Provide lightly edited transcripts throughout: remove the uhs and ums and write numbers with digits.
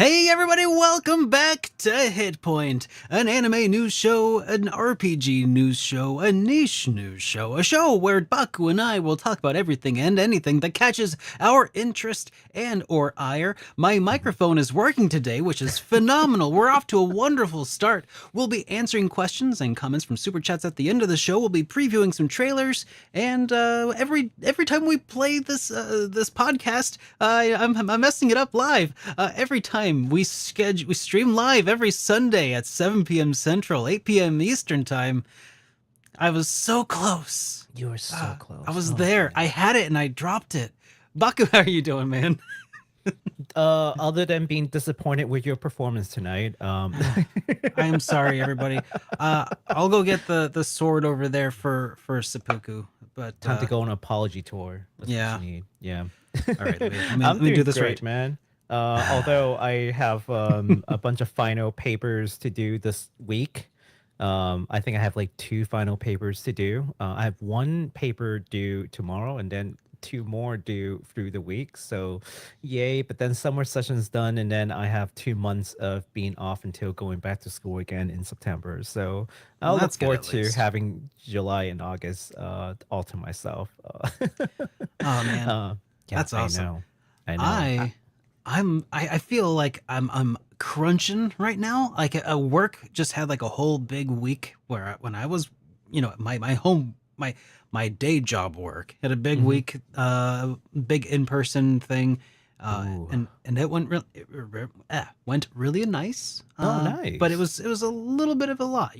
Hey everybody, welcome back to HitPoint, an anime news show, an RPG news show, a niche news show, a show where Baku and I will talk about everything and anything that catches our interest and or ire. My microphone is working today, which is phenomenal. We're off to a wonderful start. We'll be answering questions and comments from super chats at the end of the show. We'll be previewing some trailers, and every time we play this podcast, I'm messing it up live. Every time we stream live every Sunday at 7 p.m. Central, 8 p.m. Eastern time. I was so close. You were so close. I was there. I had it and I dropped it. Baku, how are you doing, man? Other than being disappointed with your performance tonight, I am sorry, everybody. I'll go get the sword over there for seppuku. But time to go on an apology tour. That's yeah. what you need. Yeah. All right, let me do this great, right, man. Although I have a bunch of final papers to do this week. I think I have like 2 final papers to do. I have 1 paper due tomorrow, and then 2 more due through the week. So, yay! But then summer session's done, and then I have 2 months of being off until going back to school again in September. So I'll look forward to having July and August all to myself. Oh man, yeah, that's awesome. I know. I feel like I'm crunching right now. Like work just had like a whole big week where when I was, my day job work had a big week, big in-person thing, and it went really nice. Nice. But it was a little bit of a lot,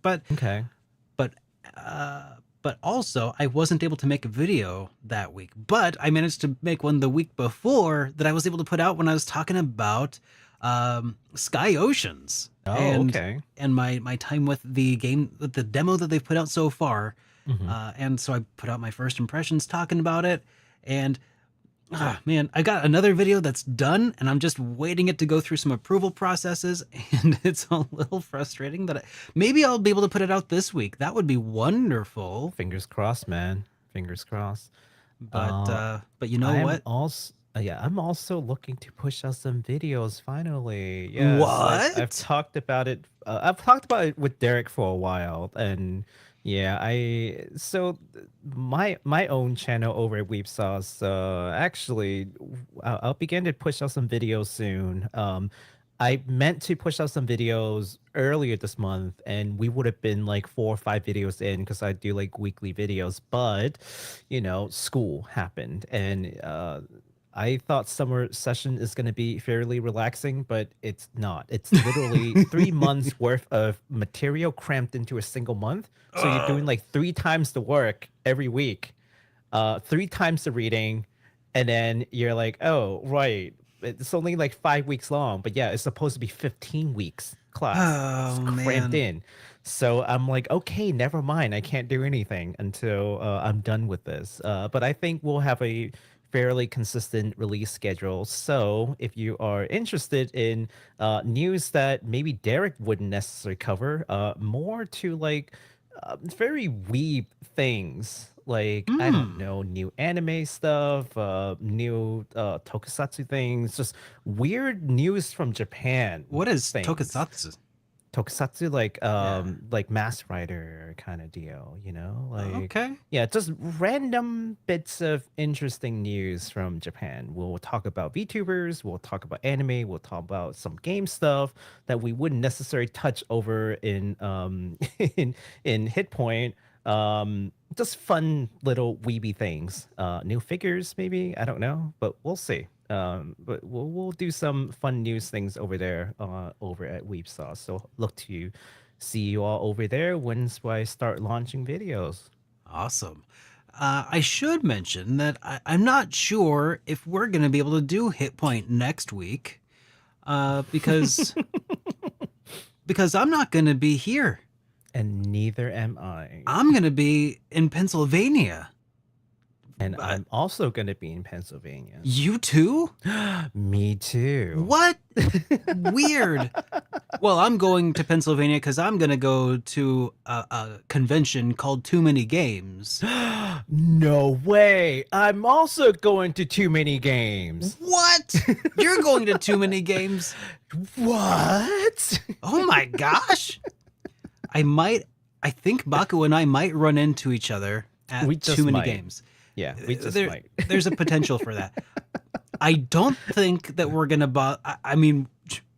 But okay. But also, I wasn't able to make a video that week. But I managed to make one the week before that I was able to put out when I was talking about Sky Oceans. Okay. And my time with the game, with the demo that they've put out so far. And so I put out my first impressions talking about it. And man, I got another video that's done, and I'm just waiting it to go through some approval processes, and it's a little frustrating that maybe I'll be able to put it out this week. That would be wonderful. Fingers crossed, man. Fingers crossed. But you know what? I'm also looking to push out some videos finally. Yes, what? I've talked about it. I've talked about it with Derek for a while, and yeah, my own channel over at Weep Sauce. Actually, I'll begin to push out some videos soon. I meant to push out some videos earlier this month, and we would have been like 4 or 5 videos in because I do like weekly videos. But school happened, and I thought summer session is going to be fairly relaxing, but it's not. It's literally 3 months worth of material cramped into a single month. So you're doing like 3 times the work every week, 3 times the reading, and then you're like, oh, right. It's only like 5 weeks long, but yeah, it's supposed to be 15 weeks class. Oh, it's cramped in. So I'm like, okay, never mind. I can't do anything until I'm done with this. But I think we'll have a fairly consistent release schedule. So if you are interested in news that maybe Derek wouldn't necessarily cover, more to like very weeb things, like I don't know, new anime stuff, new tokusatsu things, just weird news from Japan. What is things. tokusatsu? Tokusatsu, like Mask Rider kind of deal, like Okay. yeah, just random bits of interesting news from Japan. We'll talk about VTubers, we'll talk about anime, we'll talk about some game stuff that we wouldn't necessarily touch over in in HitPoint. Just fun little weeby things, new figures maybe, I don't know, but we'll see. But we'll do some fun news things over there, over at Weep Sauce. So look to see you all over there once I start launching videos. Awesome. I should mention that I'm not sure if we're going to be able to do HitPoint next week, because because I'm not going to be here. And neither am I. I'm going to be in Pennsylvania. And I'm also going to be in Pennsylvania. You too? Me too. What? Weird. Well, I'm going to Pennsylvania because I'm going to go to a convention called Too Many Games. No way. I'm also going to too many games. What? You're going to Too Many Games? What? Oh my gosh. I might, I think Baku and I might run into each other at We just Too Many might. Games. Yeah, we just There, might. there's a potential for that. I don't think that we're gonna. I mean,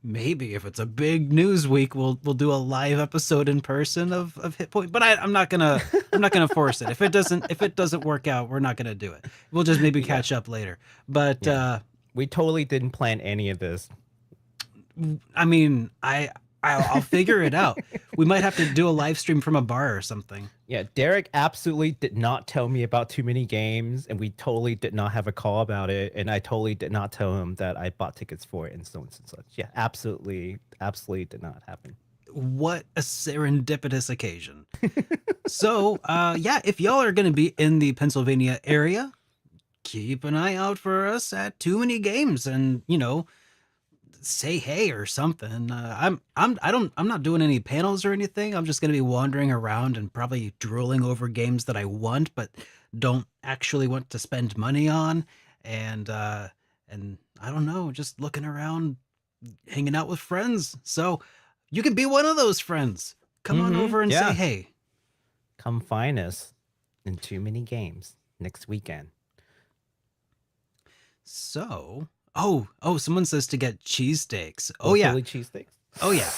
maybe if it's a big news week, we'll do a live episode in person of HitPoint. But I'm not gonna force it. If it doesn't work out, we're not gonna do it. We'll just maybe Yeah. catch up later. But Yeah. We totally didn't plan any of this. I mean, I'll figure it out. We might have to do a live stream from a bar or something. Yeah, Derek absolutely did not tell me about too many games, and we totally did not have a call about it. And I totally did not tell him that I bought tickets for it and so on and such. Yeah, absolutely, absolutely did not happen. What a serendipitous occasion. So, yeah, if y'all are going to be in the Pennsylvania area, keep an eye out for us at Too Many Games, and say hey or something. I'm not doing any panels or anything. I'm just going to be wandering around and probably drooling over games that I want but don't actually want to spend money on, and I don't know, just looking around, hanging out with friends. So you can be one of those friends. Come on over and say Yeah. hey. Come find us in too many games next weekend. So, someone says to get cheesesteaks. Oh yeah, Philly cheesesteaks. oh yeah.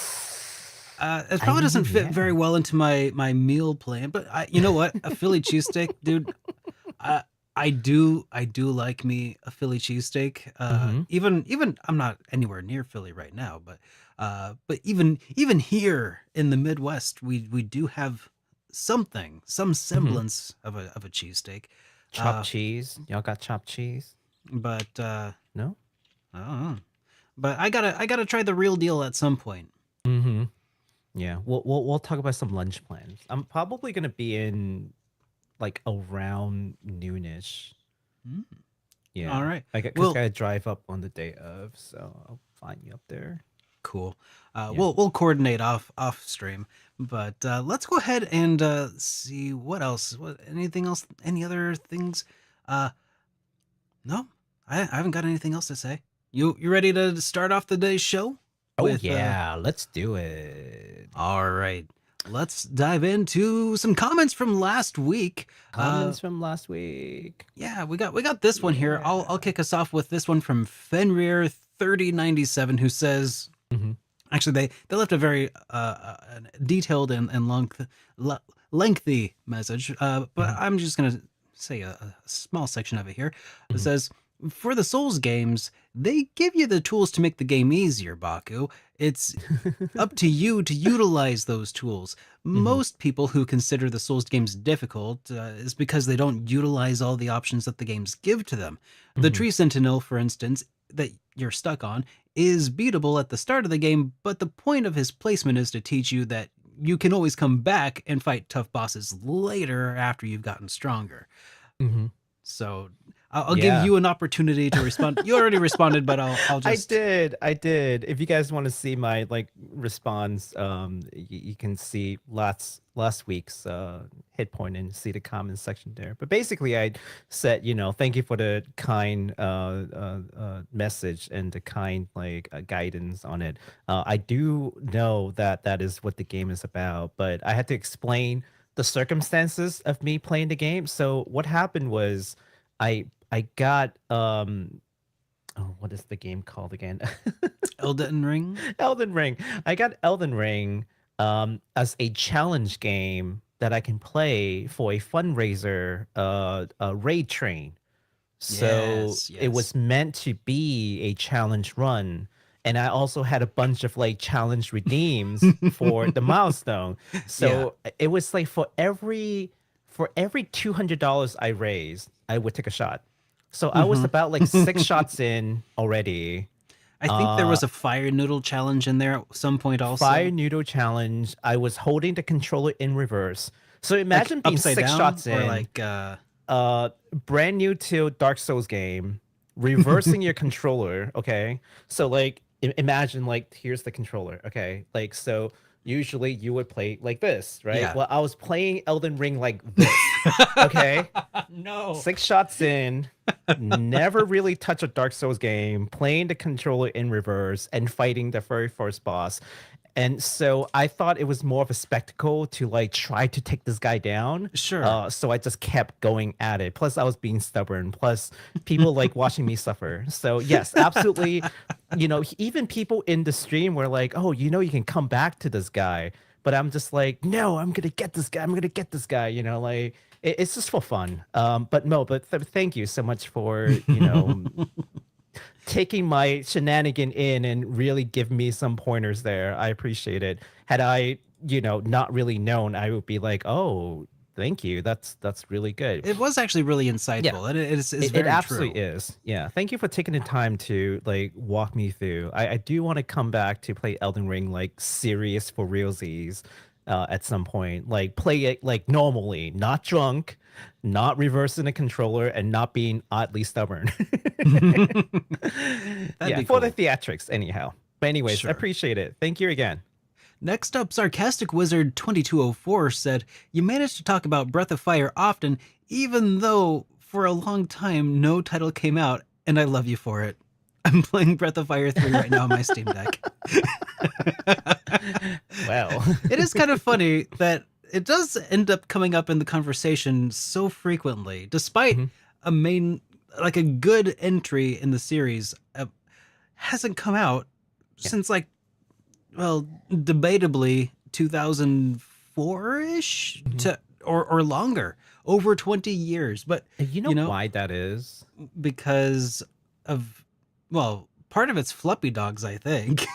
It probably doesn't fit yeah. very well into my meal plan, but you know what? A Philly cheesesteak, dude. I do like me a Philly cheesesteak. Even I'm not anywhere near Philly right now, but even here in the Midwest, we do have some semblance of a cheesesteak. Chopped cheese. Y'all got chopped cheese? But No? I don't know. But I gotta try the real deal at some point. Mm-hmm. Yeah. We'll talk about some lunch plans. I'm probably gonna be in like around noonish. Mm. Yeah. All right. I Well, gotta drive up on the day of, so I'll find you up there. cool. Yeah. We'll coordinate off stream, but let's go ahead and see what else. Anything else? Any other things? No, I haven't got anything else to say. You ready to start off the day's show? Oh With, yeah, let's do it. All right. Let's dive into some comments from last week. Comments from last week. Yeah, we got this one here. I'll kick us off with this one from Fenrir 3097, who says, Mhm. actually they left a very detailed and lengthy message, but I'm just gonna say a small section of it here. It says, for the Souls games, they give you the tools to make the game easier, Baku. It's up to you to utilize those tools. Most people who consider the Souls games difficult is because they don't utilize all the options that the games give to them. The Tree Sentinel, for instance, that you're stuck on, is beatable at the start of the game, but the point of his placement is to teach you that you can always come back and fight tough bosses later after you've gotten stronger. Mm-hmm. So I'll give you an opportunity to respond. You already responded, but I'll just. I did. If you guys want to see my response, you can see last week's hit point and see the comment section there. But basically, I said, thank you for the kind message and the kind guidance on it. I do know that is what the game is about, but I had to explain the circumstances of me playing the game. So what happened was, I got what is the game called again? Elden Ring. Elden Ring. I got Elden Ring as a challenge game that I can play for a fundraiser raid train. So it was meant to be a challenge run. And I also had a bunch of challenge redeems for the milestone. So it was for every $200 I raised, I would take a shot. So I was about 6 shots in already. I think there was a fire noodle challenge in there at some point also. Fire noodle challenge. I was holding the controller in reverse. So imagine being upside 6 down, shots in. Or brand new to Dark Souls game, reversing your controller. Okay. So imagine like here's the controller. Okay, like so usually you would play like this, right? Yeah. Well, I was playing Elden Ring like this. Okay, No. 6 shots in, never really touch a Dark Souls game, playing the controller in reverse and fighting the very first boss. And so I thought it was more of a spectacle to like try to take this guy down. Sure. So I just kept going at it. Plus, I was being stubborn. Plus, people like watching me suffer. So yes, absolutely. Even people in the stream were like, "Oh, you can come back to this guy." But I'm just like, "No, I'm gonna get this guy. I'm gonna get this guy." Like it's just for fun. But no, but thank you so much for taking my shenanigan in and really give me some pointers there. I appreciate it. Had I, not really known, I would be like, oh, thank you. That's really good. It was actually really insightful, Yeah. and it's It very absolutely true. is. Yeah. Thank you for taking the time to like walk me through. I do want to come back to play Elden Ring like serious for realsies at some point. Like play it like normally, not drunk, not reversing the controller, and not being oddly stubborn. That'd Yeah, be for the cool. theatrics, anyhow. But anyways, I Sure. appreciate it. Thank you again. Next up, Sarcastic Wizard 2204 said, "You managed to talk about Breath of Fire often, even though for a long time no title came out, and I love you for it. I'm playing Breath of Fire 3 right now on my Steam Deck." Well, It is kind of funny that it does end up coming up in the conversation so frequently, despite Mhm. a main, like a good entry in the series, hasn't come out Yeah. since like, well, debatably 2004-ish Mhm. to or longer, over 20 years. But And you know you know, why that is? because of, well, part of it's Fluppy Dogs, I think.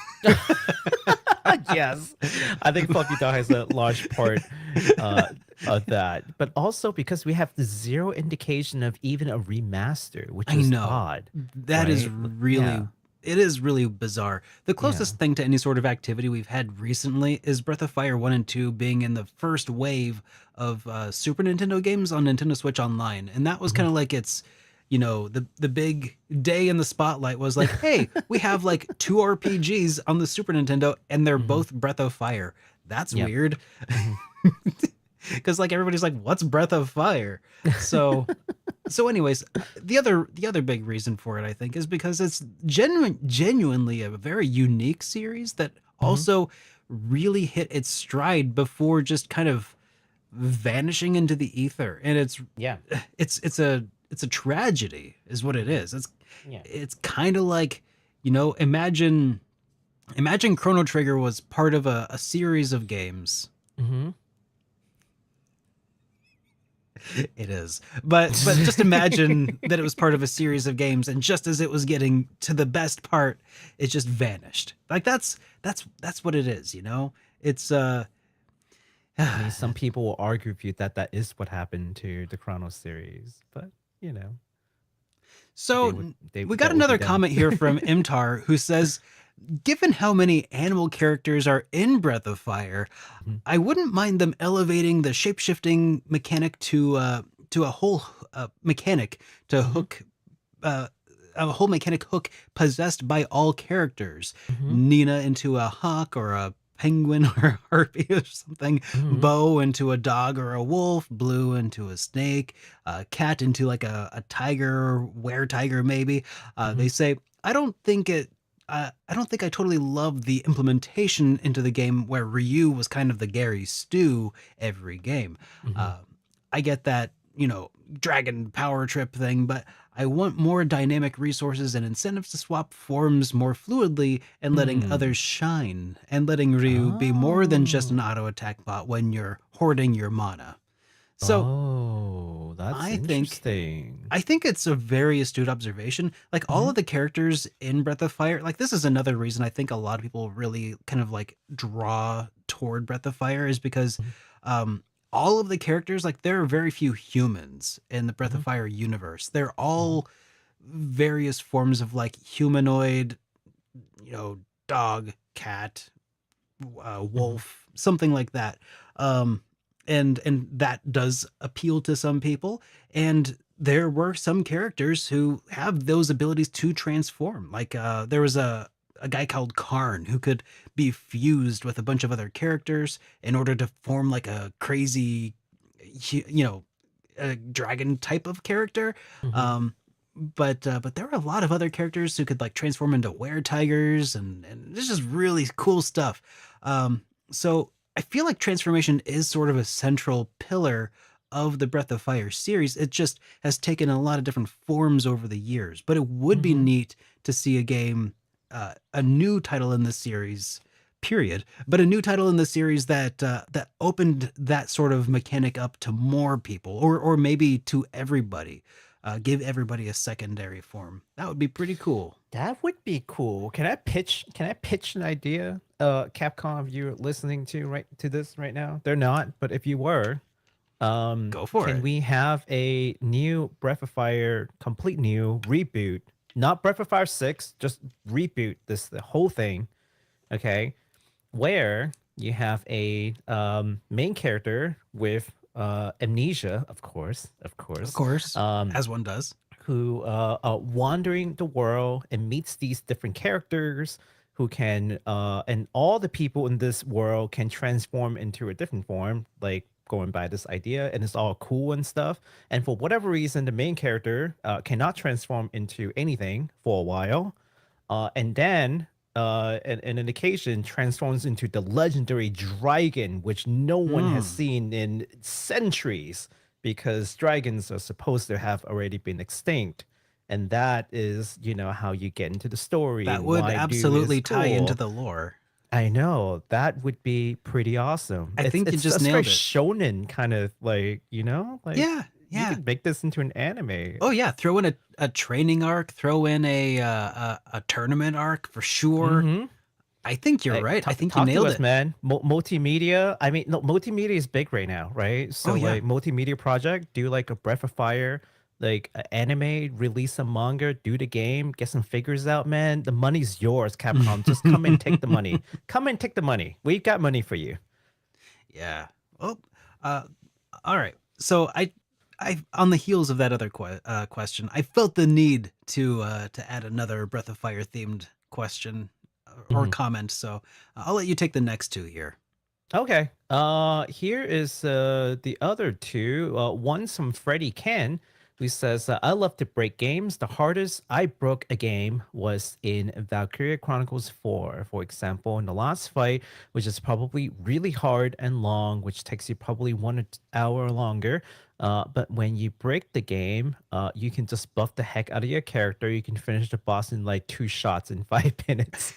Yes, I think Fluffy Dog has a large part uh, of that, but also because we have zero indication of even a remaster, which I is know. odd, That is right? Yeah, really, it is really bizarre. The yeah. closest thing to any sort of activity we've had recently is Breath of Fire 1 and 2 being in the first wave of Super Nintendo games on Nintendo Switch Online. And that was Mhm. kind of like its, the big day in the spotlight was like, hey, we have like two RPGs on the Super Nintendo and they're Mhm. both Breath of Fire. That's Yep. weird. Mhm. Because like everybody's like, what's Breath of Fire? So anyways, the other big reason for it, I think, is because it's genuinely a very unique series that Mhm. also really hit its stride before just kind of vanishing into the ether. And Yeah. it's a tragedy is what it is. Yeah. It's kind of like, imagine Chrono Trigger was part of a series of games. Mhm. It is. But just imagine that it was part of a series of games and just as it was getting to the best part, it just vanished. Like that's what it is. It's I mean, some people will argue with you that that is what happened to the Chronos series, but you know, they would so they we got that would be another them. comment here from Imtar who says, given how many animal characters are in Breath of Fire, Mhm. I wouldn't mind them elevating the shapeshifting mechanic to a whole mechanic to Mhm. hook uh, a whole mechanic hook possessed by all characters. Mhm. Nina into a hawk or a penguin or a harpy or something. Mhm. Bo into a dog or a wolf. Blue into a snake. Cat into like a tiger or were tiger maybe. They Mhm. say I don't think I totally love the implementation into the game where Ryu was kind of the Gary Stew every game. Mhm. Uh, I get that, dragon power trip thing, but I want more dynamic resources and incentives to swap forms more fluidly and letting Hmm. others shine, and letting Ryu be more than just an Oh. auto attack bot when you're hoarding your mana. So Oh, that's I think interesting. I think it's a very astute observation. Like all Mhm. of the characters in Breath of Fire, like this is another reason I think a lot of people really kind of like draw toward Breath of Fire is because Mhm. um all of the characters, like there are very few humans in the Breath of Mhm. Fire universe. They're Mhm. all various forms of like humanoid, you know, dog, cat, Mhm. wolf, something like that. Um, and that does appeal to some people. And there were some characters who have those abilities to transform. Like there was a guy called Karn who could be fused with a bunch of other characters in order to form like a crazy, you know, a dragon type of character. Hmm. But there were a lot of other characters who could like transform into were tigers, and this is really cool stuff. So I feel like transformation is sort of a central pillar of the Breath of Fire series. It just has taken a lot of different forms over the years. But it would be Hmm. neat to see a game, a new title in the series, period. But a new title in the series that opened that sort of mechanic up to more people, or maybe to everybody. Give everybody a secondary form. That would be pretty cool. That would be cool. Can I pitch an idea? Capcom, if you're listening to this right now, they're not, but if you were, Go for can it. we have a new Breath of Fire, complete new reboot? Not Breath of Fire 6, just reboot the whole thing, okay? Where you have a main character with amnesia, of Of course, course, um, as one does. who wandering the world and meets these different characters who can and all the people in this world can transform into a different form, like going by this idea, and it's all cool and stuff. And for whatever reason, the main character cannot transform into anything for a while, and then and an occasion transforms into the legendary dragon, which no one has Hmm. seen in centuries, because dragons are supposed to have already been extinct. And that is, how you get into the story That and would why Do is absolutely tie into cool. the lore. I know that would be pretty awesome. I It's think you it's just that's very nailed it. shonen kind of like, like Yeah, you yeah. could make this into an anime. Oh yeah, throw in a training arc, throw in a tournament arc for sure. Mm-hmm. I think you're Hey, right. I talk think you talk to nailed us, it. man. Multimedia. I mean, no, multimedia is big right now, right? Oh So yeah. like multimedia project, do like a Breath of Fire, like anime, release some manga, do the game, get some figures out, man. The money's yours, Capcom. Just come and take the money. Come and take the money. We've got money for you. Yeah. Well, uh, all right. So I on the heels of that other question, I felt the need to add another Breath of Fire themed question or Mhm. comment. So I'll let you take the next two here. Okay. Here is the other two. One's from Freddie Ken, who says, "I love to break games. The hardest I broke a game was in Valkyria Chronicles 4, for example, in the last fight, which is probably really hard and long, which takes you probably 1 hour longer. But when you break the game, you can just buff the heck out of your character. You can finish the boss in like 2 shots in 5 minutes."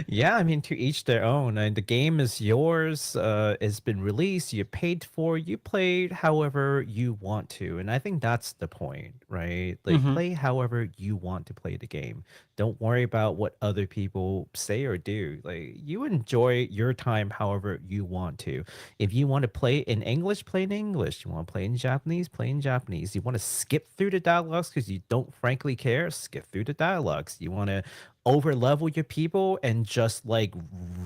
Yeah, I mean, to each their own. And the game is yours. It's been released. You paid for. You played however you want to, and I think that's the point, right? Like, Hmm. play however you want to play the game. Don't worry about what other people say or do. Like, you enjoy your time however you want to. If you want to play in English, play in English. You want to play in Japanese, play in Japanese. You want to skip through the dialogues because you don't frankly care, skip through the dialogues. You want to over level your people and just like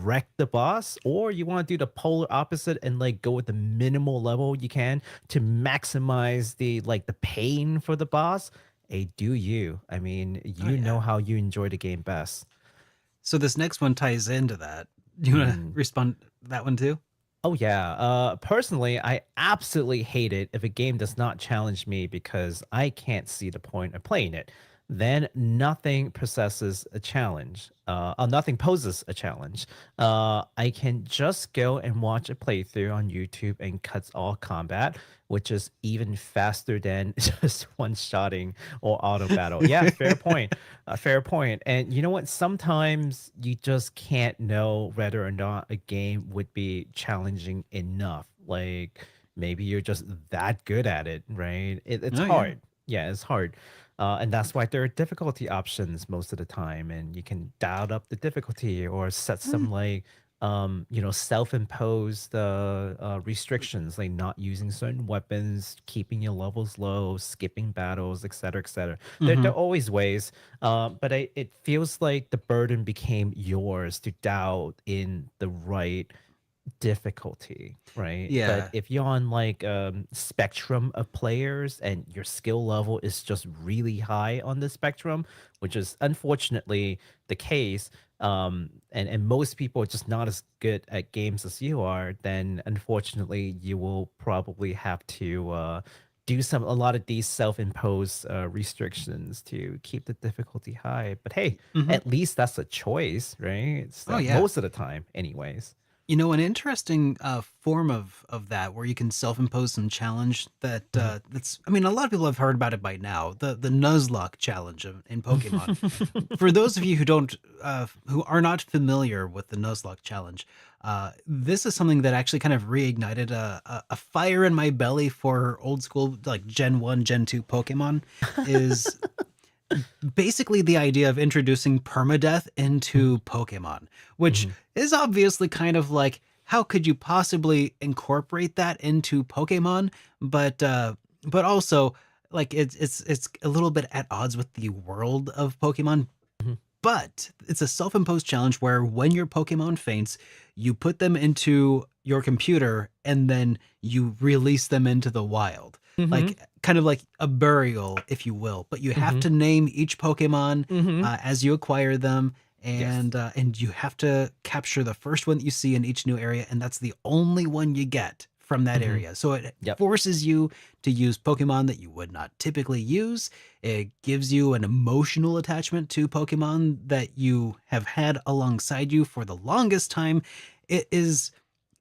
wreck the boss, or you want to do the polar opposite and like go with the minimal level you can to maximize the pain for the boss. Hey, do you? I mean, Oh you know yeah. how you enjoy the game best. So this next one ties into that. Do you want to Mm. respond that one too? Oh yeah. Personally, I absolutely hate it if a game does not challenge me because I can't see the point of playing it. Then nothing possesses a challenge. Nothing poses a challenge. I can just go and watch a playthrough on YouTube and cuts all combat, which is even faster than just one-shotting or auto battle. Yeah, fair point. Fair point. And you know what? Sometimes you just can't know whether or not a game would be challenging enough. Like maybe you're just that good at it, right? It's Oh yeah. hard. Yeah, it's hard. And that's why there are difficulty options most of the time. And you can dial up the difficulty or set Mm. some self-imposed restrictions, like not using certain weapons, keeping your levels low, skipping battles, etc., etc. There Hmm. are always ways, but it feels like the burden became yours to dial in the right. difficulty, right? But Yeah. if you're on like spectrum of players and your skill level is just really high on the spectrum, which is unfortunately the case, and most people are just not as good at games as you are, then unfortunately you will probably have to do a lot of these self-imposed restrictions to keep the difficulty high. But hey, Hmm. at least that's a choice, right? Oh, So yeah. most of the time, anyways. An interesting form of that where you can self-impose some challenge that's, I mean, a lot of people have heard about it by now. The Nuzlocke challenge in Pokemon. For those of you who are not familiar with the Nuzlocke challenge, this is something that actually kind of reignited a fire in my belly for old school, like Gen 1, Gen 2 Pokemon. Is basically the idea of introducing permadeath into Pokemon, which Mhm, is obviously kind of like, how could you possibly incorporate that into Pokemon? But also, like, it's a little bit at odds with the world of Pokemon. mhm, But it's a self-imposed challenge where when your Pokemon faints, you put them into your computer and then you release them into the wild. mhm, Like, kind of like a burial, if you will. But you have mhm, to name each Pokemon mhm. as you acquire them, Yes. and you have to capture the first one that you see in each new area, and that's the only one you get from that Mhm. area. So it Yep. forces you to use Pokemon that you would not typically use. It gives you an emotional attachment to Pokemon that you have had alongside you for the longest time. It is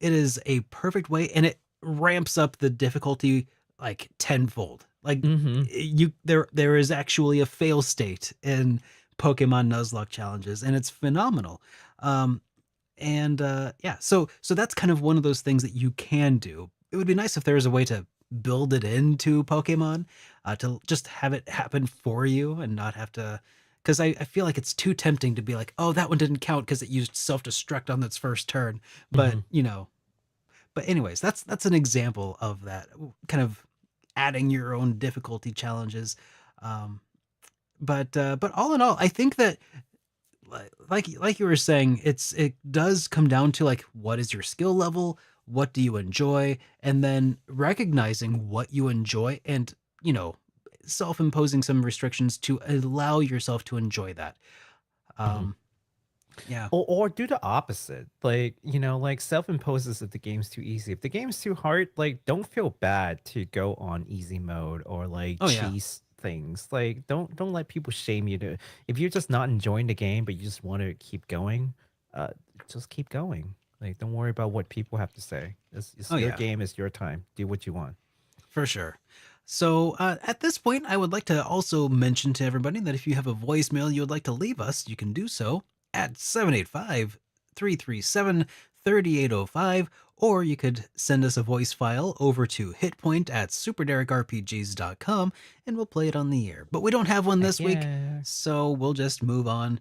it is a perfect way, and it ramps up the difficulty like tenfold. Like, Mhm. there is actually a fail state in Pokemon Nuzlocke challenges, and it's phenomenal. Um, yeah, so that's kind of one of those things that you can do. It would be nice if there was a way to build it into Pokemon, to just have it happen for you and not have to, because I feel like it's too tempting to be like, oh, that one didn't count because it used self-destruct on its first turn. But Mhm. but anyways, that's an example of that kind of adding your own difficulty challenges. Um, but all in all, I think that like you were saying, it does come down to like, what is your skill level, what do you enjoy, and then recognizing what you enjoy, and self-imposing some restrictions to allow yourself to enjoy that. Mhm. um yeah. Or do the opposite. Like, like self-imposes if the game's too easy. If the game's too hard, like don't feel bad to go on easy mode or like Oh, yeah, cheese things. Like don't let people shame you to if you're just not enjoying the game but you just want to keep going, uh just keep going. Like don't worry about what people have to say. It's oh, your yeah, game, it's your time. Do what you want. for sure. So, at this point, I would like to also mention to everybody that if you have a voicemail you would like to leave us, you can do so at 785-337-3805, or you could send us a voice file over to HitPoint at SuperDerekRPGs.com, and we'll play it on the air. But we don't have one Heck this week, yeah. so we'll just move on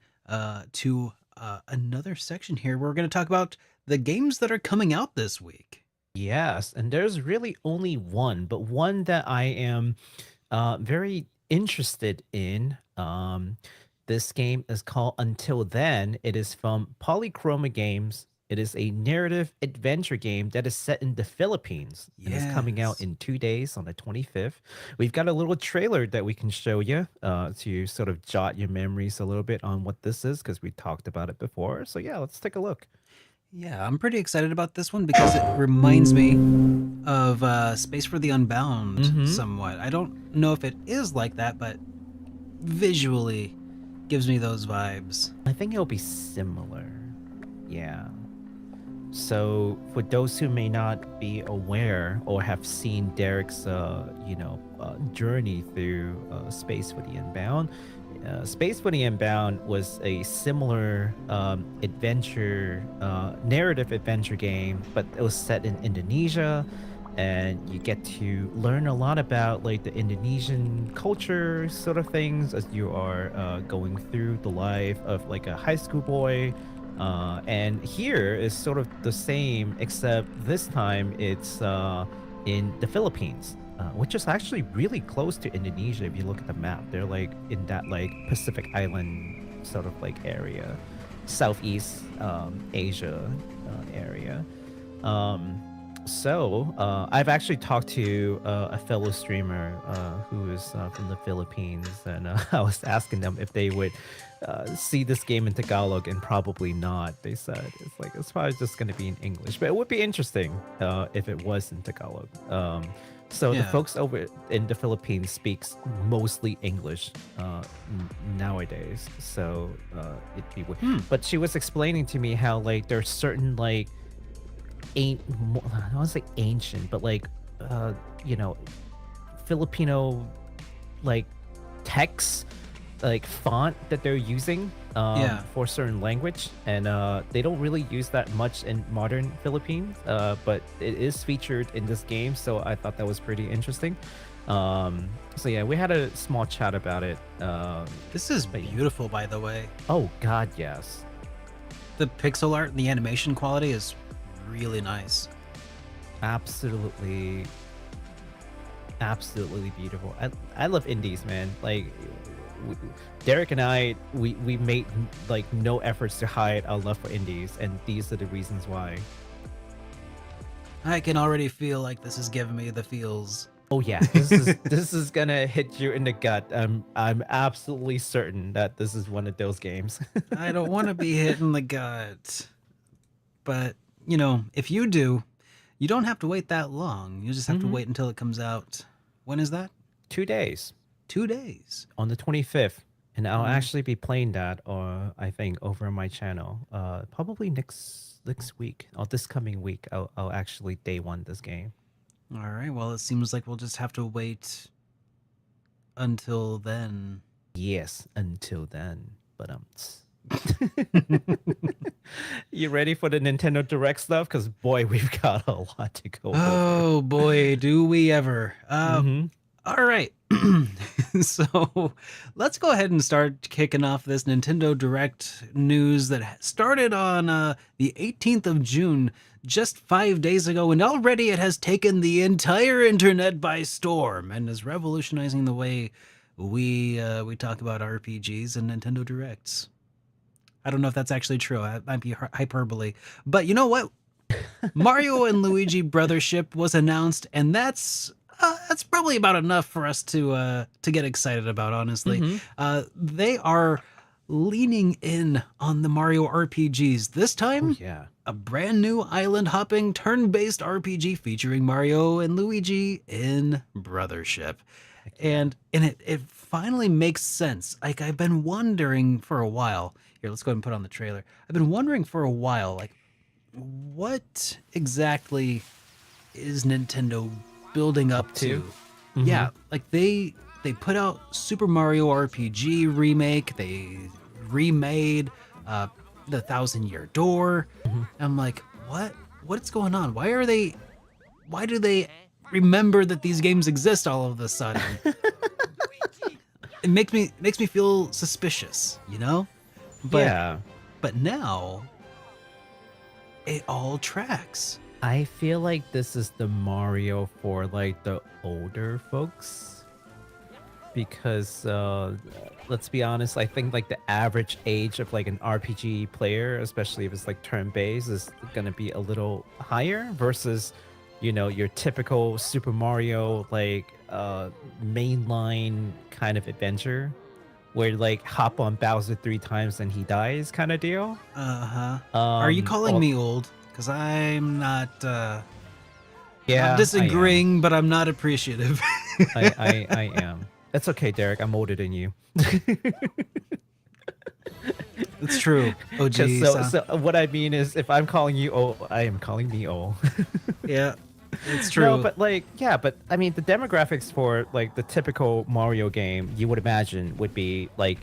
to another section here. We're going to talk about the games that are coming out this week. Yes, and there's really only one, but one that I am very interested in. This game is called Until Then. It is from Polychroma Games. It is a narrative adventure game that is set in the Philippines and is coming out Yes. in 2 days on the 25th. We've got a little trailer that we can show you to sort of jot your memories a little bit on what this is because we talked about it before. So, yeah, let's take a look. Yeah, I'm pretty excited about this one because it reminds me of Space for the Unbound Mm-hmm. somewhat. I don't know if it is like that, but visually gives me those vibes. I think it'll be similar. Yeah. So, for those who may not be aware or have seen Derek's, journey through Space for the Unbound, Space for the Unbound was a similar narrative adventure game, but it was set in Indonesia, and you get to learn a lot about like the Indonesian culture, sort of things, as you are going through the life of like a high school boy and here is sort of the same, except this time it's in the Philippines, which is actually really close to Indonesia. If you look at the map, they're like in that like Pacific Island sort of like area, Southeast Asia area. I've actually talked to a fellow streamer who is from the Philippines, and I was asking them if they would see this game in Tagalog, and probably not. They said it's probably just going to be in English, but it would be interesting if it was in Tagalog. So the Yeah. folks over in the Philippines speaks mostly English nowadays, so it'd be. But she was explaining to me how like there's certain like I don't want to say ancient, but like you know, Filipino like text, like font that they're using for certain language, and they don't really use that much in modern Philippines, but it is featured in this game, so I thought that was pretty interesting. So yeah, we had a small chat about it. This is beautiful, by the way. Oh God, yes. The pixel art and the animation quality is really nice. Absolutely beautiful. I love indies, man. Like Derek and I, we made like no efforts to hide our love for indies, and these are the reasons why. I can already feel like this is giving me the feels. Oh yeah, this is gonna hit you in the gut. I'm absolutely certain that this is one of those games. I don't want to be hit in the gut, but you know, if you do, you don't have to wait that long. You just have to wait until it comes out. When is that? 2 days. 2 days. On the 25th. And I'll actually be playing that, or I think over on my channel. Probably next week, or this coming week. I'll actually day one this game. All right. Well, it seems like we'll just have to wait until then. Yes, until then. But you ready for the Nintendo Direct stuff? Because boy, we've got a lot to go Oh over. boy, do we ever. All right. So let's go ahead and start kicking off this Nintendo Direct news that started on the 18th of June, just 5 days ago, and already it has taken the entire internet by storm and is revolutionizing the way we talk about RPGs and Nintendo Directs. I don't know if that's actually true. That might be hyperbole. But you know what? Mario and Luigi Brothership was announced, and that's probably about enough for us to get excited about, honestly. They are leaning in on the Mario RPGs. This time, a brand new island-hopping, turn-based RPG featuring Mario and Luigi in Brothership. And it finally makes sense. Like, I've been wondering for a while. Here, let's go ahead and put on the trailer. I've been wondering for a while, like, what exactly is Nintendo building up to? Yeah, like they put out Super Mario RPG remake. They remade the Thousand Year Door. I'm like, what's going on? Why do they remember that these games exist all of a sudden? It makes me feel suspicious, you know? But now it all tracks. I feel like this is the Mario for like the older folks, because let's be honest, I think like the average age of like an RPG player, especially if it's like turn-based, is gonna be a little higher versus, you know, your typical Super Mario like mainline kind of adventure where you like hop on Bowser 3 times and he dies kind of deal. Are you calling me old? Because I'm not yeah, not disagreeing, but I'm not appreciative. I am. That's okay, Derek. I'm older than you. It's true. Oh, geez. So what I mean is, if I'm calling you old, I am calling me old. Yeah, it's true. No, but like, yeah, but I mean, the demographics for like the typical Mario game, you would imagine would be like,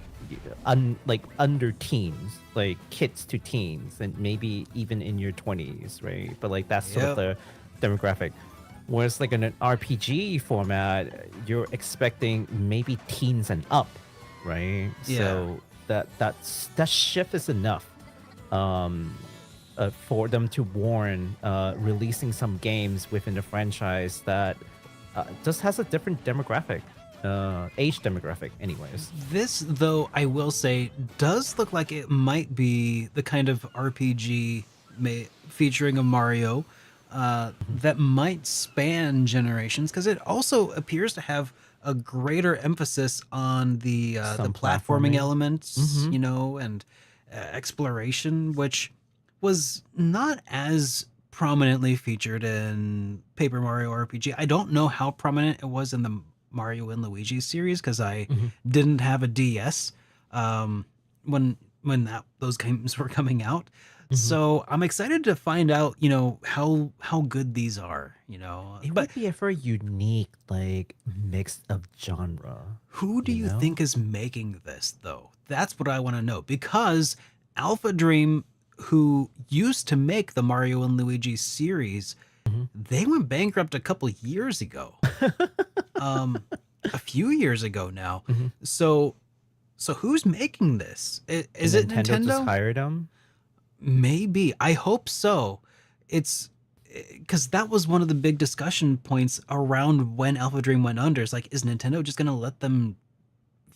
like under teens, like kids to teens, and maybe even in your 20s, right? But like that's sort of the demographic. Whereas like in an RPG format, you're expecting maybe teens and up, right? Yeah. So that shift is enough for them to warn releasing some games within the franchise that just has a different demographic. Age demographic anyways. This, though, I will say, does look like it might be the kind of RPG featuring a Mario that might span generations, because it also appears to have a greater emphasis on the Some platforming platforming. elements, Mm-hmm. and exploration, which was not as prominently featured in Paper Mario RPG. I don't know how prominent it was in the Mario and Luigi series, because I Mm-hmm. didn't have a DS um, when those games were coming out. Mm-hmm. So I'm excited to find out, how good these are, It But would be a very unique, like, mix of genre, who do you you know? think is making this, though? That's what I want to know, because Alpha Dream, who used to make the Mario and Luigi series, Mm-hmm. they went bankrupt a couple years ago. Um, a few years ago now. Mm-hmm. So, so who's making this? And Is it Nintendo just Nintendo? hired them. Maybe. I hope so. It's because that was one of the big discussion points around when Alpha Dream went under. It's like, is Nintendo just gonna let them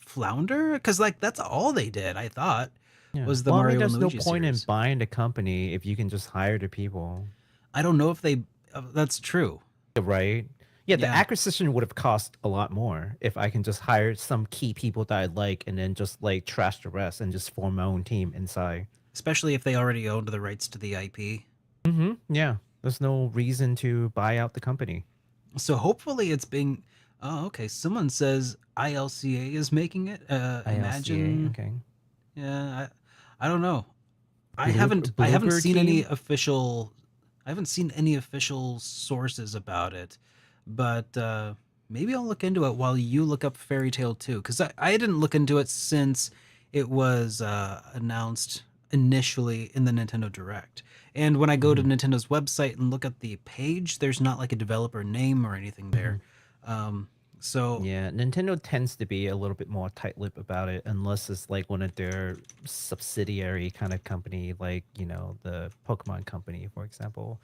flounder? Because like that's all they did. I thought Yeah. was the Well, I mean, Mario and there's no Luigi point in series. buying the company if you can just hire the people. I don't know if they. That's true. Right? Yeah, the Yeah. acquisition would have cost a lot more if I can just hire some key people that I like and then just like trash the rest and just form my own team inside. Especially if they already owned the rights to the IP. Mm-hmm. Yeah. There's no reason to buy out the company. So hopefully it's being. Oh, okay. Someone says ILCA is making it. ILCA, Imagine. okay. Yeah. I don't know. I haven't Bloober seen any team? official I haven't seen any official sources about it, but maybe I'll look into it while you look up Fairy Tale 2, because I didn't look into it since it was announced initially in the Nintendo Direct. And when I go to Mm-hmm. Nintendo's website and look at the page, there's not like a developer name or anything Mm-hmm. there. Um, so Yeah, Nintendo tends to be a little bit more tight-lipped about it unless it's like one of their subsidiary kind of company, like, the Pokemon company, for example.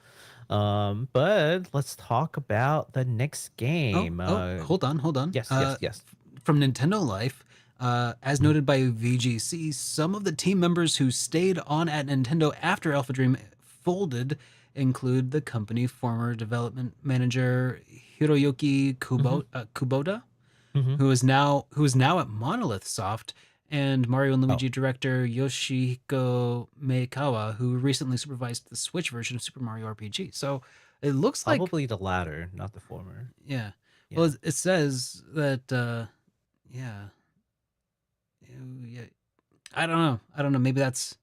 But let's talk about the next game. hold on, hold on. Yes, yes, yes. From Nintendo Life, as Mhm. noted by VGC, some of the team members who stayed on at Nintendo after Alpha Dream folded include the company former development manager Hiroyuki Mhm. Kubota, Mhm. who is now at Monolith Soft, and Mario and Oh, Luigi director Yoshihiko Meikawa, who recently supervised the Switch version of Super Mario RPG. So it looks like, probably the latter, not the former. yeah. Well, Yeah. it says that, yeah, yeah. I don't know. I don't know. Maybe that's.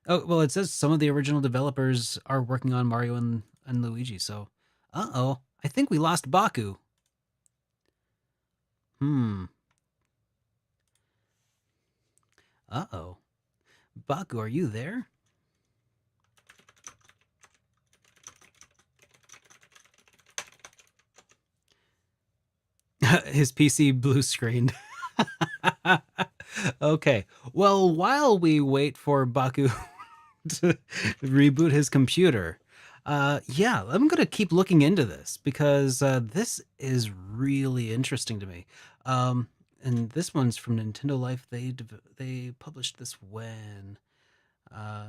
Oh, well, it says some of the original developers are working on Mario and Luigi. So, I think we lost Baku. Hmm. Baku, are you there? His PC blue screened. Okay. Well, while we wait for Baku to reboot his computer, yeah, I'm gonna keep looking into this, because this is really interesting to me. Um, and this one's from Nintendo Life. They published this when, uh,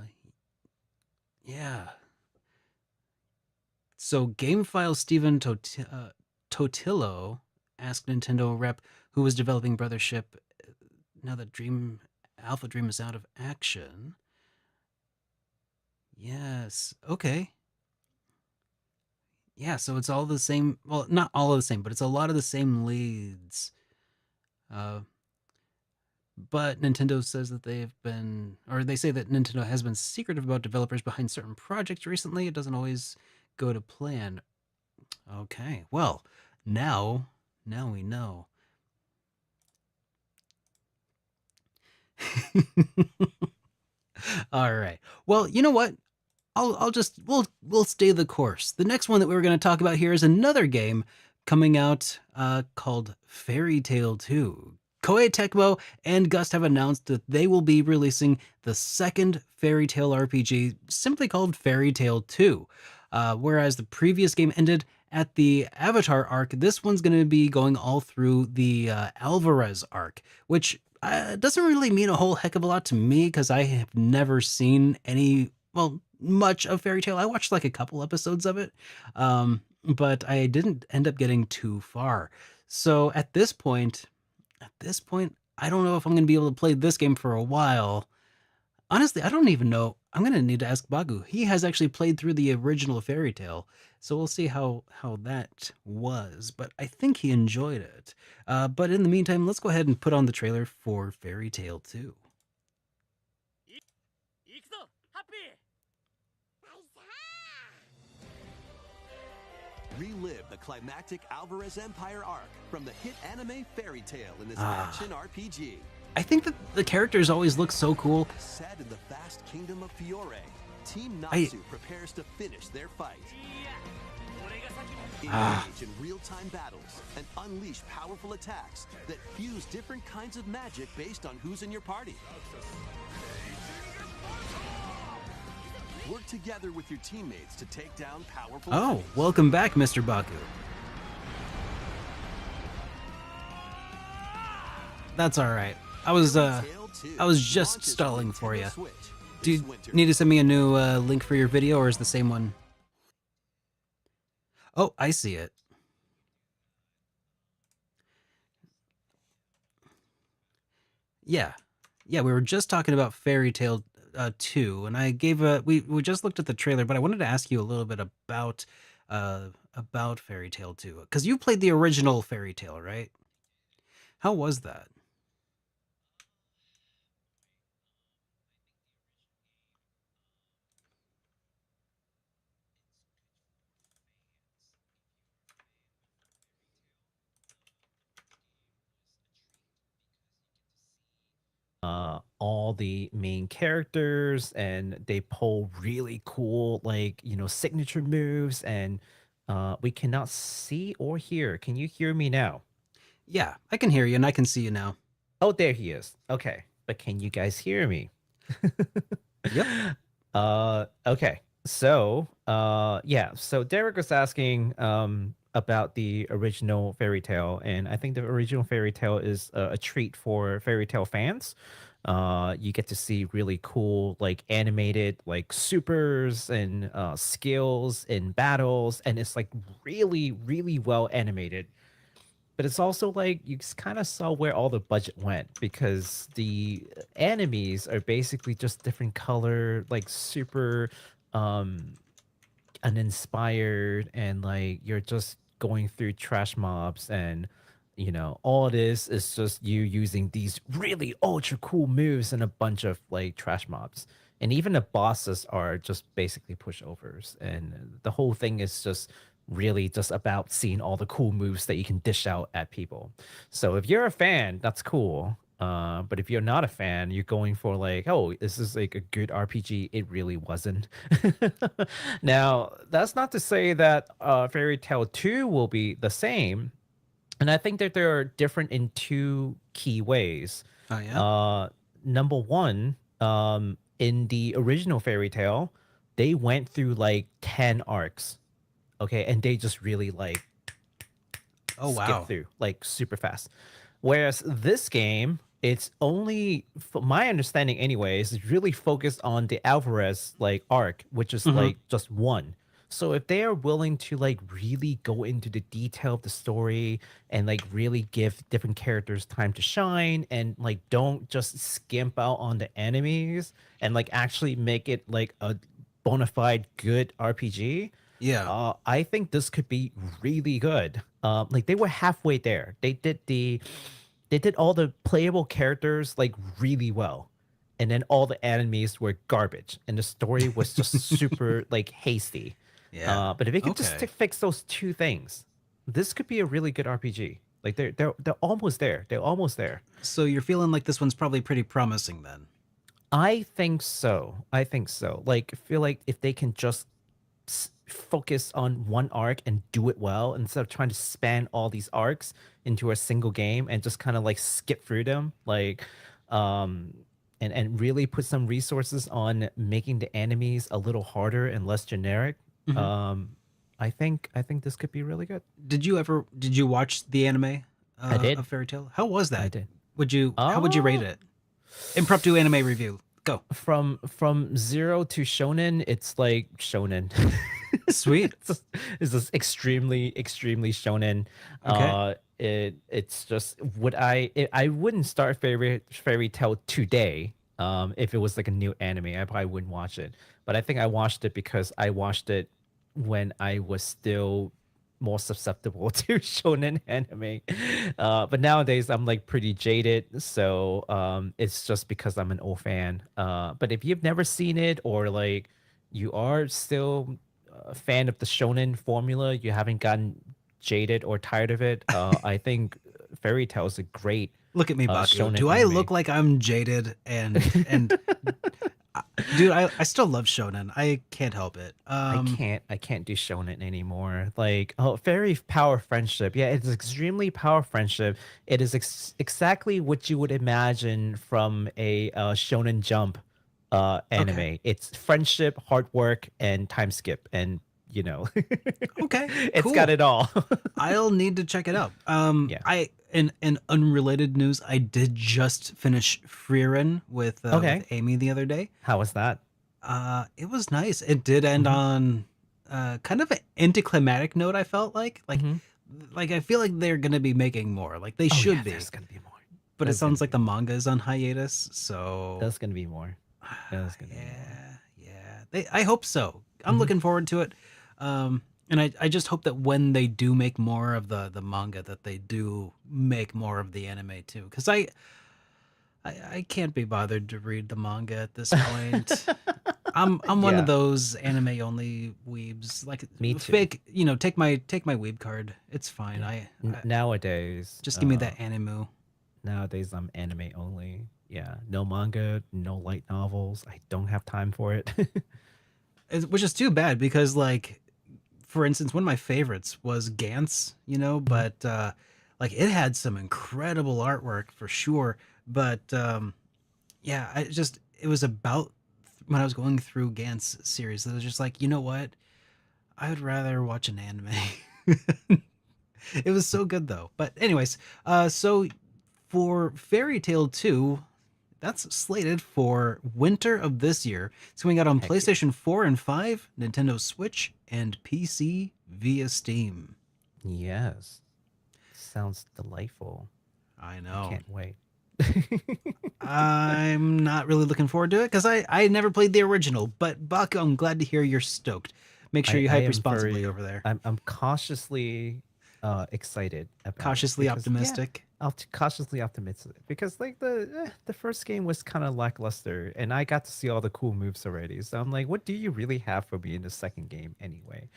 yeah. So GameFile Steven Totillo asked Nintendo rep who was developing Brothership, now that Alpha Dream is out of action. Yes. Okay. Yeah, so it's all the same. Well, not all of the same, but it's a lot of the same leads. Uh, but Nintendo says that they say that Nintendo has been secretive about developers behind certain projects recently. It doesn't always go to plan. Okay, well, now we know. All right. Well, you know what? I'll just we'll stay the course. The next one that we were going to talk about here is another game coming out called Fairy Tale 2. Koei Tecmo and Gust have announced that they will be releasing the second Fairy Tale RPG, simply called Fairy Tale 2. Whereas the previous game ended at the Avatar arc, this one's going to be going all through the Alvarez arc, which doesn't really mean a whole heck of a lot to me, because I have never seen any. Well, much of Fairy Tail. I watched like a couple episodes of it, but I didn't end up getting too far. So at this point, I don't know if I'm going to be able to play this game for a while. Honestly, I don't even know. I'm going to need to ask Bagu. He has actually played through the original Fairy Tail, so we'll see how that was. But I think he enjoyed it. But in the meantime, let's go ahead and put on the trailer for Fairy Tail 2. Relive the climactic Alvarez Empire arc from the hit anime Fairy Tail in this Ah. action RPG. I think that the characters always look so cool. Set in the vast kingdom of Fiore, Team Natsu prepares to finish their fight. Engage in real-time battles and unleash powerful attacks that fuse different kinds of magic based on who's in your party. Work together with your teammates to take down powerful Oh, enemies. welcome back, Mr. Baku. That's all right. I was Tale 2 just launches stalling on for Nintendo ya. Switch Do this you winter. need to send me a new link for your video, or is the same one? Oh, I see it. Yeah. Yeah, we were just talking about Fairy Tail 2, and I gave we just looked at the trailer, but I wanted to ask you a little bit about Fairy Tail 2, because you played the original Fairy Tail, right? How was that? All the main characters, and they pull really cool, like, signature moves, and we cannot see or hear. Can you hear me now? Yeah, I can hear you and I can see you now. Oh, there he is. Okay. But can you guys hear me? Yep. Okay. So, yeah. So Derek was asking about the original fairy tale, and I think the original fairy tale is a treat for fairy tale fans. You get to see really cool, like animated, like supers and skills in battles, and it's like really, really well animated. But it's also like you kind of saw where all the budget went, because the enemies are basically just different color, like super um uninspired, and like you're just going through trash mobs, and all it is just you using these really ultra cool moves and a bunch of like trash mobs. And even the bosses are just basically pushovers, and the whole thing is just really just about seeing all the cool moves that you can dish out at people. So if you're a fan, that's cool. But if you're not a fan, you're going for like, oh, this is like a good RPG. It really wasn't. Now, that's not to say that Fairy Tail 2 will be the same. And I think that they're different in two key ways. Oh yeah. Number one, in the original Fairy Tail, they went through like 10 arcs. Okay. And they just really like Oh skip wow. through like super fast. Whereas this game, it's only, from my understanding, anyways, is really focused on the Alvarez like arc, which is Mhm. like just one. So if they are willing to like really go into the detail of the story and like really give different characters time to shine, and like don't just skimp out on the enemies, and like actually make it like a bona fide good RPG, Yeah. I think this could be really good. Like they were halfway there. They did all the playable characters like really well, and then all the enemies were garbage, and the story was just super like hasty. Yeah. But if you could just Okay. fix those two things, this could be a really good RPG. Like they're almost there. They're almost there. So you're feeling like this one's probably pretty promising then. I think so. I think so. Like I feel like if they can just focus on one arc and do it well, instead of trying to span all these arcs into a single game and just kind of like skip through them, like and really put some resources on making the enemies a little harder and less generic. Mhm. um I think this could be really good. Did you watch the anime I did. of Fairy Tail? How was I that? did. How would you rate uh it? Impromptu anime review. Go. From zero to shonen, it's like shonen. Sweet. It's just extremely shonen. Okay. It's just I wouldn't start fairy tale today. If it was like a new anime, I probably wouldn't watch it. But I think I watched it because I watched it when I was still more susceptible to shonen anime. But nowadays I'm like pretty jaded, so it's just because I'm an old fan. But if you've never seen it, or like you are still a fan of the shonen formula, you haven't gotten jaded or tired of it, I think Fairy Tail is a great Look at me, Baku. shonen Do I anime. look like I'm jaded and dude, I still love shonen. I can't help it. I can't do shonen anymore. Like, oh, Fairy Power Friendship. Yeah, it's extremely power friendship. It is exactly what you would imagine from a shonen jump anime. Okay. It's friendship, hard work, and time skip, and you know, Okay, it's cool. got it all. I'll need to check it out. Yeah. I in unrelated news, I did just finish Frieren with Amy the other day. How was that? It was nice. It did end on kind of an anticlimactic note. I felt like I feel like they're gonna be making more. Like they should be. There's gonna be more. But it There's sounds gonna like the manga is on hiatus. So There's gonna be more. There's gonna be more. yeah. I hope so. I'm looking forward to it. And I just hope that when they do make more of the manga, that they do make more of the anime too. Because I can't be bothered to read the manga at this point. I'm one Yeah. of those anime only weebs. Like Me too. fake, take my weeb card. It's fine. I Nowadays, just give me that anime. Nowadays, I'm anime only. Yeah, no manga, no light novels. I don't have time for it. Which is too bad because, like, for instance, one of my favorites was Gantz, but like it had some incredible artwork for sure. But yeah, it was about when I was going through Gantz series that I was just like, you know what? I would rather watch an anime. It was so good though. But anyways, so for Fairy Tail 2, that's slated for winter of this year. It's coming out on PlayStation 4 and 5, Nintendo Switch, and PC via Steam. Yes. Sounds delightful. I know. Can't wait. I'm not really looking forward to it because I never played the original. But Baku, I'm glad to hear you're stoked. Make sure you I hype am responsibly very- over there. I'm cautiously excited about it Cautiously because, optimistic. Yeah, cautiously optimistic because like the first game was kind of lackluster, and I got to see all the cool moves already. So I'm like, what do you really have for me in the second game anyway?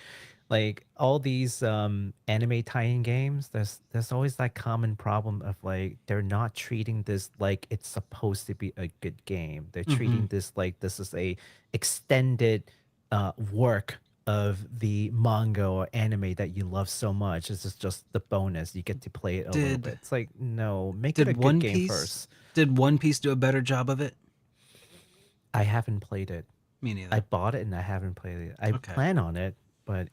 Like all these anime tie-in games, there's always that common problem of like they're not treating this like it's supposed to be a good game. They're treating this like this is a extended work of the manga or anime that you love so much. This is just the bonus. You get to play it a little bit. It's like, no, make it a good game first. Did One Piece do a better job of it? I haven't played it. Me neither. I bought it and I haven't played it. I plan on it, but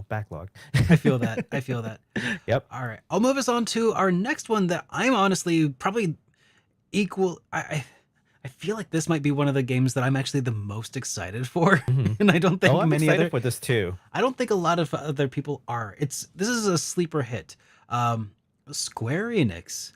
backlog. I feel that. Yep. All right. I'll move us on to our next one that I'm honestly probably equal. I feel like this might be one of the games that I'm actually the most excited for, and I don't think I'm many excited other. for this too. I don't think a lot of other people are. This is a sleeper hit. Square Enix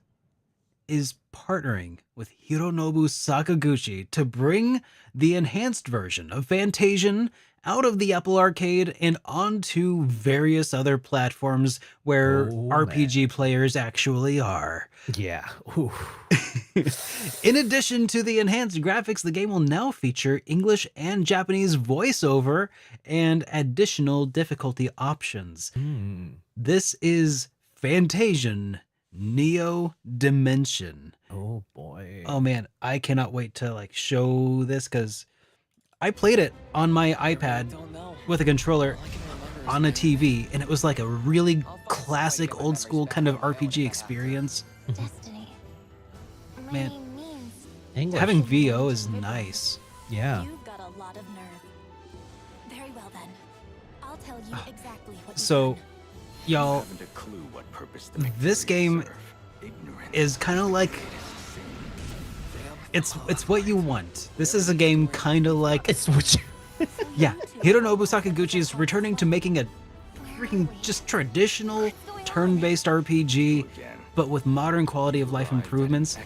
is partnering with Hironobu Sakaguchi to bring the enhanced version of Fantasian out of the Apple Arcade and onto various other platforms where RPG players actually are. Yeah. In addition to the enhanced graphics, the game will now feature English and Japanese voiceover and additional difficulty options. This is Fantasian Neo Dimension. Oh boy. Oh man, I cannot wait to show this because I played it on my iPad with a controller on a TV, and it was like a really classic old school kind of RPG experience. Destiny. My Man. name means English. Having VO is nice. Yeah. you've got a lot of nerve. Very well then. I'll tell you exactly what So, you've done. y'all, Haven't a clue what purpose the this victories game serve. Ignorance is kind of like it's what you want. This is a game kind of like It's what you... yeah. Hironobu Sakaguchi is returning to making a freaking just traditional turn-based RPG, but with modern quality of life improvements.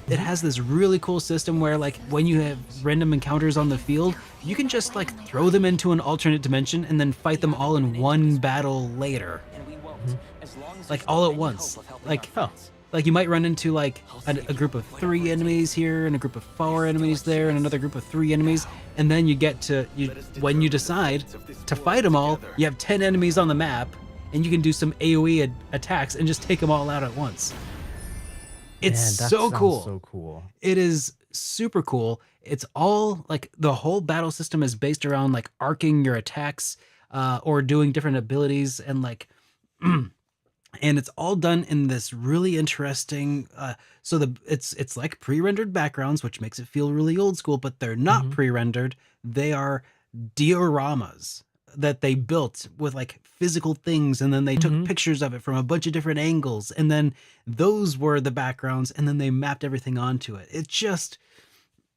It has this really cool system where, like, when you have random encounters on the field, you can just like throw them into an alternate dimension and then fight them all in one battle later, like all at once. Like you might run into like a group of 3 enemies here and a group of 4 enemies there and another group of 3 enemies, and then you get to when you decide to fight them all, you have 10 enemies on the map, and you can do some AoE attacks and just take them all out at once. It's Man, that so sounds cool. So cool. It is super cool. It's all like the whole battle system is based around like arcing your attacks or doing different abilities and like and it's all done in this really interesting it's like pre-rendered backgrounds, which makes it feel really old school, but they're not pre-rendered. They are dioramas that they built with like physical things, and then they took pictures of it from a bunch of different angles, and then those were the backgrounds, and then they mapped everything onto it. It just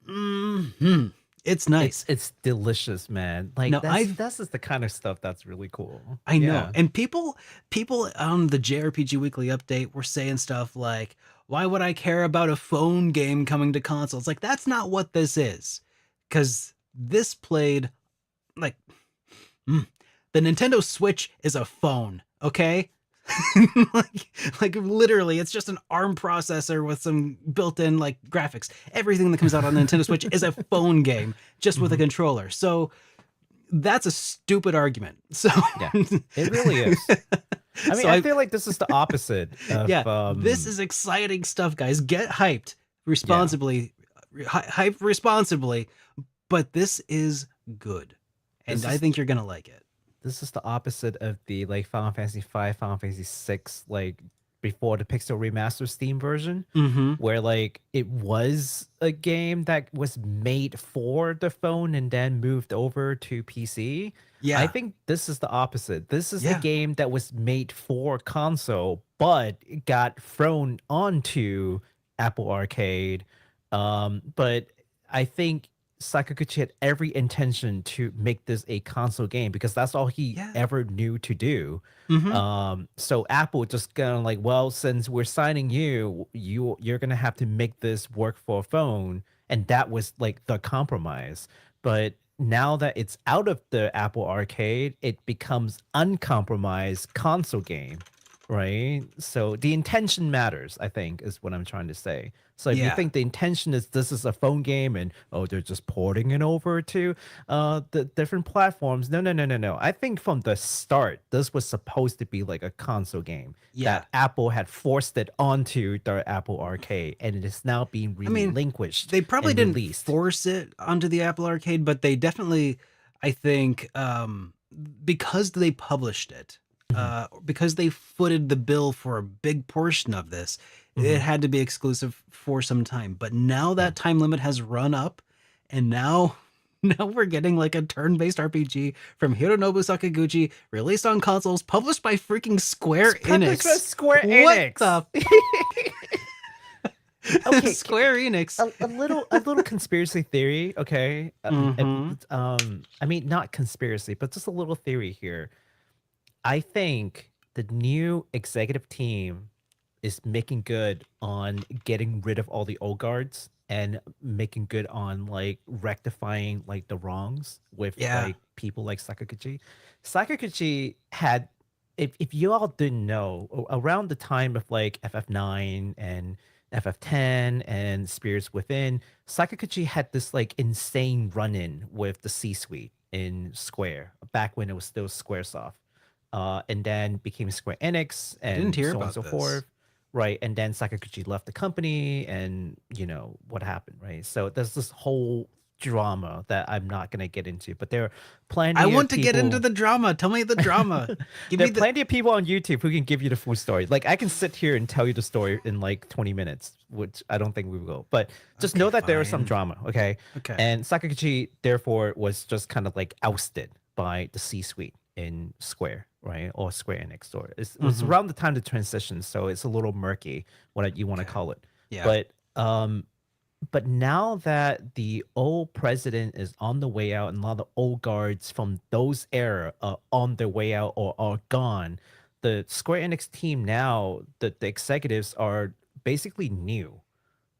it's nice. It's delicious, man. Like No, that's just the kind of stuff that's really cool. I know. And people on the JRPG Weekly Update were saying stuff like, why would I care about a phone game coming to consoles? Like, that's not what this is. Because this played like the Nintendo Switch is a phone, okay? like literally, it's just an ARM processor with some built-in like graphics. Everything that comes out on the Nintendo Switch is a phone game, just with a controller. So that's a stupid argument. So yeah, it really is. I mean, so I feel like this is the opposite. Of, this is exciting stuff, guys. Get hyped responsibly, hype responsibly. But this is good, and I think you're gonna like it. This is the opposite of the like Final Fantasy V, Final Fantasy VI, like before the Pixel Remaster Steam version, where like it was a game that was made for the phone and then moved over to PC. Yeah, I think this is the opposite. This is a game that was made for console, but it got thrown onto Apple Arcade. But I think Sakaguchi had every intention to make this a console game because that's all he ever knew to do. So Apple just kind of like, well, since we're signing you're gonna have to make this work for a phone, and that was like the compromise. But now that it's out of the Apple Arcade, it becomes uncompromised console game, right? So the intention matters, I think, is what I'm trying to say. So if you think the intention is this is a phone game and they're just porting it over to the different platforms, no. I think from the start this was supposed to be like a console game that Apple had forced it onto their Apple Arcade, and it is now being relinquished. They probably didn't force it onto the Apple Arcade, but they definitely, I think, because they published it, because they footed the bill for a big portion of this, it had to be exclusive for some time. But now that time limit has run up, and now we're getting like a turn-based RPG from Hironobu Sakaguchi, released on consoles, published by freaking Square Enix. Square Enix. What the okay, Square Enix. A little conspiracy theory, okay? I mean, not conspiracy, but just a little theory here. I think the new executive team is making good on getting rid of all the old guards and making good on like rectifying like the wrongs with like people like Sakaguchi. Sakaguchi had, if you all didn't know, around the time of like FF9 and FF10 and Spirits Within, Sakaguchi had this like insane run-in with the C-suite in Square back when it was still Squaresoft. And then became Square Enix and Didn't hear so on about and so this. forth. Right. And then Sakaguchi left the company and, you know, what happened, right? So there's this whole drama that I'm not going to get into, but there are plenty I of want to people... get into the drama. Tell me the drama. There are plenty of people on YouTube who can give you the full story. Like, I can sit here and tell you the story in like 20 minutes, which I don't think we will. But just know that there is some drama, okay? Okay. And Sakaguchi, therefore, was just kind of like ousted by the C-suite in Square, right? Or Square Enix. Or it was around the time of the transition, so it's a little murky what you want to call it. Yeah. But But now that the old president is on the way out and a lot of the old guards from those era are on their way out or are gone, the Square Enix team now, the executives are basically new,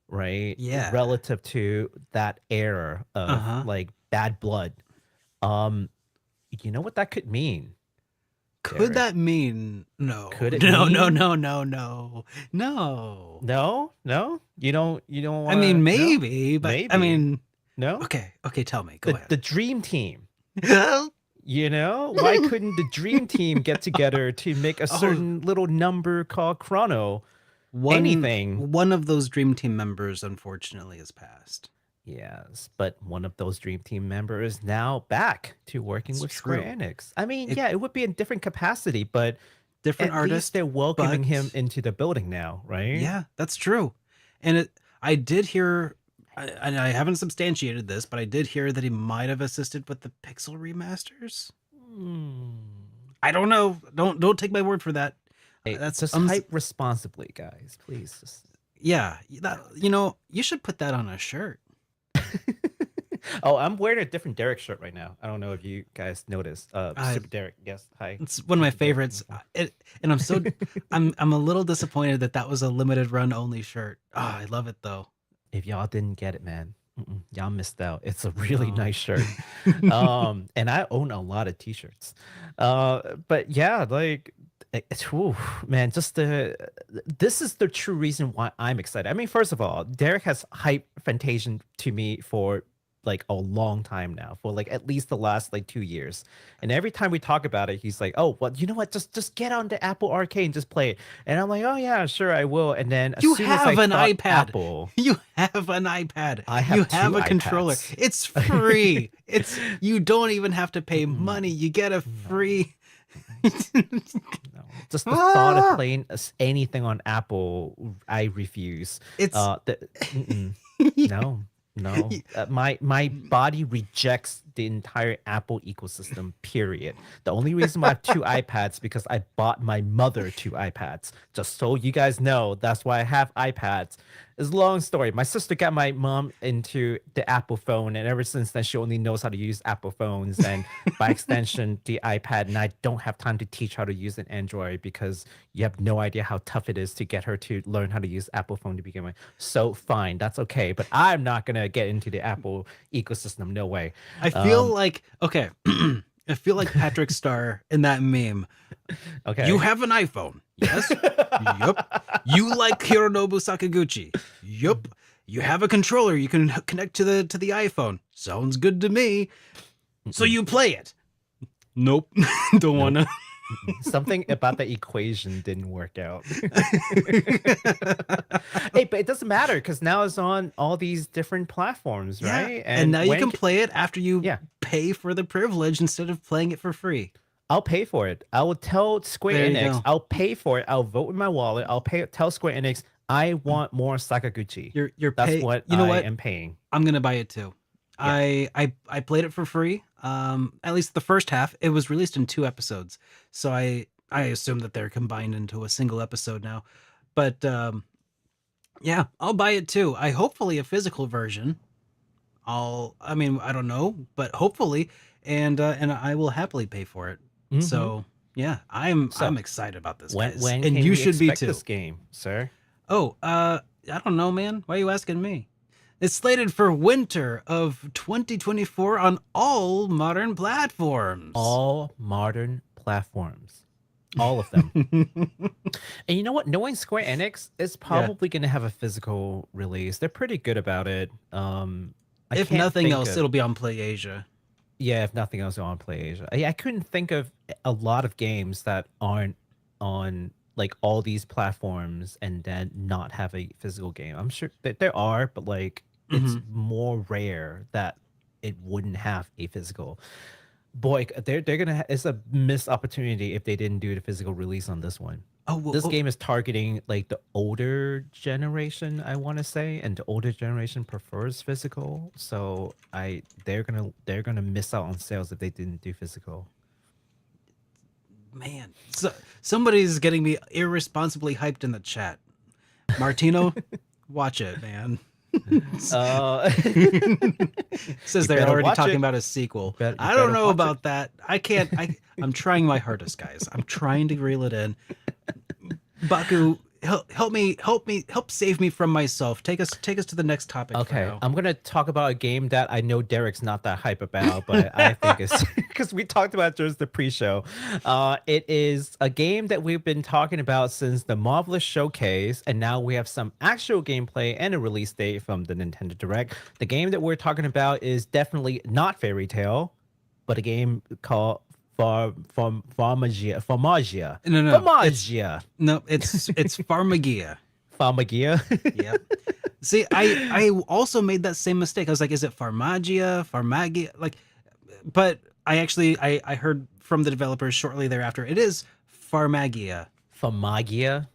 right? Yeah. Relative to that era of Uh-huh. like bad blood. Um, you know what that could mean, Could Derek? that mean no? Could it No, no, mean no, no, no. No. no? No? You don't I mean, want to no? maybe, but I Maybe. mean, No? okay, tell me. Go The ahead. dream team. You know, why couldn't the dream team get together to make a Oh, certain little number called Chrono? one Anything. one of those dream team members unfortunately has passed. Yes, but one of those dream team members is now back to working It's with Square true. Enix. I mean, It yeah, it would be in different capacity, but different at least artist, they're welcoming but him into the building now, right? yeah, that's true. And I did hear, and I haven't substantiated this, but I did hear that he might have assisted with the Pixel remasters. Hmm. I don't know. Don't take my word for that. Hey, That's just hype responsibly, guys. Please. yeah. That you should put that on a shirt. Oh, I'm wearing a different Derek shirt right now. I don't know if you guys noticed. I Super Derek, yes, hi. It's one of my Super Derek favorites. uniform. And I'm a little disappointed that was a limited run only shirt. Ah, I love it though. If y'all didn't get it, man, y'all missed out. It's a really Oh. nice shirt. And I own a lot of t-shirts. But yeah, like whew, man, just this is the true reason why I'm excited. I mean, first of all, Derek has hyped Fantasian to me for like a long time now, for like at least the last like 2 years. And every time we talk about it, he's like, "Oh, well, you know what? Just get on the Apple Arcade and just play it." And I'm like, "Oh yeah, sure, I will." And then as You soon as I have an thought iPad. Apple, You have an iPad. I have You have two a controller. iPads. It's free. You don't even have to pay Mm-mm. money. You get a free. No, just the thought of playing anything on Apple, I refuse. It's No, no. My body rejects the entire Apple ecosystem. Period. The only reason why I have two iPads because I bought my mother two iPads. Just so you guys know, that's why I have iPads. It's a long story. My sister got my mom into the Apple phone, and ever since then, she only knows how to use Apple phones and by extension, the iPad. And I don't have time to teach how to use an Android because you have no idea how tough it is to get her to learn how to use Apple phone to begin with. So fine, that's okay. But I'm not gonna get into the Apple ecosystem. No way. I feel like okay. I feel like Patrick Star in that meme. Okay. You have an iPhone. Yes. Yup. You like Hironobu Sakaguchi. Yup. You have a controller you can connect to the iPhone. Sounds good to me. So you play it. Nope. Don't wanna. Something about the equation didn't work out. Hey, but it doesn't matter because now it's on all these different platforms, right? And now you when can play it after you Yeah. pay for the privilege instead of playing it for free. I'll pay for it. I will tell Square There you Enix. go. I'll pay for it. I'll vote with my wallet. Tell Square Enix I want more Sakaguchi. You're That's pay- what you know I what? am paying. I'm gonna buy it too. Yeah. I played it for free. At least the first half. It was released in 2 episodes, so I assume that they're combined into a single episode now. But yeah, I'll buy it too. Hopefully a physical version. I mean, I don't know, but hopefully, and I will happily pay for it. Mhm. So yeah, I'm So, excited about this, When guys, when and can you we should be expect too. this game, sir? Oh, I don't know, man. Why are you asking me? It's slated for winter of 2024 on all modern platforms. All modern platforms. All of them. And you know what? Knowing Square Enix is probably going to have a physical release. They're pretty good about it. If nothing else, it'll be on PlayAsia. Yeah, if nothing else, on PlayAsia. I couldn't think of a lot of games that aren't on like all these platforms and then not have a physical game. I'm sure that there are, but like it's more rare that it wouldn't have a physical. Boy, they're gonna. It's a missed opportunity if they didn't do the physical release on this one. Oh, well, This game is targeting like the older generation, I want to say, and the older generation prefers physical. So they're gonna miss out on sales if they didn't do physical. man. So somebody's getting me irresponsibly hyped in the chat. Martino, watch it, man. Says You they're better already watch talking it. about a sequel. You I don't better know watch about that. I can't. I'm trying my hardest, guys. I'm trying to reel it in. Baku, help save me from myself. Take us to the next topic. Okay, Frau. I'm gonna talk about a game that I know Derek's not that hype about, but I think it's because we talked about it during the pre-show. It is a game that we've been talking about since the Marvelous Showcase, and now we have some actual gameplay and a release date from the Nintendo Direct. The game that we're talking about is definitely not Fairy Tale, but a game called Farmagia. No. Farmagia. It's Farmagia. Farmagia. Yep. See, I also made that same mistake. I was like, is it Farmagia? Like, but I heard from the developers shortly thereafter. It is Farmagia. Farmagia.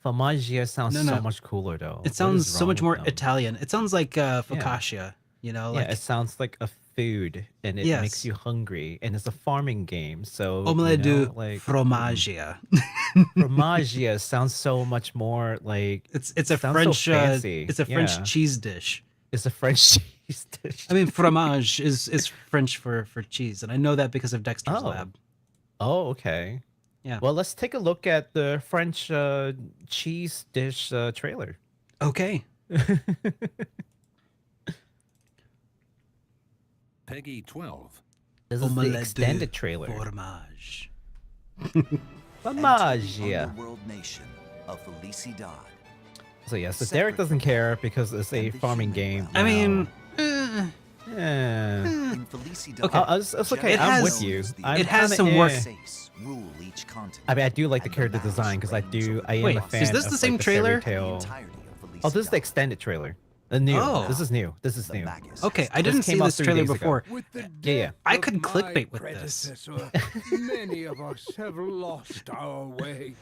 Farmagia sounds so much cooler though. It What sounds is so wrong much with more them? Italian. It sounds like focaccia. You know, Yeah, like it sounds like a food, and it Yes. makes you hungry, and it's a farming game. So omelette de like fromagia. Formagia sounds so much more like It's a sounds so French fancy. it's a French Yeah. cheese dish. It's a French cheese dish. I mean, fromage is French for cheese, and I know that because of Dexter's Oh. Lab. Oh, okay. Yeah. Well, let's take a look at the French cheese dish trailer. Okay. Peggy 12. This is the Omelette de extended trailer. Fromage. Formagia. Underworld nation of Felicidad. So yeah, so Derek doesn't care because it's a farming game. I mean, Yeah. In Felicidad, Okay. It's okay. It I'm has- with you. I'm it has kinda some work. Rule each continent. I mean, I do like the and character malice design because I am Wait, a is fan. this of, the same like, fairy trailer? The tale. entirety of Oh, this is the Felicidad. extended trailer. The new. Oh. This is new. This is The new. Magus. Okay, I didn't see came out this 3 trailer days ago. before. With the Yeah. I death could of clickbait my with this. predecessor, many of us have lost our way.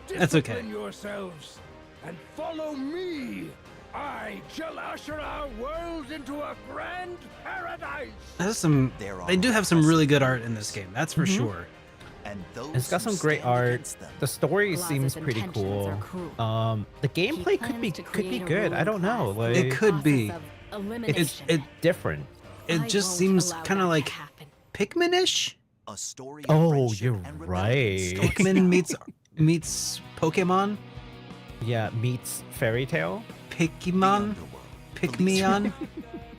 That's okay. Discipline yourselves and follow me. I shall usher our world into a grand paradise. They do have some really good art in this game. That's for sure. And those It's got who some great stand art. against them The story Galaz's seems pretty intentions cool. are cruel. The gameplay could be good. I don't know. Like It could be. Elimination. It different. it I just won't seems allow kind that of to like happen. Pikmin-ish. a story of Oh, friendship you're and rebellion right. starts Pikmin now. meets Pokemon. Yeah, meets fairy tale. The Pikimon. underworld, Pikmion.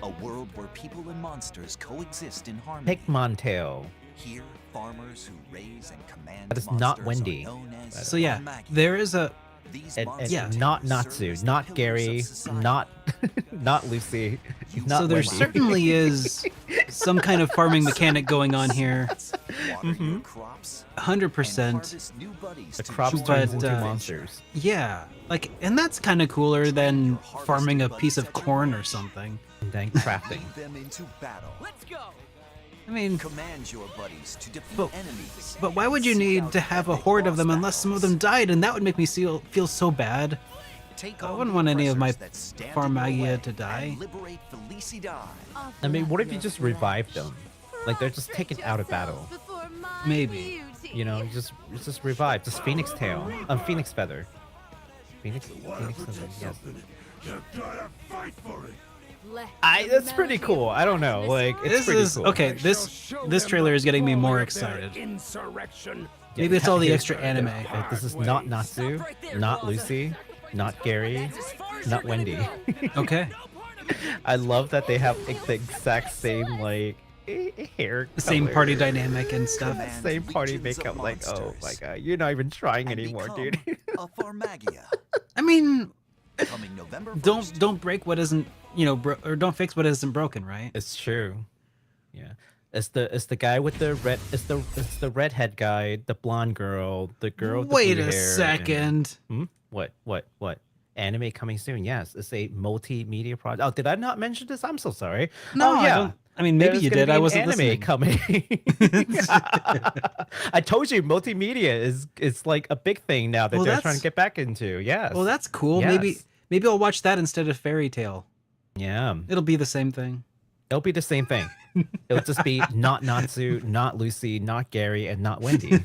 a world where people and monsters coexist in harmony. Pikmin tale. Here, farmers who raise and command That is monsters not are Wendy. known as So yeah, Farmagia. there is a These And monsters yeah. not serve Natsu, as the not pillars Gary, of society. not not Lucy, not so there Wendy. certainly is some kind of farming mechanic going on here. Water your crops, and 100%. harvest new buddies The to crops join turns But, into uh, monsters. Yeah, like, and that's kind of cooler than farming a piece of corn or something. And then crafting. Lead them into battle. Let's go. I mean, Command your buddies to defeat But- enemies. but why would you Seek need out to have a epic horde of boss them unless some of them battles. died, and that would make me feel so bad. Take I on wouldn't the want any of my oppressors that stand in Farmagia your way to die. and liberate Felicidad. I mean, what if you just revived them? Like they're just taken out of battle. Maybe. You know, just revive. Just Phoenix tail. Phoenix feather. Phoenix feather. Yes. That's pretty cool. I don't know. Like it's This pretty is cool. okay. This trailer is getting me more excited. Insurrection. Maybe it's all the Here's- extra anime. Like, this is not Natsu, not Lucy, not Gary, not Wendy. Okay, I love that they have like, the exact same like hair. the same color. party dynamic and stuff. Command Same party legions of makeup. Like, oh my monsters god, you're not even trying and anymore, become dude. a Farmagia. I mean, Coming November 1st. don't break what isn't or don't fix what isn't broken, right? It's true. Yeah. It's the guy with the red. It's the redhead guy, the blonde girl, the girl. With the Wait blue a hair, second. And, what? Anime coming soon? Yes, it's a multimedia project. Oh, did I not mention this? I'm so sorry. No, oh, I yeah. don't. I mean, maybe There's you gonna did. be I an wasn't anime listening. coming. I told you, multimedia is like a big thing now that Well, they're that's- trying to get back into. Yes. Well, that's cool. Yes. Maybe I'll watch that instead of Fairy Tale. yeah. It'll be the same thing. It'll be the same thing. It'll just be not Natsu, not Lucy, not Gary, and not Wendy.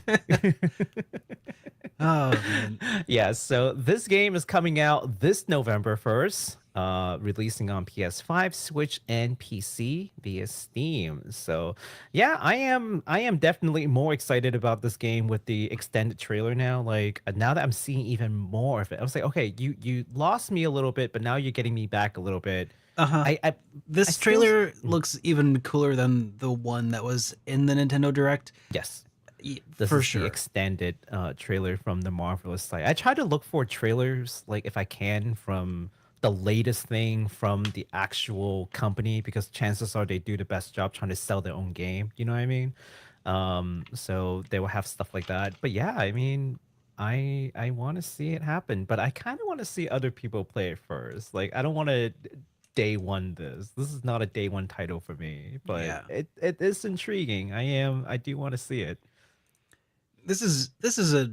Oh man. Yeah, so this game is coming out this November 1st, releasing on PS5, Switch, and PC via Steam. So, yeah, I am definitely more excited about this game with the extended trailer now. Like now that I'm seeing even more of it, I was like, okay, you lost me a little bit, but now you're getting me back a little bit. Uh-huh. I This still- trailer looks even cooler than the one that was in the Nintendo Direct. Yes. Y- This for is sure. the extended trailer from the Marvelous site. I try to look for trailers, like if I can, from the latest thing from the actual company, because chances are they do the best job trying to sell their own game. You know what I mean? So they will have stuff like that. But yeah, I mean, I want to see it happen, but I kind of want to see other people play it first. Like I don't want to day one this. This is not a day one title for me, but Yeah. it is intriguing. I do want to see it. This is a,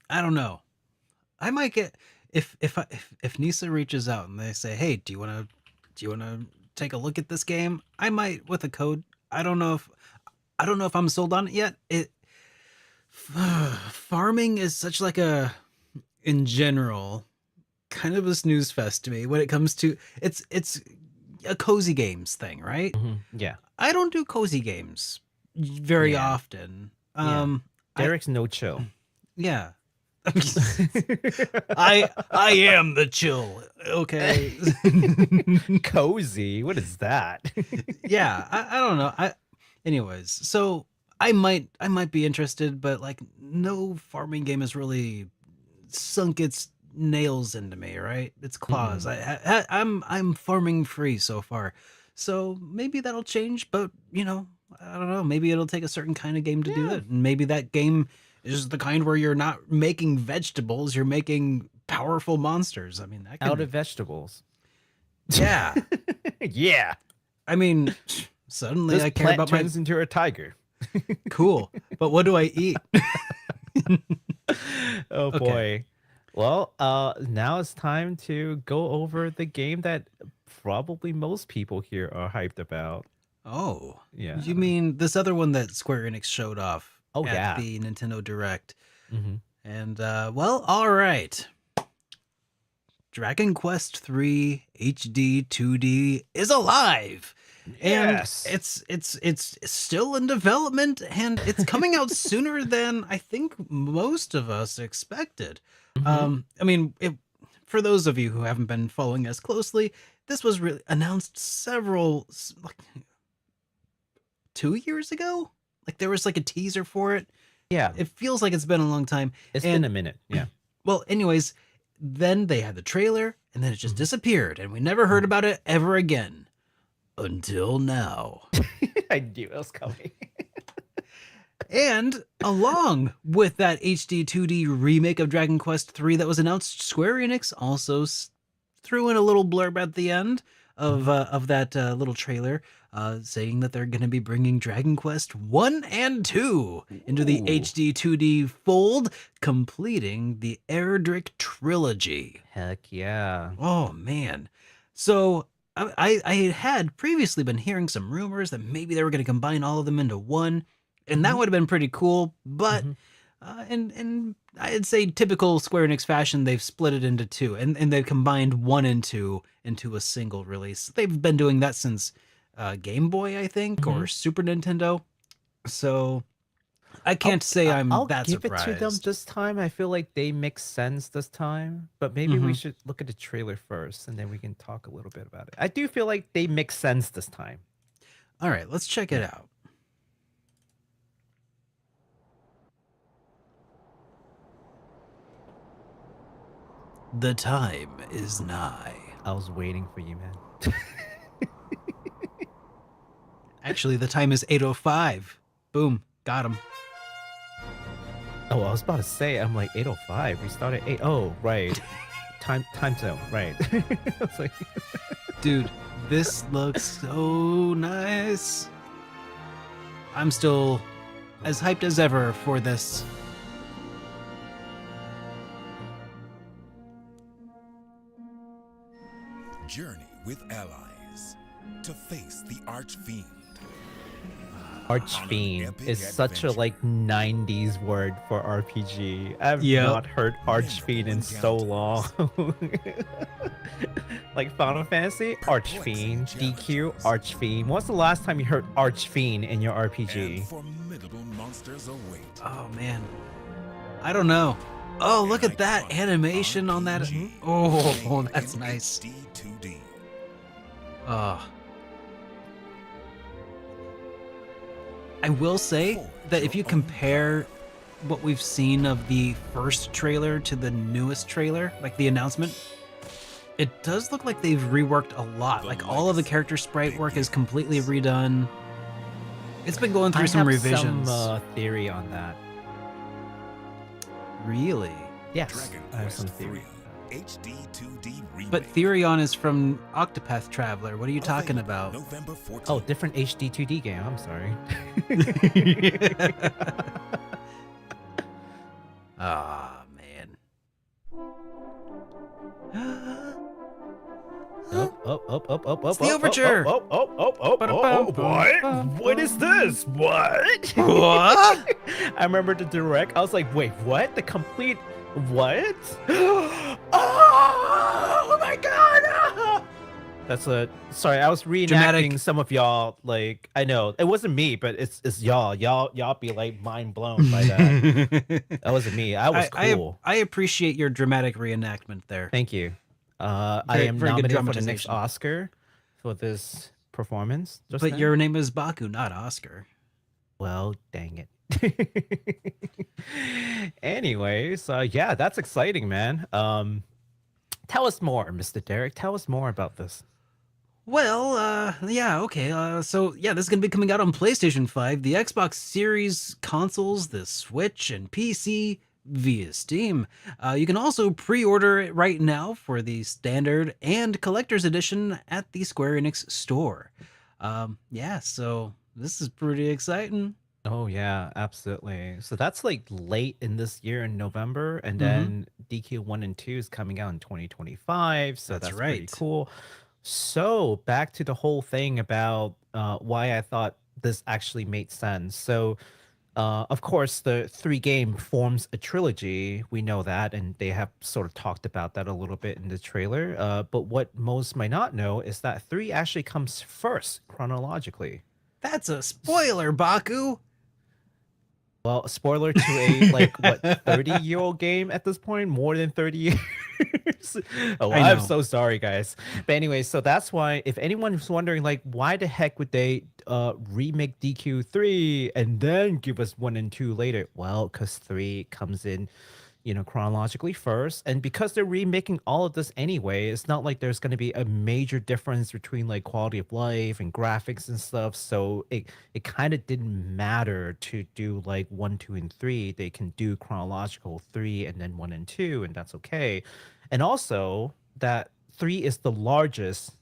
I don't know. I might get, if Nisa reaches out and they say, "Hey, do you want to take a look at this game?" I might with a code. I don't know if I'm sold on it yet. Farming is such like a, in general, kind of a snooze fest to me when it comes to, it's a cozy games thing, right? Yeah. I don't do cozy games very Yeah. often. Yeah. Derek's no chill. Yeah. I am the chill. Okay. Cozy? What is that? Yeah, I don't know. Anyways, so I might be interested, but like no farming game has really sunk its nails into me, right? Its claws. I'm farming free so far. So maybe that'll change, but I don't know. Maybe it'll take a certain kind of game to do that. And maybe that game is the kind where you're not making vegetables, you're making powerful monsters. I mean, that Out could, of vegetables. yeah. Yeah. I mean, suddenly This I care plant about my turns into a tiger. cool. But what do I eat? Oh Okay. boy. Well, now it's time to go over the game that probably most people here are hyped about. Oh, Yeah. you mean this other one that Square Enix showed off Oh, at yeah. the Nintendo Direct? Mm-hmm. And well, all right. Dragon Quest III HD 2D is alive. Yes. And it's still in development, and it's coming out sooner than I think most of us expected. I mean, for those of you who haven't been following us closely, this was really announced like 2 years ago. Like there was like a teaser for it. Yeah. It feels like it's been a long time. It's and been a minute. Yeah. well, anyways, then they had the trailer, and then it just disappeared, and we never heard about it ever again. Until now. I knew it was coming. And along with that HD 2D remake of Dragon Quest III that was announced, Square Enix also threw in a little blurb at the end of that little trailer, saying that they're going to be bringing Dragon Quest 1 and 2 into the HD 2D fold, completing the Erdrick trilogy. Heck yeah. Oh man. So I had previously been hearing some rumors that maybe they were going to combine all of them into one, and that would have been pretty cool. But and I'd say typical Square Enix fashion, they've split it into two, and they've combined 1 and 2 into a single release. They've been doing that since Game Boy, I think, or Super Nintendo. So I can't say I'll that give surprised. it to them this time. I feel like they make sense this time, but maybe we should look at the trailer first, and then we can talk a little bit about it. I do feel like they make sense this time. All right, let's check it out. The time is nigh. I was waiting for you, man. Actually, the time is 8:05. Boom, got him. Oh, I was about to say, I'm like 8:05. We started 8. Oh, right. time zone, right. I was like, Dude, this looks so nice. I'm still as hyped as ever for this. Journey with allies to face the archfiend. Archfiend is such a like 90s word for RPG. I've Yep. not heard Archfiend in so long. Like Final Fantasy, Archfiend, DQ, Archfiend. What's the last time you heard Archfiend in your RPG? Formidable monsters await. Oh man, I don't know. Oh, look at that animation on that. Oh, that's nice. HD2D. Oh. I will say that if you compare what we've seen of the first trailer to the newest trailer, like the announcement, it does look like they've reworked a lot. Like all of the character sprite work is completely redone. It's been going through some revisions. Some theory on that. Really? Yes, I have some theory. HD2D remake. But Therion is from Octopath Traveler. What are you talking about? November 14th. Oh, different HD 2D game. I'm sorry. Ah, man. Up. It's the overture. What is this? What? What? I remember the direct. I was like, wait, what? The complete what? Oh my god! That's a sorry. I was reenacting Dramatic. some of y'all. Like I know it wasn't me, but it's y'all. Y'all be like mind blown by that. That wasn't me. I was cool. I appreciate your dramatic reenactment there. Thank you. I Very- am very good nominated for the next dramatization. Oscar for this performance. Just But then. your name is Baku, not Oscar. Well, dang it. Anyways, yeah, that's exciting, man. Tell us more, Mr. Derek. Tell us more about this. Well, yeah, okay. So, yeah, this is going to be coming out on PlayStation 5, the Xbox Series consoles, the Switch, and PC via Steam. You can also pre-order it right now for the standard and collector's edition at the Square Enix store. Yeah, so this is pretty exciting. Oh yeah, absolutely. So that's like late in this year in November, and Mhm. then DQ 1 and 2 is coming out in 2025. So That's that's pretty right. cool. So back to the whole thing about why I thought this actually made sense. So of course, the 3 game forms a trilogy. We know that, and they have sort of talked about that a little bit in the trailer. But what most might not know is that 3 actually comes first chronologically. That's a spoiler, Baku. Well, spoiler to a like what 30-year-old game at this point, more than 30 years. Oh, I I'm know. so sorry, guys. But anyway, so that's why if anyone's wondering, like, why the heck would they remake DQ3 and then give us 1 and 2 later? Well, because 3 comes in, chronologically first, and because they're remaking all of this anyway, it's not like there's going to be a major difference between like quality of life and graphics and stuff. So it kind of didn't matter to do like 1, 2, and 3. They can do chronological 3 and then 1 and 2, and that's okay. And also that 3 is the largest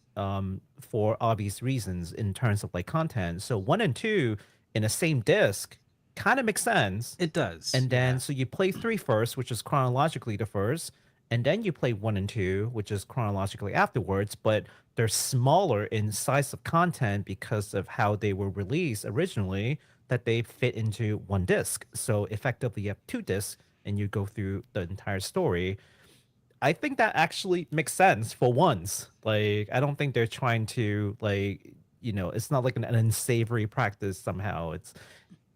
for obvious reasons in terms of like content. So 1 and 2 in the same disc kind of makes sense. It does. And then yeah. so you play 3 first, which is chronologically the first, and then you play 1 and 2, which is chronologically afterwards, but they're smaller in size of content because of how they were released originally, that they fit into 1 disc. So effectively you have 2 discs and you go through the entire story. I think that actually makes sense for once. Like, I don't think they're trying to like, it's not like an unsavory practice somehow. It's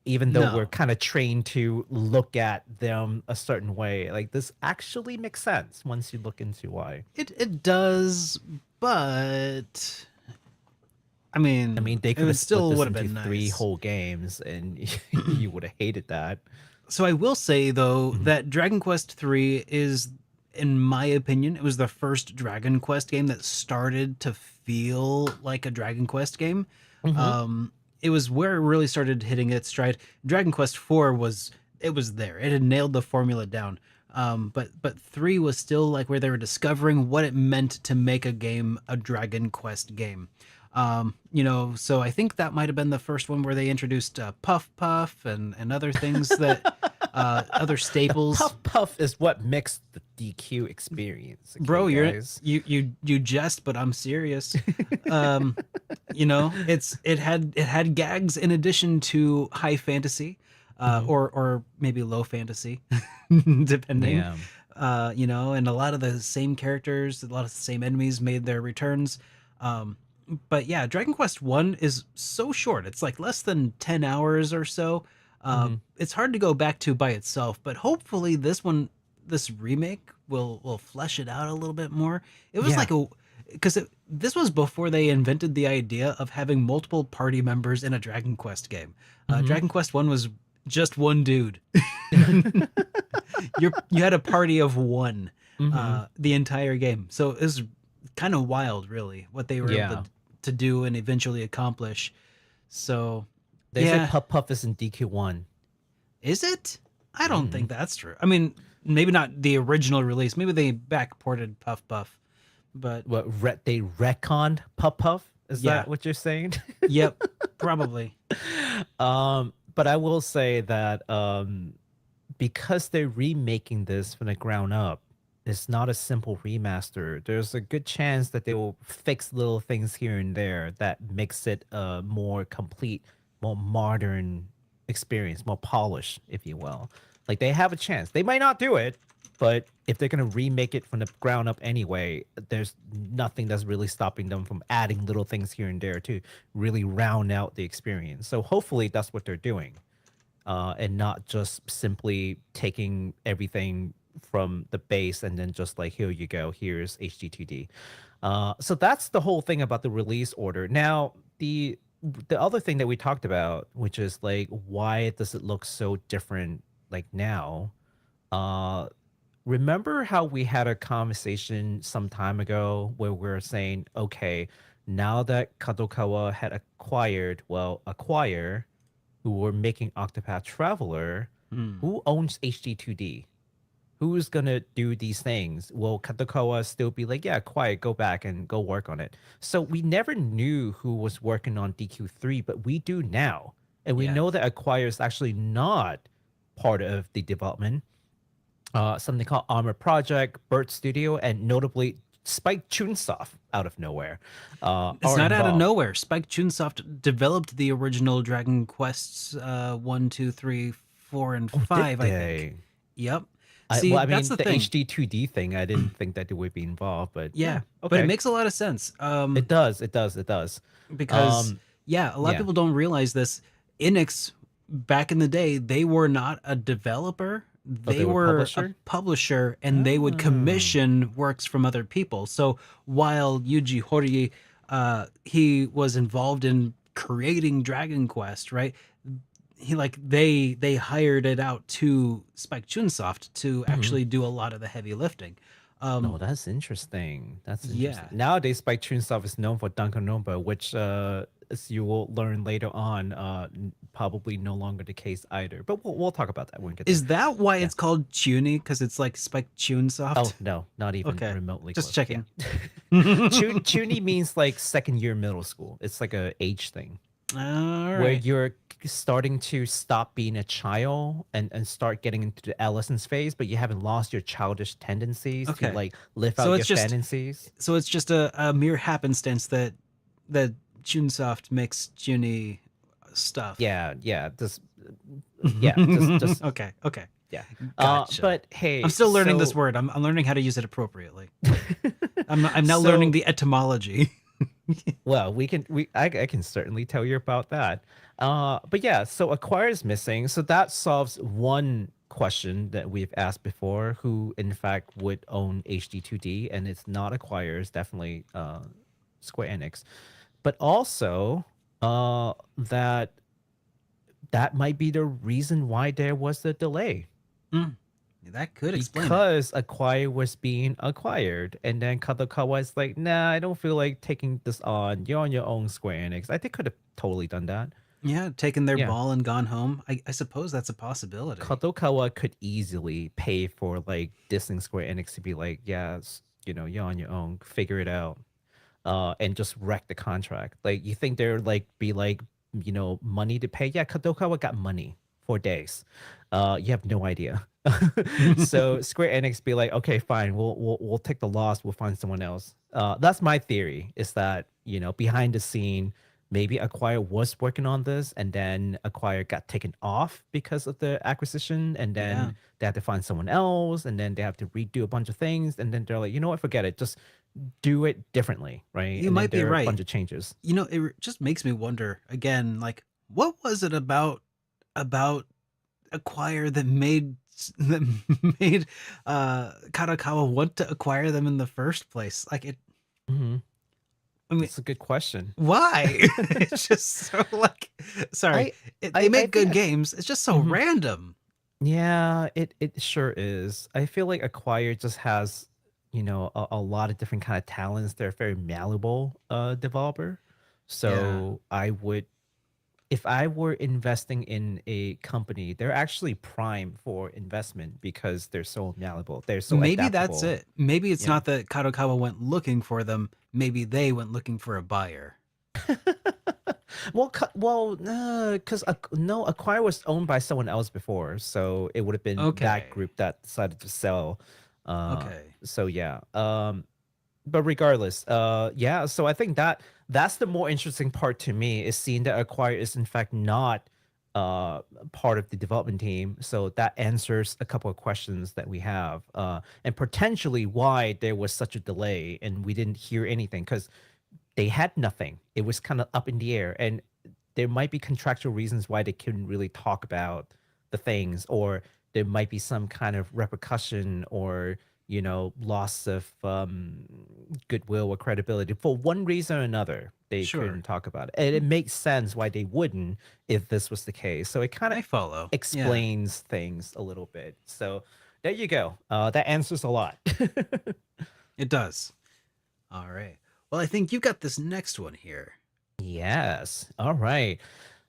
even though No. we're kind of trained to look at them a certain way, like this actually makes sense once you look into why. It does, but I mean, They it could have still split would this have into been 3 nice. whole games, and you would have hated that. So I will say though Mhm. that Dragon Quest III is, in my opinion, it was the first Dragon Quest game that started to feel like a Dragon Quest game. Mhm. It was where it really started hitting its stride. Dragon Quest IV was there. It had nailed the formula down. But 3 was still like where they were discovering what it meant to make a game a Dragon Quest game. So I think that might have been the first one where they introduced Puff Puff and other things that other staples. Puff is what makes the DQ experience. Okay, Bro, guys? you jest, but I'm serious. it had gags in addition to high fantasy, or maybe low fantasy, depending. Yeah. And a lot of the same characters, a lot of the same enemies made their returns. But yeah, Dragon Quest One is so short. It's like less than 10 hours or so. It's hard to go back to by itself, but hopefully this remake will flesh it out a little bit more. It was Yeah. because this was before they invented the idea of having multiple party members in a Dragon Quest game. Dragon Quest One was just one dude. You had a party of one the entire game, so it was kind of wild, really, what they were able to do and eventually accomplish. So They say Puff Puff is in DQ1. is it? I don't think that's true. I mean, maybe not the original release. Maybe they backported Puff Puff, but What they retconned Puff Puff? Is Yeah. that what you're saying? yep, probably. But I will say that because they're remaking this from the ground up, it's not a simple remaster. There's a good chance that they will fix little things here and there that makes it a more complete, more modern experience, more polished, if you will. Like they have a chance. They might not do it, but if they're gonna remake it from the ground up anyway, there's nothing that's really stopping them from adding little things here and there to really round out the experience. So hopefully that's what they're doing, and not just simply taking everything from the base and then just like, here you go, here's HD2D. So that's the whole thing about the release order. Now, the other thing that we talked about, which is like, why does it look so different like now? Remember how we had a conversation some time ago where we were saying, okay, now that Kadokawa had acquired who were making Octopath Traveler, who owns HD2D? Who's gonna do these things? Will Kadokawa still be like, yeah, quiet, go back and go work on it? So we never knew who was working on DQ3, but we do now. And we know that Acquire is actually not part of the development. Something called Armor Project, Bird Studio, and notably Spike Chunsoft out of nowhere. It's not out of nowhere. Spike Chunsoft developed the original Dragon Quests 1, 2, 3, 4, and 5, I think. Yep. See, that's the thing. HD2D thing, I didn't think that it would be involved, but Yeah, okay. but it makes a lot of sense. It does. Because a lot of people don't realize this. Enix back in the day, they were not a developer. They were a publisher, and they would commission works from other people. So while Yuji Horii, he was involved in creating Dragon Quest, right? They hired it out to Spike Chunsoft to actually do a lot of the heavy lifting. No, that's interesting. Yeah. Nowadays, Spike Chunsoft is known for Danganronpa, which, as you will learn later on, probably no longer the case either. But we'll talk about that when we get there. Is that why it's called Chuni? Because it's like Spike Chunsoft? Oh, no, not even remotely Just close. checking. Yeah. Chuny means like second year middle school. It's like a age thing. All right. Where you're starting to stop being a child and start getting into the adolescence phase, but you haven't lost your childish tendencies to like live out your fantasies. So it's just a mere happenstance that Chunsoft makes Junie stuff. Yeah. Just Okay. yeah. Gotcha. But hey, I'm still learning this word. I'm learning how to use it appropriately. I'm now learning the etymology. Well, I can certainly tell you about that. But yeah, so Acquire is missing. So that solves one question that we've asked before, who in fact would own HD2D, and it's not Acquire, it's definitely Square Enix. But also that might be the reason why there was the delay. That could explain because Acquire was being acquired, and then Kadokawa is like, nah, I don't feel like taking this on. You're on your own, Square Enix. I think could have totally done that. Yeah, taken their ball and gone home. I suppose that's a possibility. Kadokawa could easily pay for like dissing Square Enix to be like, yeah, you're on your own, figure it out, and just wreck the contract. Like, you think there like be like, money to pay? Yeah, Kadokawa got money for days. You have no idea. So Square Enix be like, okay, fine, we'll take the loss, we'll find someone else. That's my theory, is that behind the scene, maybe Acquire was working on this, and then Acquire got taken off because of the acquisition, and then Yeah. they had to find someone else, and then they have to redo a bunch of things, and then they're like, you know what, forget it, just do it differently, right? You And then might be there are a right. bunch of changes. You know, just makes me wonder again, like, what was it about Acquire that made Kadokawa want to acquire them in the first place? Like it, Hmm. I mean, That's a good question. why? It's just so like, sorry, they I make think good games. It's just so Mhm. random. Yeah, it sure is. I feel like Acquire just has, a lot of different kind of talents. They're a very malleable developer. So I would, if I were investing in a company, they're actually prime for investment because they're so malleable. They're so Maybe that's adaptable. it. Maybe it's Yeah. not that Kadokawa went looking for them. Maybe they went looking for a buyer. Because no, Acquire was owned by someone else before, so it would have been Okay. that group that decided to sell. Okay. So yeah. But regardless, yeah. So I think that's the more interesting part to me is seeing that Acquire is in fact not part of the development team. So that answers a couple of questions that we have, and potentially why there was such a delay and we didn't hear anything because they had nothing. It was kind of up in the air, and there might be contractual reasons why they couldn't really talk about the things, or there might be some kind of repercussion or loss of goodwill or credibility for one reason or another. They Sure. couldn't talk about it, and it makes sense why they wouldn't if this was the case. So it kind I of follow. Yeah. explains things a little bit. So there you go. That answers a lot. It does. All right. Well, I think you got this next one here. Yes. All right.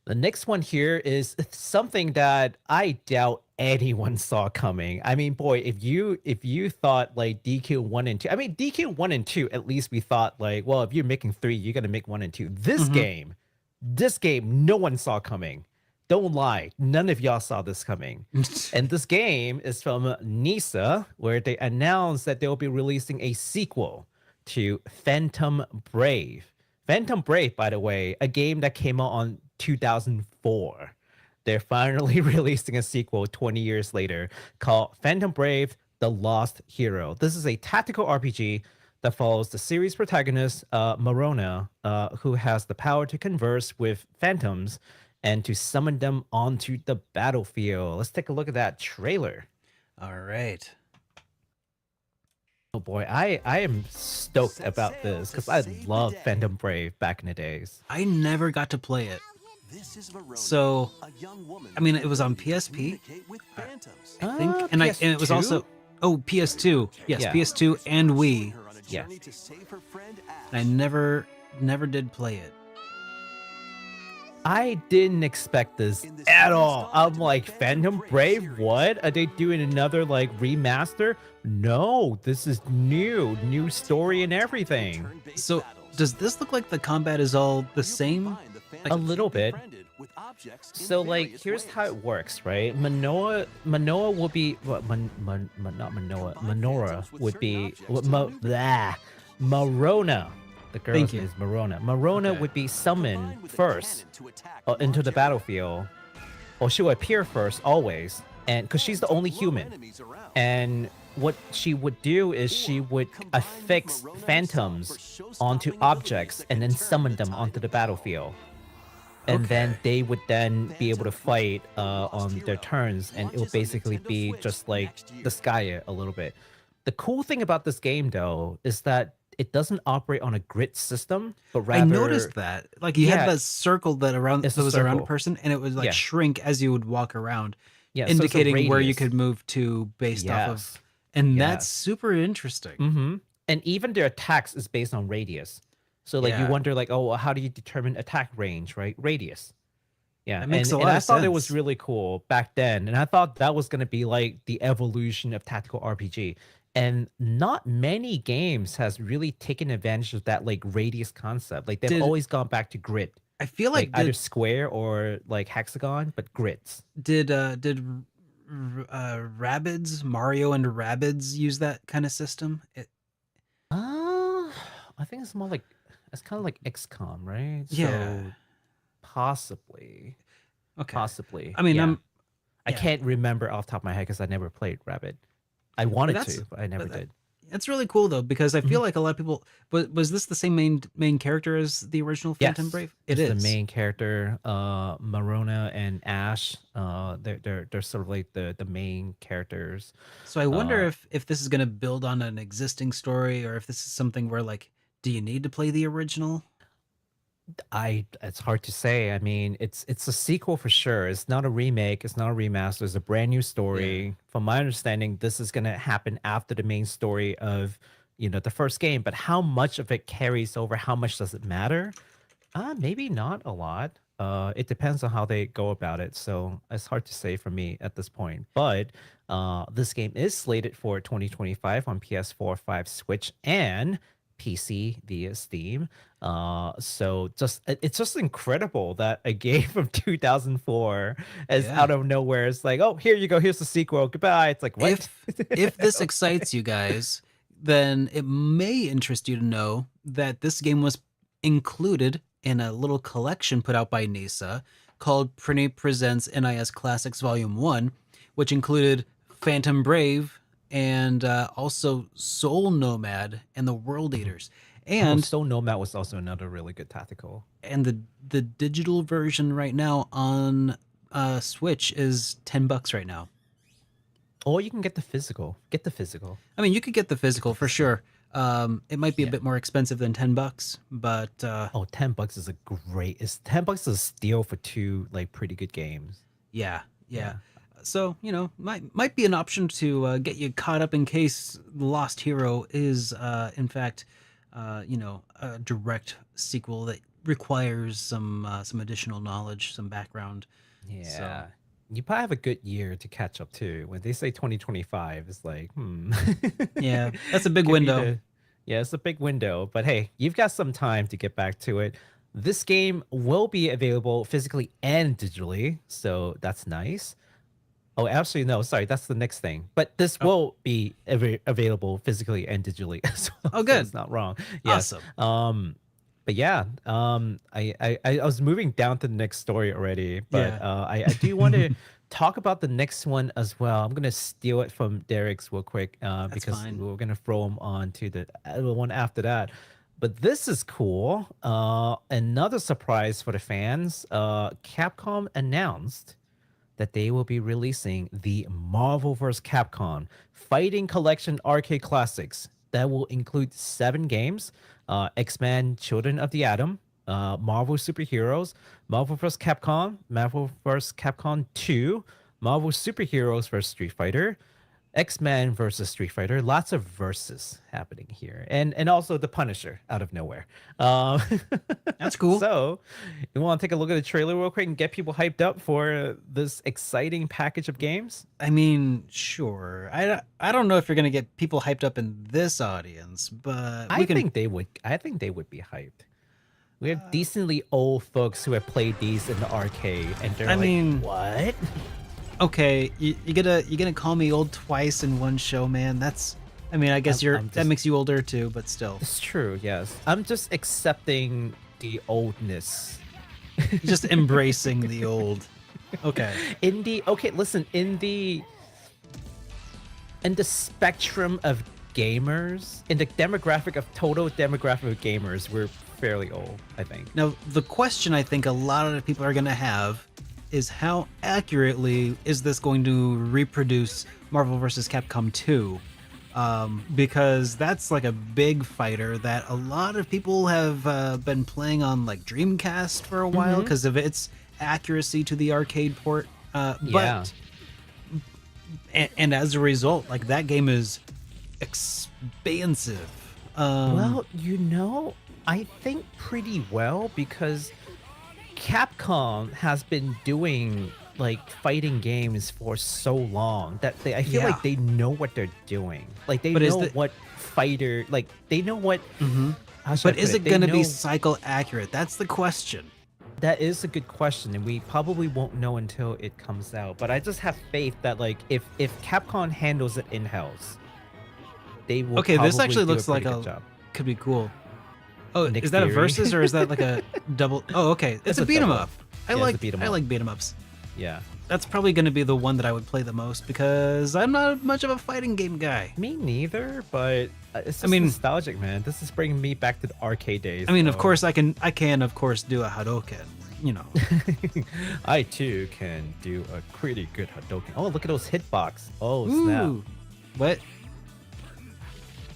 The next one here is something that I doubt anyone saw coming. I mean, boy, if you thought like DQ 1 and 2, I mean DQ 1 and 2, at least we thought like, well, if you're making 3, you're gonna make 1 and 2. This game, no one saw coming. Don't lie. None of y'all saw this coming. And this game is from NISA, where they announced that they'll be releasing a sequel to Phantom Brave. Phantom Brave, by the way, a game that came out on 2004. They're finally releasing a sequel 20 years later called Phantom Brave: The Lost Hero. This is a tactical RPG that follows the series protagonist, Marona, who has the power to converse with phantoms and to summon them onto the battlefield. Let's take a look at that trailer. All right. Oh boy, I am stoked about this because I loved Phantom Brave back in the days. I never got to play it. This is Verona, So, a young woman I mean, it was on who can PSP, communicate with phantoms. I think, and it was also PS2. Yes, Yeah. PS2 and Wii. Her on a Yeah. journey to save her friend Ash. I never did play it. I didn't expect this at all. I'm like, Phantom Brave? What? Are they doing another like remaster? No, this is new story and everything. Turn-based So, battles. does this look like the combat is all the You can same? find the A phantoms little you've bit. befriended with objects in So like, various here's ways. how it works, right? Manoa will be not Manoa. Minora would be Marona. The girl's Thank you. name is Marona. Marona Okay. would be Combine summoned with a first cannon to attack into the large battlefield, or she'll appear first always, and because she's the only areas. human. Enemies around. And what she would do is she would Combine with affix Marona's phantoms song for show-stopping onto abilities objects that and can then turn summon the them tide onto of the battle. battlefield. And then Okay. they would then be able to Phantom fight Brave, The Lost on their Hero turns, and it will launches on basically Nintendo be Switch just like next year. the Skya a little bit. The cool thing about this game, though, is that it doesn't operate on a grid system, but rather I noticed that. Like you Yeah. had that circle that It's a was around a circle. person, and it would like Yeah. shrink as you would walk around, Yeah, so it's a indicating where you radius. could move to based off of. Yes. And that's Yes. super interesting. Mm-hmm. And even their attacks is based on radius. So like you Yeah. wonder like, oh, well, how do you determine attack range, right? Radius. Yeah, That makes a and lot I of thought it was sense. really cool back then, and I thought that was gonna be like the evolution of tactical RPG. And not many games has really taken advantage of that like radius concept. Like they've Did- always gone back to grid, I feel like like either square or like hexagon, but grids. did Rabbids, Mario and Rabbids use that kind of system? I think it's more like It's kind of like XCOM, right? Yeah. So possibly, Okay. possibly. I mean, yeah. I yeah. can't remember off the top of my head because I never played Rabbit. I wanted that's- to, but I never did. It's really cool though, because I Mm-hmm. feel like a lot of people. Was this the same main character as the original Phantom Yes, Brave? it's It the is. main character, Marona and Ash. They're sort of like the main characters. So I wonder Uh, if this is going to build on an existing story, or if this is something where like, do you need to play the original? It's hard to say. I mean, it's a sequel for sure. It's not a remake. It's not a remaster. It's a brand new story. From my understanding, this is gonna happen after the main story of the first game. But how much of it carries over? How much does it matter? Maybe not a lot. It depends on how they go about it. So it's hard to say for me at this point. But this game is slated for 2025 on PS4, 5, Switch, and PC via Steam. So it's just incredible that a game from 2004 is Yeah. out of nowhere. It's like, oh, here you go. Here's the sequel. Goodbye. It's like, what? If this excites you guys, then it may interest you to know that this game was included in a little collection put out by NISA called Prinny Presents NIS Classics Volume 1, which included Phantom Brave and also Soul Nomad and the World Eaters. And Soul Nomad was also another really good tactical. and the digital version right now on Switch is $10 right now. Or you can get the physical. Get the physical. I mean, you could get the physical for sure. It might be a bit more expensive than $10, but Oh, $10 is $10 is a steal for two like pretty good games. yeah. So might be an option to get you caught up in case Lost Hero is in fact a direct sequel that requires some additional knowledge, some background. Yeah. You probably have a good year to catch up too. When they say 2025, it's like, Yeah, that's a big Give me window. Yeah, it's a big window. But hey, you've got some time to get back to it. This game will be available physically and digitally, so that's nice. Oh, actually, no, sorry, that's the next thing. But this will be available physically and digitally as well. Oh, So good. it's not wrong. Yes. Awesome. But yeah, I was moving down to the next story already, but Yeah. I do want to talk about the next one as well. I'm gonna steal it from Derek's real quick because fine. we're gonna throw him on to the one after that. But this is cool. Another surprise for the fans. Capcom announced that they will be releasing the Marvel vs. Capcom Fighting Collection Arcade Classics. That will include 7 games: X-Men: Children of the Atom, Marvel Superheroes, Marvel vs. Capcom, Marvel vs. Capcom 2, Marvel Superheroes vs. Street Fighter, X-Men versus Street Fighter. Lots of verses happening here, and also the Punisher out of nowhere. That's cool. So, you want to take a look at the trailer real quick and get people hyped up for this exciting package of games? I mean, sure. I don't know if you're gonna get people hyped up in this audience, but I think they would. I think they would be hyped. We have decently old folks who have played these in the arcade, and they're what? Okay, you're gonna call me old twice in one show, man. I guess that makes you older too, but still. It's true. Yes, I'm just accepting the oldness. Just embracing the old. Okay. Listen, in the spectrum of gamers, in the total demographic of gamers, we're fairly old, I think. Now, the question I think a lot of the people are gonna have is how accurately is this going to reproduce Marvel vs. Capcom 2? Because that's like a big fighter that a lot of people have been playing on like Dreamcast for a while because of its accuracy to the arcade port. And as a result, like that game is expansive. I think pretty well because Capcom has been doing like fighting games for so long that I feel like they know what they're doing. Like they know what fighter, like they know what. But is it going to be cycle accurate? That's the question. That is a good question, and we probably won't know until it comes out. But I just have faith that like if Capcom handles it in house, they will. Okay, this probably actually do looks a like pretty good job. could be cool. Oh, Nick is that a Fury. versus or is that like a double? Oh, okay. It's a beat 'em double. up. Yeah, it's a beat 'em I up. like beat 'em ups. Yeah. That's probably going to be the one that I would play the most because I'm not much of a fighting game guy. Me neither, but it's just mean- nostalgic, man. This is bringing me back to the arcade days. I mean, of so- course I can of course do a Hadouken, you know. I too can do a pretty good Hadouken. Oh, look at those hitbox. Oh, snap. Ooh. What?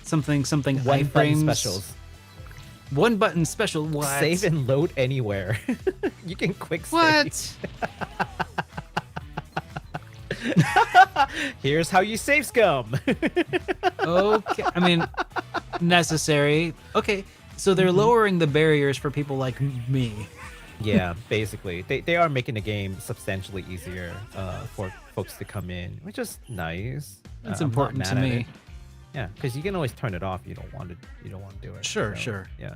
Something One button iframes. specials. One button special. What? Save and load anywhere. You can quick save. What? Here's how you save scum. Okay. I mean, necessary. Okay. So they're lowering the barriers for people like me. Yeah, basically. They are making the game substantially easier for folks to come in, which is nice. That's I'm not important to mad at me. it. Yeah, because you can always turn it off. You don't want to do it. Sure, sure. Yeah.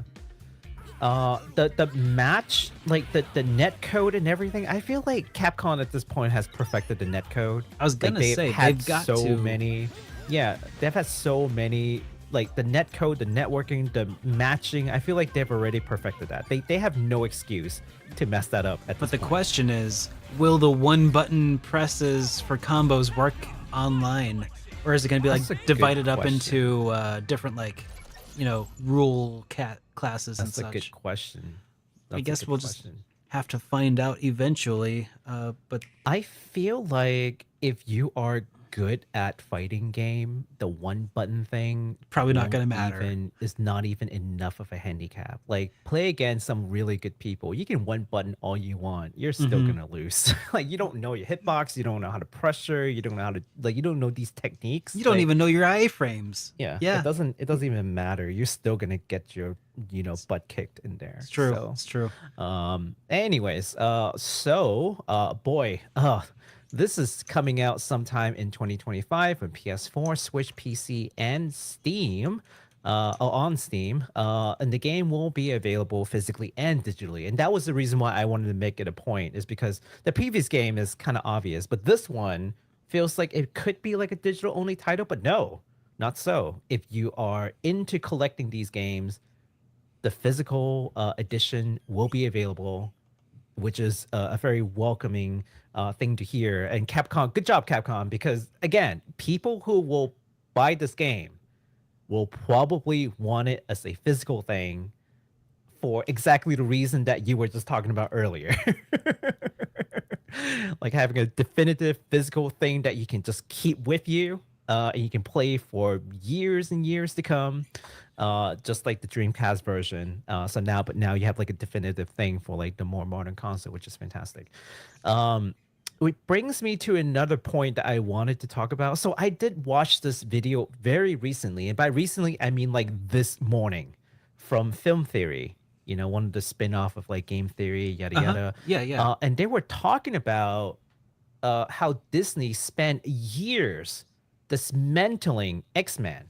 The match, like the net code and everything. I feel like Capcom at this point has perfected the net code. I was Like, gonna say, had they've got so to. many. Yeah, they've had so many. Like the net code, the networking, the matching. I feel like they've already perfected that. They have no excuse to mess that up at But this the point. question is, will the one button presses for combos work online? Or is it going to be That's a like good divided up question. into different like, rule classes That's and a such? good question. I That's a guess good we'll just question. have to find out eventually. But I feel like if you are good at fighting game, the one button thing Probably not gonna won't matter. is not even enough of a handicap. Like play against some really good people. You can one button all you want. You're still Mhm. gonna lose. Like you don't know your hitbox, you don't know how to pressure, you don't know how to you don't know these techniques. you don't Like, even know your iframes. yeah. Yeah. It doesn't even matter. You're still gonna get your butt kicked in there. It's true. So, It's true. anyways, this is coming out sometime in 2025 on PS4, Switch, PC, and Steam. On Steam, and the game will be available physically and digitally. And that was the reason why I wanted to make it a point, is because the previous game is kind of obvious, but this one feels like it could be like a digital only title, but no, not so. If you are into collecting these games, the physical edition will be available, which is a very welcoming thing to hear. And Capcom, good job, Capcom, because again, people who will buy this game will probably want it as a physical thing for exactly the reason that you were just talking about earlier. Like having a definitive physical thing that you can just keep with you, and you can play for years and years to come, just like the Dreamcast version. But now you have like a definitive thing for like the more modern console, which is fantastic. Which brings me to another point that I wanted to talk about. So I did watch this video very recently, and by recently I mean like this morning, from Film Theory. One of the spin-off of like Game Theory, yada yada. Yeah. And they were talking about how Disney spent years dismantling X-Men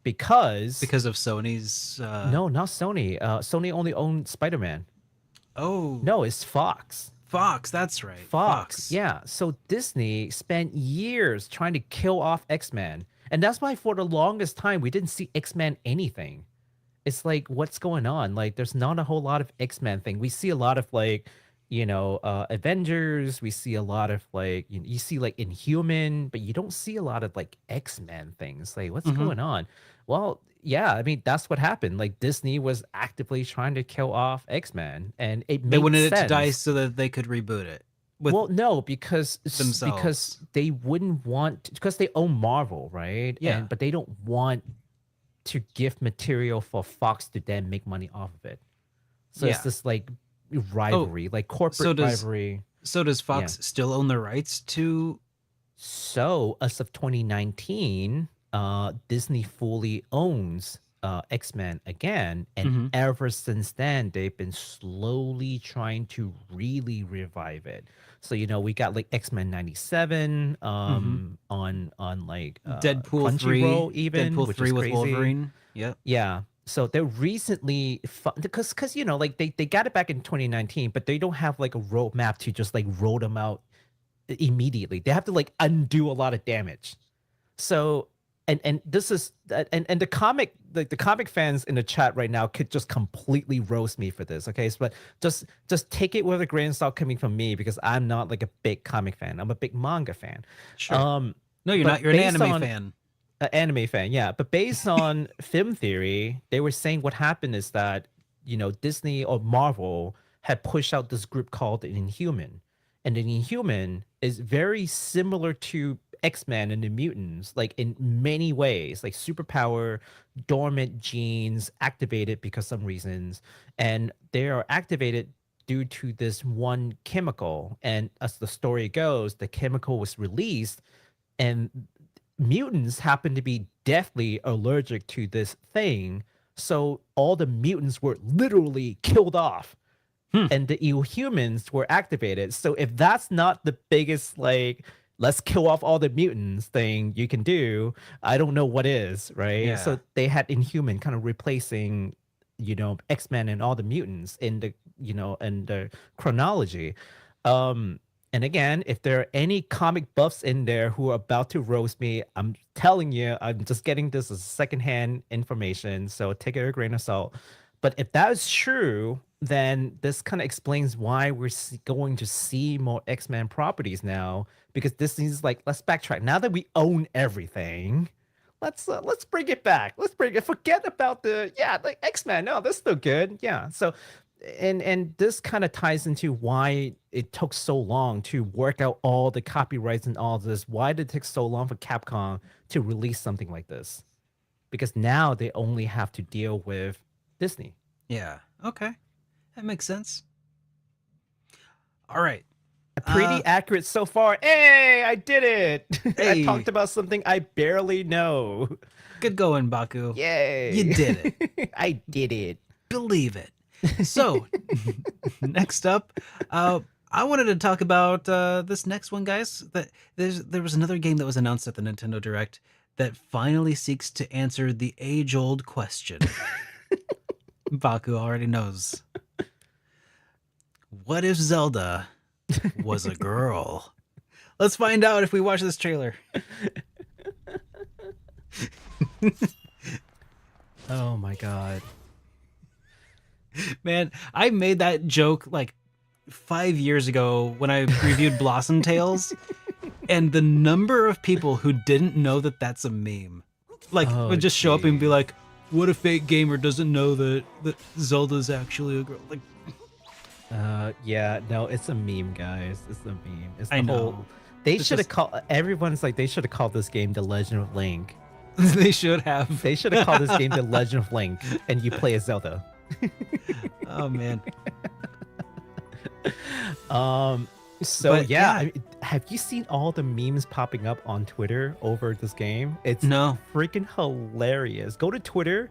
because Because of Sony's. no, not Sony. Sony only owned Spider-Man. Oh. No, it's Fox. Fox. That's right. Fox. Yeah. So Disney spent years trying to kill off X-Men. And that's why for the longest time we didn't see X-Men anything. It's like, what's going on? Like, there's not a whole lot of X-Men thing. We see a lot of like, Avengers. We see a lot of like, you see like Inhuman, but you don't see a lot of like X-Men things. Like, what's going on? Well, yeah, I mean, that's what happened. Like, Disney was actively trying to kill off X-Men, and it made They wanted sense. it to die so that they could reboot it. Well, no, because themselves. they wouldn't want, because they own Marvel, right? Yeah. But they don't want to give material for Fox to then make money off of it. So it's Yeah. this like rivalry, like corporate so does- rivalry. So does Fox still own the rights to? So as of 2019, Disney fully owns X-Men again, and ever since then they've been slowly trying to really revive it. So we got like X-Men 97 on like Deadpool 3, Crunchyroll even, Deadpool which 3 is with crazy. Wolverine. Yep. Yeah. So they recently, because like they got it back in 2019, but they don't have like a roadmap to just like roll them out immediately. They have to like undo a lot of damage. So and this is and the comic the comic fans in the chat right now could just completely roast me for this, okay? But just take it with a grain of salt coming from me, because I'm not like a big comic fan. I'm a big manga fan. Sure. No, you're but not. You're an based anime on- fan. Anime fan, yeah. But based on film theory, they were saying what happened is that, you know, Disney or Marvel had pushed out this group called an Inhuman. And an Inhuman is very similar to X-Men and the mutants, like in many ways, like superpower, dormant genes activated because some reasons, and they are activated due to this one chemical. And as the story goes, the chemical was released, and mutants happen to be deathly allergic to this thing. So all the mutants were literally killed off. And the humans were activated. So if that's not the biggest, like, let's kill off all the mutants thing you can do, I don't know what is, right? Yeah. So they had Inhuman kind of replacing, you know, X-Men and all the mutants in the, you know, in the chronology. And again, if there are any comic buffs in there who are about to roast me, I'm telling you, I'm just getting this as secondhand information, so take it with a grain of salt. But if that is true, then this kind of explains why we're going to see more X-Men properties now, because Disney's like, let's backtrack. Now that we own everything, let's bring it back. Let's bring it. Forget about like X-Men. No, that's still good. Yeah. So, and this kind of ties into why it took so long to work out all the copyrights and all this. Why did it take so long for Capcom to release something like this? Because now they only have to deal with Disney. Yeah. Okay. That makes sense. All right. Pretty accurate so far. Hey, I did it. Hey. I talked about something I barely know. Good going, Baku. Yay. You did it. I did it. Believe it. So, next up, I wanted to talk about this next one, guys. That there was another game that was announced at the Nintendo Direct that finally seeks to answer the age-old question. Baku already knows. What if Zelda was a girl? Let's find out if we watch this trailer. Oh my god. Man, I made that joke like 5 years ago when I reviewed Blossom Tales, and the number of people who didn't know that that's a meme, like, would just show up and be like, what a fake gamer doesn't know that Zelda's actually a girl. Like, Yeah, no, it's a meme, guys. It's a meme. It's the I know. whole. They It's should have just- called. Everyone's like, they should have called this game The Legend of Link. they should have. They should have called this game The Legend of Link, and you play as Zelda. Oh man. So But, yeah. I mean, have you seen all the memes popping up on Twitter over this game? It's No. freaking hilarious. Go to Twitter,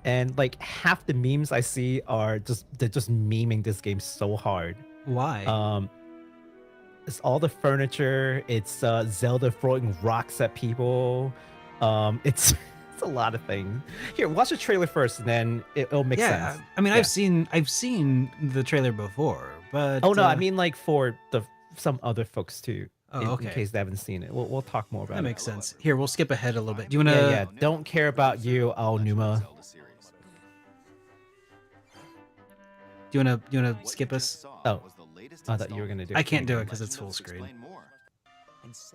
and like half the memes I see are they're just memeing this game so hard. Why? It's all the furniture. It's Zelda throwing rocks at people. It's it's a lot of things. Here, watch the trailer first, and then it'll make yeah. sense. I mean, Yeah. I've seen the trailer before, but Oh no, I mean like for some other folks too. Oh, in okay. case they haven't seen it, we'll talk more about that it. makes sense. Here, we'll skip ahead a little bit. Do you want to? Yeah, yeah. Don't care about you, Aonuma. Do you want to skip us? Oh, I thought you were gonna do it. I can't do it because it's full screen.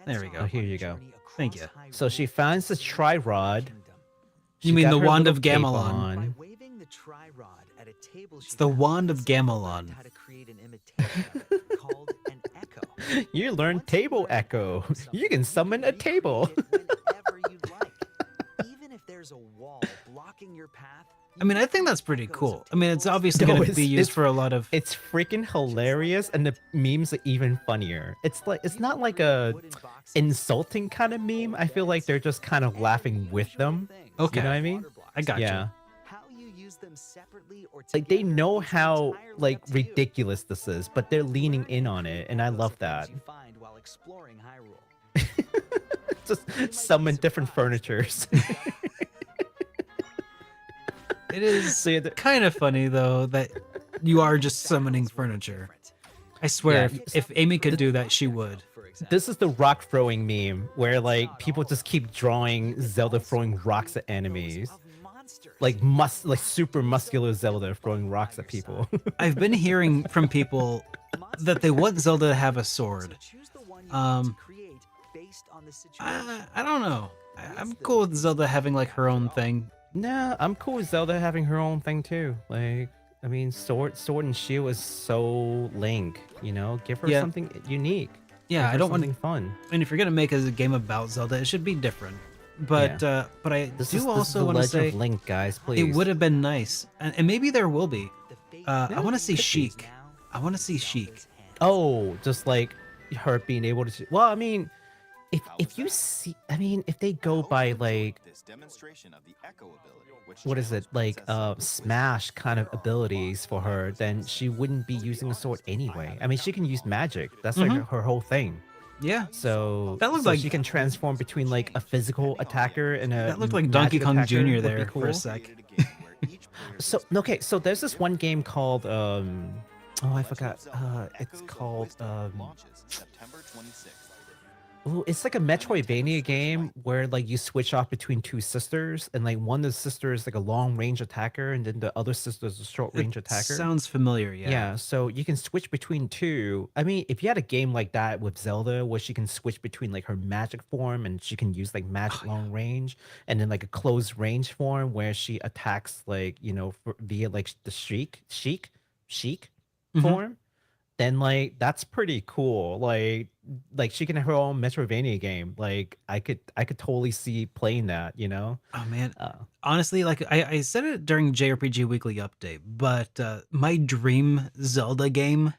There we go. Oh, here you go. Thank you. So she finds the tri-rod. You She mean got the her wand little of cape Gamelon? on. Waving the tri-rod at a table, It's the wand of Gamelon. how to create an imitation of it called an echo. You learned table echo. You can summon a table. Whenever you'd like. Even if there's a wall blocking your path. I mean, I think that's pretty cool. I mean, it's obviously No, going to it's- be used it's- for a lot of. It's freaking hilarious, and the memes are even funnier. It's not like a insulting kind of meme. I feel like they're just kind of laughing with them. Okay. You know what I mean? I got Yeah. How you use them separately or Like they together know is how entirely like up to you. ridiculous this is, but they're leaning in on it, and I love that. You find while exploring Hyrule. Just summon different furnitures. It is So, yeah, kind of funny though that you are just summoning furniture. I swear, Yeah, if Amy could do that, she would. this is the rock throwing meme where like people just keep drawing Zelda throwing rocks at enemies. Like super muscular Zelda throwing rocks at people. I've been hearing from people that they want Zelda to have a sword. I don't know. I'm cool with Zelda having like her own thing. Nah, I'm cool with Zelda having her own thing too. Like, I mean, sword and shield is so Link, you know? Give her something unique. Yeah, I don't want something fun. And if you're gonna make a game about Zelda, it should be different. But I do also want to say, of Link, guys, please. it would have been nice, and maybe there will be. I want to see Sheik. I want to see Sheik. Oh, just like her being able to. Well, I mean, if you see, I mean, if they go by like, what is it, like Smash kind of abilities for her, then she wouldn't be using a sword anyway. I mean, she can use magic. That's like her whole thing. Yeah. So that looked like she can transform between like a physical attacker and a. That looked like Donkey Kong Jr. there cool. for a sec. So okay, so there's this one game called oh, I forgot. It's called oh, it's like a Metroidvania game where like you switch off between two sisters, and like one of the sisters is like a long range attacker, and then the other sister is a short range attacker. Sounds familiar, yeah. Yeah, so you can switch between two. I mean, if you had a game like that with Zelda, where she can switch between like her magic form and she can use like magic long range, and then like a closed range form where she attacks like, you know, via like the sheik form, then like that's pretty cool. Like she can have her own Metroidvania game. Like I could totally see playing that, you know? Oh man. Honestly, like I said it during JRPG Weekly Update, but my dream Zelda game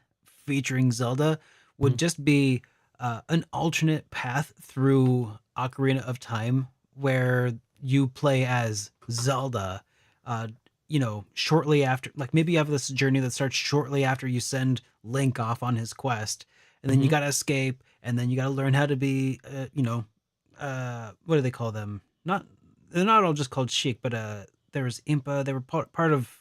featuring Zelda would just be an alternate path through Ocarina of Time where you play as Zelda, you know, shortly after, like maybe you have this journey that starts shortly after you send Link off on his quest, and then you got to escape, and then you got to learn how to be, you know, what do they call them? They're not all just called Sheik, but there was Impa. They were part of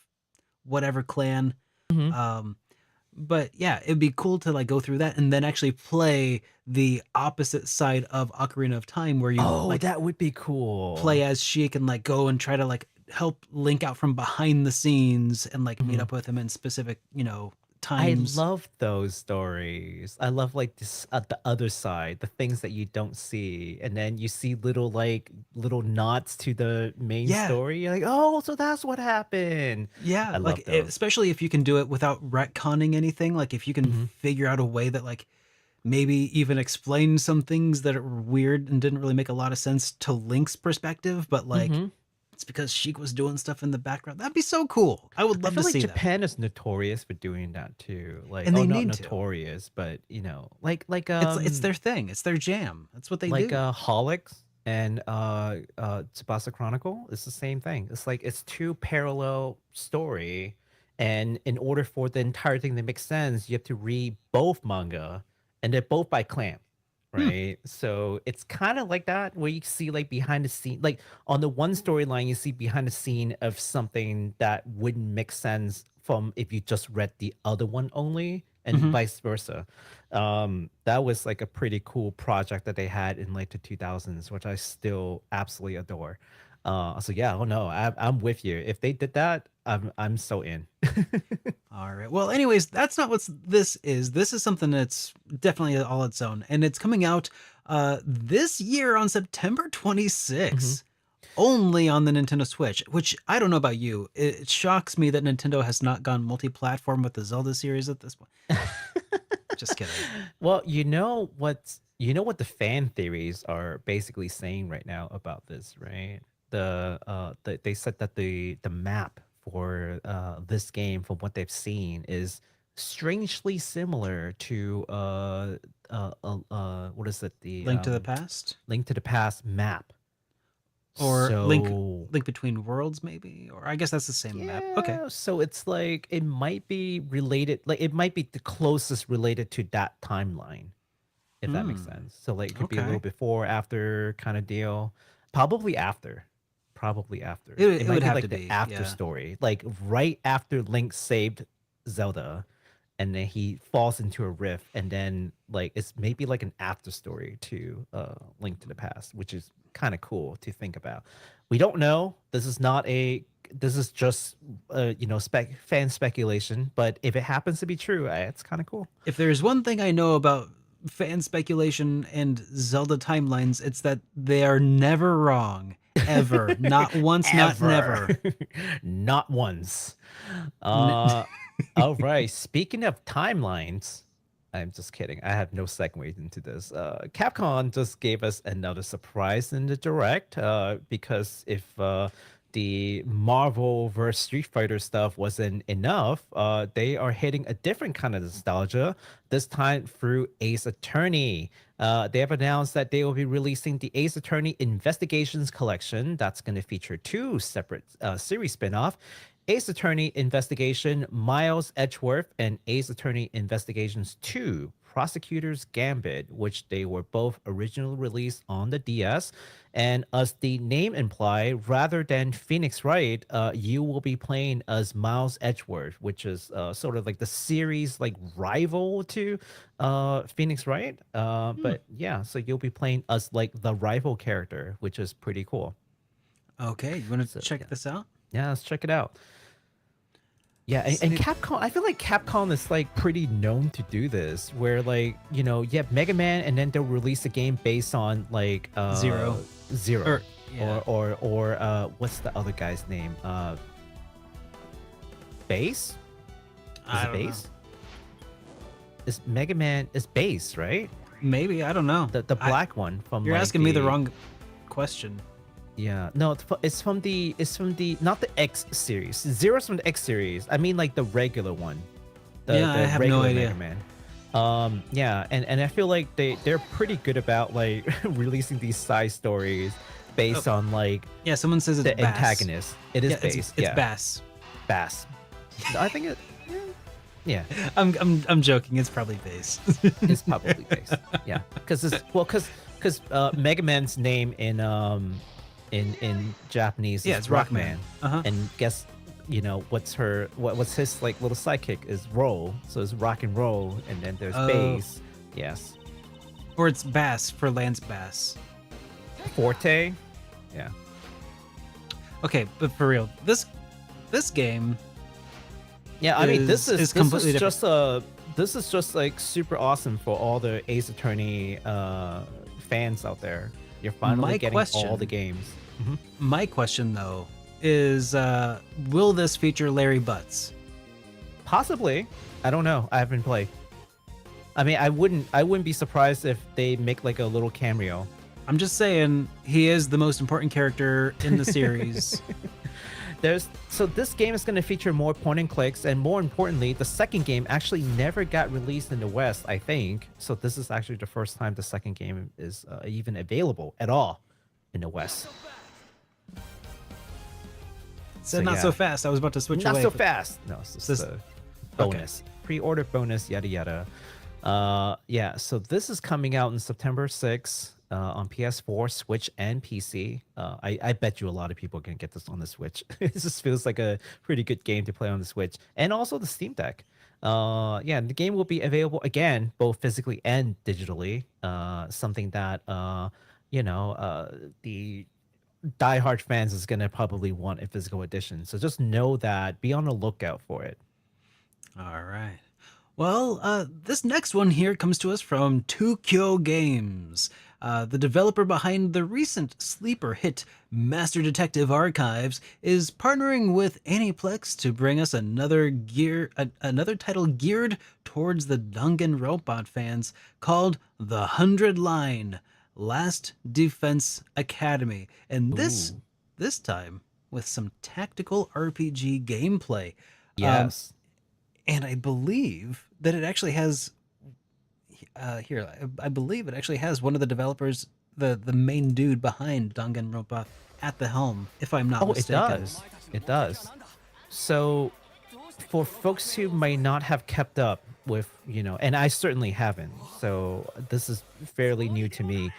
whatever clan. But yeah, it'd be cool to like go through that and then actually play the opposite side of Ocarina of Time, where you like that would be cool. Play as Sheik and like go and try to like help Link out from behind the scenes and like meet up with him in specific, you know, times. I love those stories. I love like this the other side, the things that you don't see, and then you see little nods to the main story. You're like, oh, so that's what happened. Yeah, I like love those. especially if you can do it without retconning anything. Like if you can figure out a way that like maybe even explain some things that are weird and didn't really make a lot of sense to Link's perspective, but like it's because Sheik was doing stuff in the background. That'd be so cool. I would love to see Japan is notorious for doing that too. Like, and they not need notorious, but you know, like it's their thing. It's their jam. That's what they do. Like Holics and Tsubasa Chronicle. It's the same thing. It's like it's two parallel story, and in order for the entire thing to make sense, you have to read both manga, and they're both by Clamp. Right. So it's kind of like that where you see like behind the scene, like on the one storyline, you see behind the scene of something that wouldn't make sense from if you just read the other one only, and vice versa. That was like a pretty cool project that they had in like the 2000s, which I still absolutely adore. So yeah, oh no, I'm with you. If they did that, I'm so in. All right. Well, anyways, that's not what this is. This is something that's definitely all its own, and it's coming out this year on September 26th, only on the Nintendo Switch. Which I don't know about you. It shocks me that Nintendo has not gone multi-platform with the Zelda series at this point. Just kidding. Well, you know what the fan theories are basically saying right now about this, right? They said that the map for this game, from what they've seen, is strangely similar to what is it, the Link to the Past? Link to the Past map, or so, Link Between Worlds, maybe, or I guess that's the same map. Okay, so it's like it might be related, like it might be the closest related to that timeline, if that makes sense. So like it could be a little before, after kind of deal. Probably after. It might would be have like to the be after story, like right after Link saved Zelda, and then he falls into a rift, and then like it's maybe like an after story to Link to the Past, which is kind of cool to think about. We don't know. This is just fan speculation, but if it happens to be true, it's kind of cool. If there's one thing I know about fan speculation and Zelda timelines, it's that they are never wrong. Ever. Not once, not never. Not once. All right. Speaking of timelines, I'm just kidding. I have no segue into this. Capcom just gave us another surprise in the direct because if the Marvel vs. Street Fighter stuff wasn't enough, they are hitting a different kind of nostalgia, this time through Ace Attorney. They have announced that they will be releasing the Ace Attorney Investigations Collection. That's going to feature 2 separate series spin-off. Ace Attorney Investigation Miles Edgeworth and Ace Attorney Investigations 2 Prosecutor's Gambit, which they were both originally released on the DS. And as the name imply, rather than Phoenix Wright, you will be playing as Miles Edgeworth, which is sort of like the series like rival to Phoenix Wright. But yeah, so you'll be playing as like the rival character, which is pretty cool. Okay, you want to check this out? Yeah, let's check it out. Yeah, and Capcom, I feel like Capcom is like pretty known to do this, where like, you have Mega Man and then they'll release a game based on like Zero. Or what's the other guy's name? Base? Is it Base? Is Mega Man is Base, right? Maybe, I don't know. The black one from You're like, asking me the wrong question. Yeah, no, it's from the not the X series. Zero's from the X series. I mean like the regular one. I have no idea. Mega Man. Yeah, and I feel like they're pretty good about like releasing these side stories based on like someone says it's the Bass. antagonist. It is Bass. It's Bass. Bass. I think it. Yeah. I'm joking. It's probably Bass. It's probably Bass. Yeah, because Mega Man's name in Japanese is it's Rockman. And guess what's his like little sidekick is Roll, so it's rock and roll, and then there's Bass. Yes, or it's Bass for Lance Bass. Forte. Yeah. Okay, but for real, this game. Yeah, I mean this is completely different. This is just like super awesome for all the Ace Attorney fans out there. You're finally getting all the games. Mm-hmm. My question though is, will this feature Larry Butts? Possibly. I don't know. I haven't played. I mean, I wouldn't be surprised if they make like a little cameo. I'm just saying he is the most important character in the series. So this game is going to feature more point and clicks, and more importantly, the second game actually never got released in the West, I think. So this is actually the first time the second game is even available at all in the West. Said not so fast. I was about to switch away. Not so fast. No, it's just a bonus. Okay. Pre-order bonus, yada yada. Yeah, so this is coming out on September 6th. On PS4, Switch, and PC. I bet you a lot of people are going to get this on the Switch. It just feels like a pretty good game to play on the Switch. And also the Steam Deck. Yeah, the game will be available again, both physically and digitally. Something that, the diehard fans is going to probably want a physical edition. So just know that. Be on the lookout for it. All right. Well, this next one here comes to us from Tukyo Games. The developer behind the recent sleeper hit Master Detective Archives is partnering with Aniplex to bring us another title geared towards the Danganronpa fans called The 100 Line Last Defense Academy. And this time with some tactical RPG gameplay. Yes. And I believe that it actually has I believe it actually has one of the developers, the main dude behind Danganronpa at the helm, if I'm not mistaken. It does. So for folks who may not have kept up with, and I certainly haven't, so this is fairly new to me.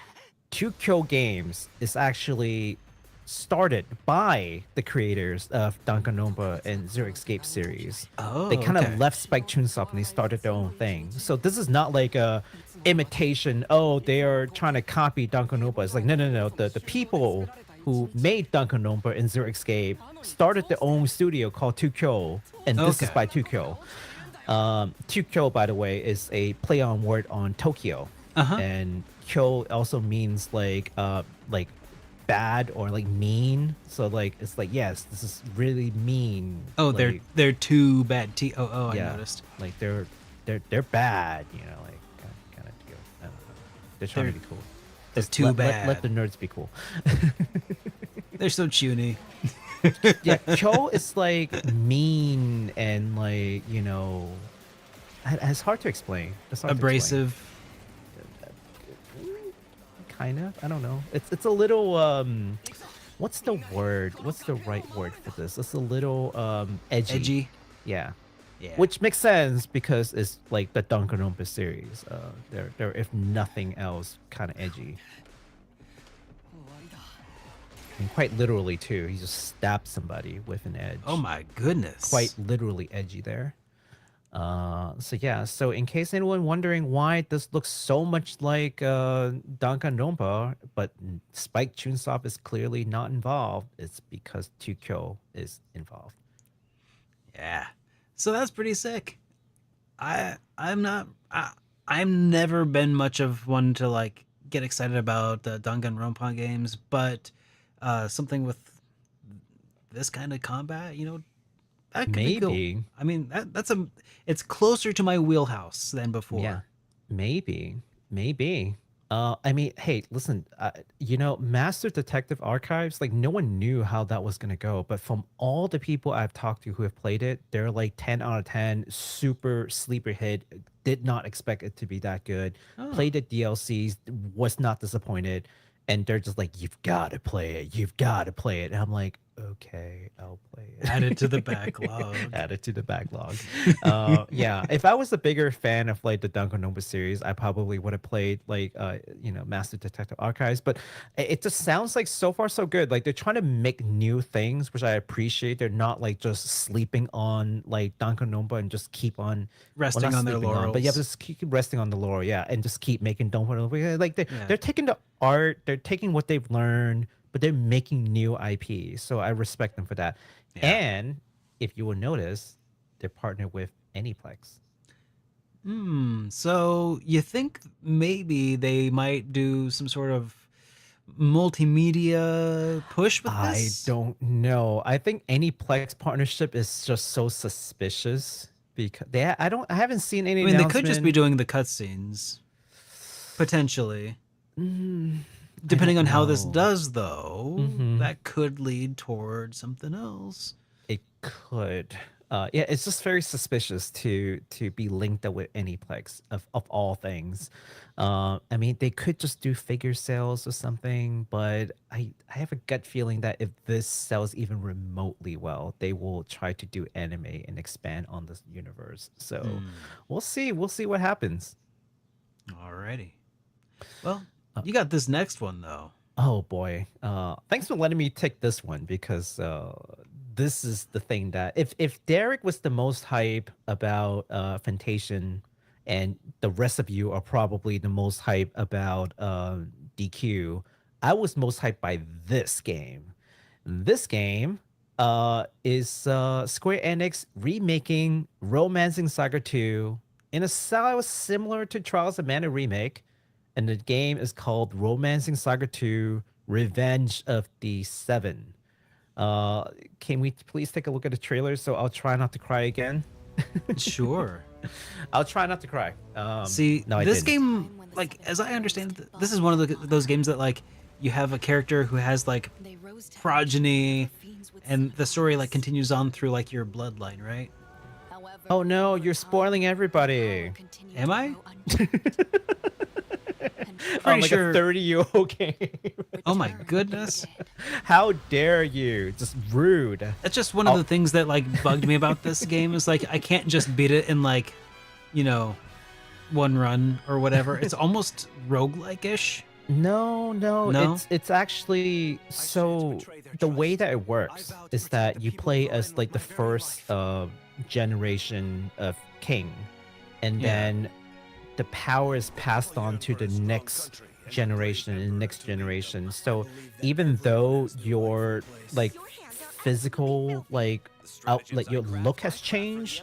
Tukyo Games is actually started by the creators of Danganronpa and Zero Escape series. Oh, They kind of okay. left Spike Chunsoft and they started their own thing. So this is not like a imitation. Oh, they are trying to copy Danganronpa. It's like no. The people who made Danganronpa and Zero Escape started their own studio called 2Kyo, and this is Okay. by 2Kyo. 2Kyo, by the way, is a play on word on Tokyo, Uh-huh. and Kyo also means like bad or like mean. So like it's like, yes, this is really mean. Oh, like, they're too bad. TOO. I yeah, noticed. like they're bad. You know, like kind of deal. I don't know. They're trying to be cool. They're Just too let bad. the nerds be cool. They're so chuny. Yeah, Kyo is like mean and like, you know, it's hard to explain. It's hard to explain. Abrasive. Kind of. I don't know. It's a little what's the word? What's the right word for this? It's a little edgy. Edgy. Yeah. Yeah. Which makes sense because it's like the Danganronpa series. They're if nothing else kind of edgy. And quite literally too. He just stabbed somebody with an edge. Oh my goodness. Quite literally edgy there. So yeah, so in case anyone wondering why this looks so much like Danganronpa, but Spike Chunsoft is clearly not involved, it's because 2Kyo is involved. Yeah. So that's pretty sick. I'm never been much of one to like get excited about the Danganronpa games, but something with this kind of combat, you know, that could be cool. Maybe. I mean, it's closer to my wheelhouse than before. Yeah, maybe. I mean, hey, listen, you know, Master Detective Archives, like no one knew how that was gonna go, but from all the people I've talked to who have played it, they're like 10 out of 10, super sleeper hit, did not expect it to be that good. Played the DLCs, was not disappointed, and they're just like, you've got to play it, and I'm like, okay, I'll play it. Add it to the backlog. Add it to the backlog. Yeah, if I was a bigger fan of like the Danganronpa series, I probably would have played like you know, Master Detective Archives. But it just sounds like so far so good. Like they're trying to make new things, which I appreciate. They're not like just sleeping on like Danganronpa and just keep on Resting not on their sleeping laurels. but yeah, just keep resting on the laurel. Yeah, and just keep making Danganronpa. Like they're taking the art, they're taking what they've learned, but they're making new IP. So I respect them for that. Yeah. And if you will notice, they're partnered with Aniplex. So you think maybe they might do some sort of multimedia push with this? I don't know. I think Aniplex partnership is just so suspicious because I haven't seen any. I mean, they could just be doing the cutscenes, potentially. Depending on how this does, though, that could lead toward something else. It could. Yeah, it's just very suspicious to be linked up with Aniplex of all things. I mean, they could just do figure sales or something, but I have a gut feeling that if this sells even remotely well, they will try to do anime and expand on this universe. So we'll see. We'll see what happens. Alrighty. Well, you got this next one, though. Oh boy. Thanks for letting me take this one because this is the thing that if Derek was the most hype about Fantasian and the rest of you are probably the most hype about DQ, I was most hyped by this game. This game is Square Enix remaking Romancing Saga 2 in a style similar to Trials of Mana Remake. And the game is called Romancing Saga 2 Revenge of the Seven. Can we please take a look at the trailer so I'll try not to cry again? Sure. I'll try not to cry. See, no, this game, like, as I understand it, this is one of those games that, like, you have a character who has, like, progeny, and the story, like, continues on through, like, your bloodline, right? Oh no, you're spoiling everybody. Am I? Like Pretty sure. a 30-year-old game. Oh my goodness. How dare you? Just rude. That's just one of the things that, like, bugged me about this game is, like, I can't just beat it in, like, you know, one run or whatever. It's almost roguelike-ish No, No? it's actually so the way that it works is that you play as like the first generation of king, and Yeah. then the power is passed on to the next generation and next generation. So even though your like physical like your look has changed,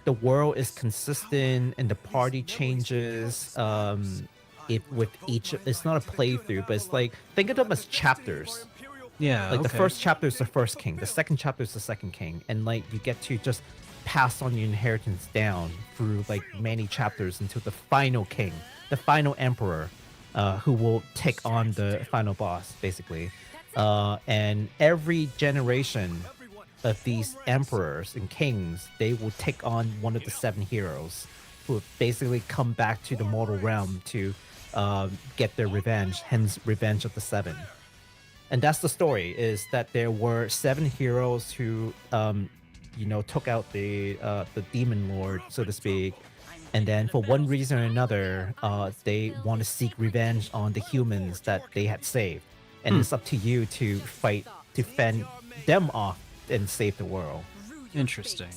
the world is consistent and the party changes. If with each, it's not a playthrough, but it's like think of them as chapters. Yeah, Like the okay. first chapter is the first king, the second chapter is the second king, and like you get to just pass on your inheritance down through like many chapters until the final king, the final emperor, who will take on the final boss, basically. And every generation of these emperors and kings, they will take on one of the seven heroes who have basically come back to the mortal realm to get their revenge, hence Revenge of the Seven. And that's the story, is that there were seven heroes who took out the demon lord, so to speak, and then for one reason or another they want to seek revenge on the humans that they had saved, and it's up to you to fight to fend them off and save the world. Interesting.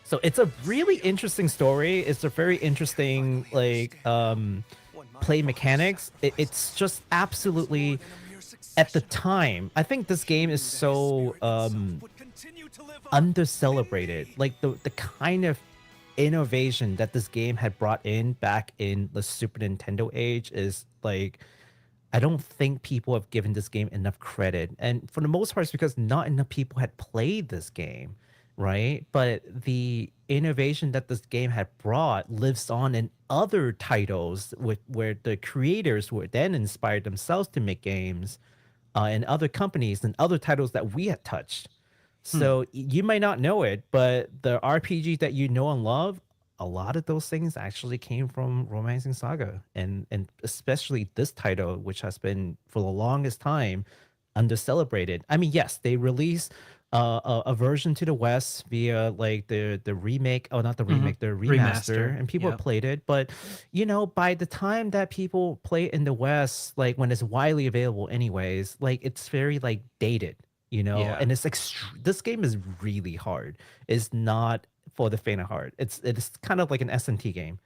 So it's a really interesting story. It's a very interesting play mechanics. It's just absolutely, at the time, I think this game is so under celebrated. Like the kind of innovation that this game had brought in back in the Super Nintendo age is like, I don't think people have given this game enough credit. And for the most part, it's because not enough people had played this game, right? But the innovation that this game had brought lives on in other titles where the creators were then inspired themselves to make games, and other companies and other titles that we had touched. So you might not know it, but the RPG that you know and love, a lot of those things actually came from Romancing Saga, and especially this title, which has been for the longest time under celebrated. I mean, yes, they released a version to the West via like the remake, oh not the remake, the remaster, and people have played it. But by the time that people play it in the West, like when it's widely available, anyways, like it's very like dated. Yeah. And it's this game is really hard. It's not for the faint of heart. It's kind of like an SMT game.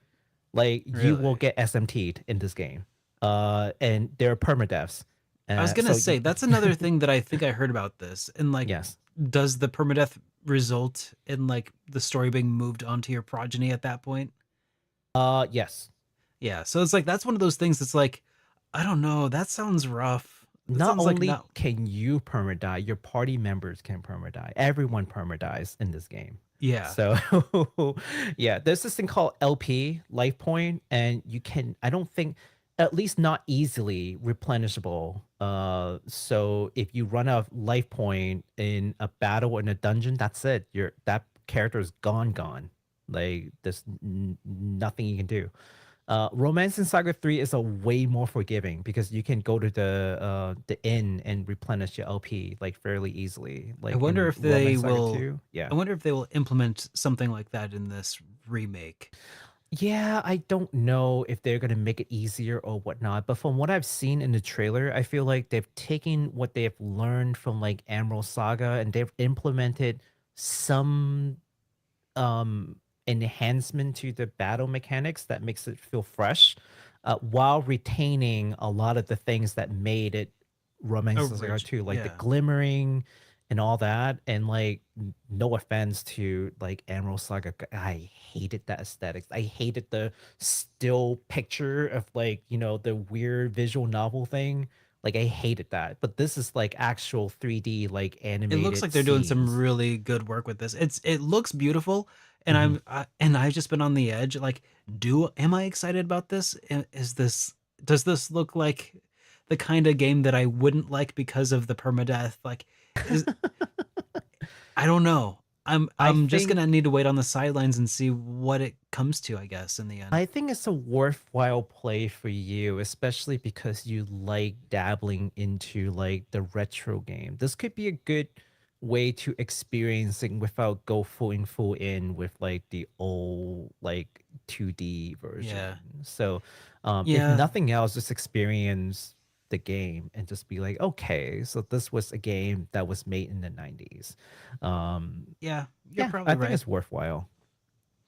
Like you will Really? get SMT'd in this game. And there are permadeaths. I was gonna say that's another thing that I think I heard about this. And like, Yes. does the permadeath result in like the story being moved onto your progeny at that point? Yes. Yeah. So it's like that's one of those things that's like, I don't know. That sounds rough. That Not sounds like only not. can you permadie, your party members can permadie. Everyone permadies in this game. Yeah. So yeah, there's this thing called LP, life point, and you can, I don't think, at least not easily replenishable. So if you run out of life point in a battle or in a dungeon, that's it. That character is gone. Like there's nothing you can do. Romance in Saga 3 is a way more forgiving because you can go to the inn and replenish your LP like fairly easily. Like I wonder in if they Romance Saga will. 2. Yeah. I wonder if they will implement something like that in this remake. Yeah, I don't know if they're gonna make it easier or whatnot, but from what I've seen in the trailer, I feel like they've taken what they've learned from like Emerald Saga and they've implemented some enhancement to the battle mechanics that makes it feel fresh, while retaining a lot of the things that made it Romance Saga 2, like the glimmering and all that. And like, no offense to like Emerald Saga, I hated that aesthetics. I hated the still picture of like, the weird visual novel thing. Like I hated that. But this is like actual 3D like animated. It looks like they're doing some scenes. really good work with this. It looks beautiful, and I've just been on the edge. Like, am I excited about this? Does this look like the kind of game that I wouldn't like because of the permadeath? Like, I don't know. I'm just think- gonna need to wait on the sidelines and see what it comes to, I guess, in the end. I think it's a worthwhile play for you, especially because you like dabbling into like the retro game. This could be a good way to experiencing without going full in with like the old like 2D version. Yeah. So Yeah. if nothing else, just experience the game and just be like, okay, so this was a game that was made in the 90s. Yeah, you're Yeah, probably I think right. it's worthwhile.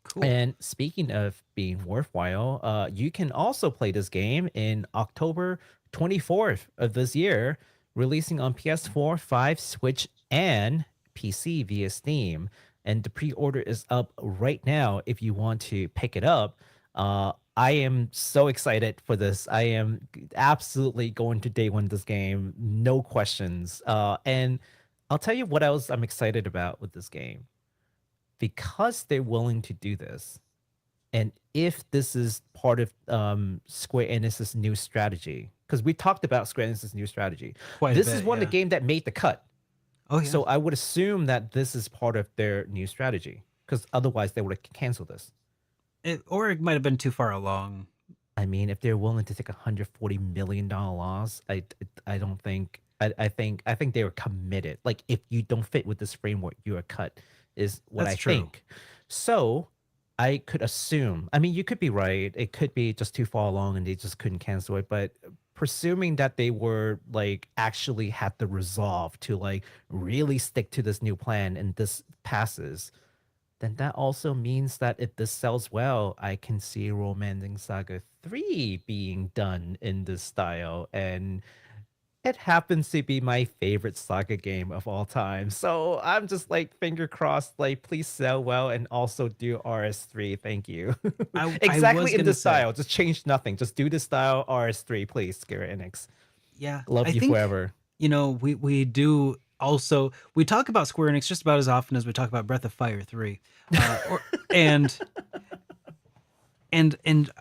Cool. And speaking of being worthwhile, you can also play this game in October 24th of this year, releasing on PS4, 5, Switch, and PC via Steam. And the pre-order is up right now if you want to pick it up. I am so excited for this. I am absolutely going to day one this game, no questions. And I'll tell you what else I'm excited about with this game. Because they're willing to do this, and if this is part of Square Enix's new strategy, because we talked about Square Enix's new strategy, Quite a this bit, is one of the yeah. game that made the cut. Oh yeah. So I would assume that this is part of their new strategy, because otherwise they would have canceled this. Or it might have been too far along. I mean, if they're willing to take $140 million loss, I don't think I think they were committed. Like, if you don't fit with this framework, you are cut, is what That's I true. think. So I could assume. I mean, you could be right. It could be just too far along and they just couldn't cancel it. But presuming that they were like actually had the resolve to like really stick to this new plan and this passes, then that also means that if this sells well, I can see Romancing Saga 3 being done in this style. And it happens to be my favorite Saga game of all time. So I'm just like finger crossed, like please sell well and also do RS3. Thank you. I was Exactly in gonna this say, style. Just change nothing. Just do this style RS3, please, Square Enix. yeah, Love I you think, forever. you know, we do also, we talk about Square Enix just about as often as we talk about Breath of Fire 3. And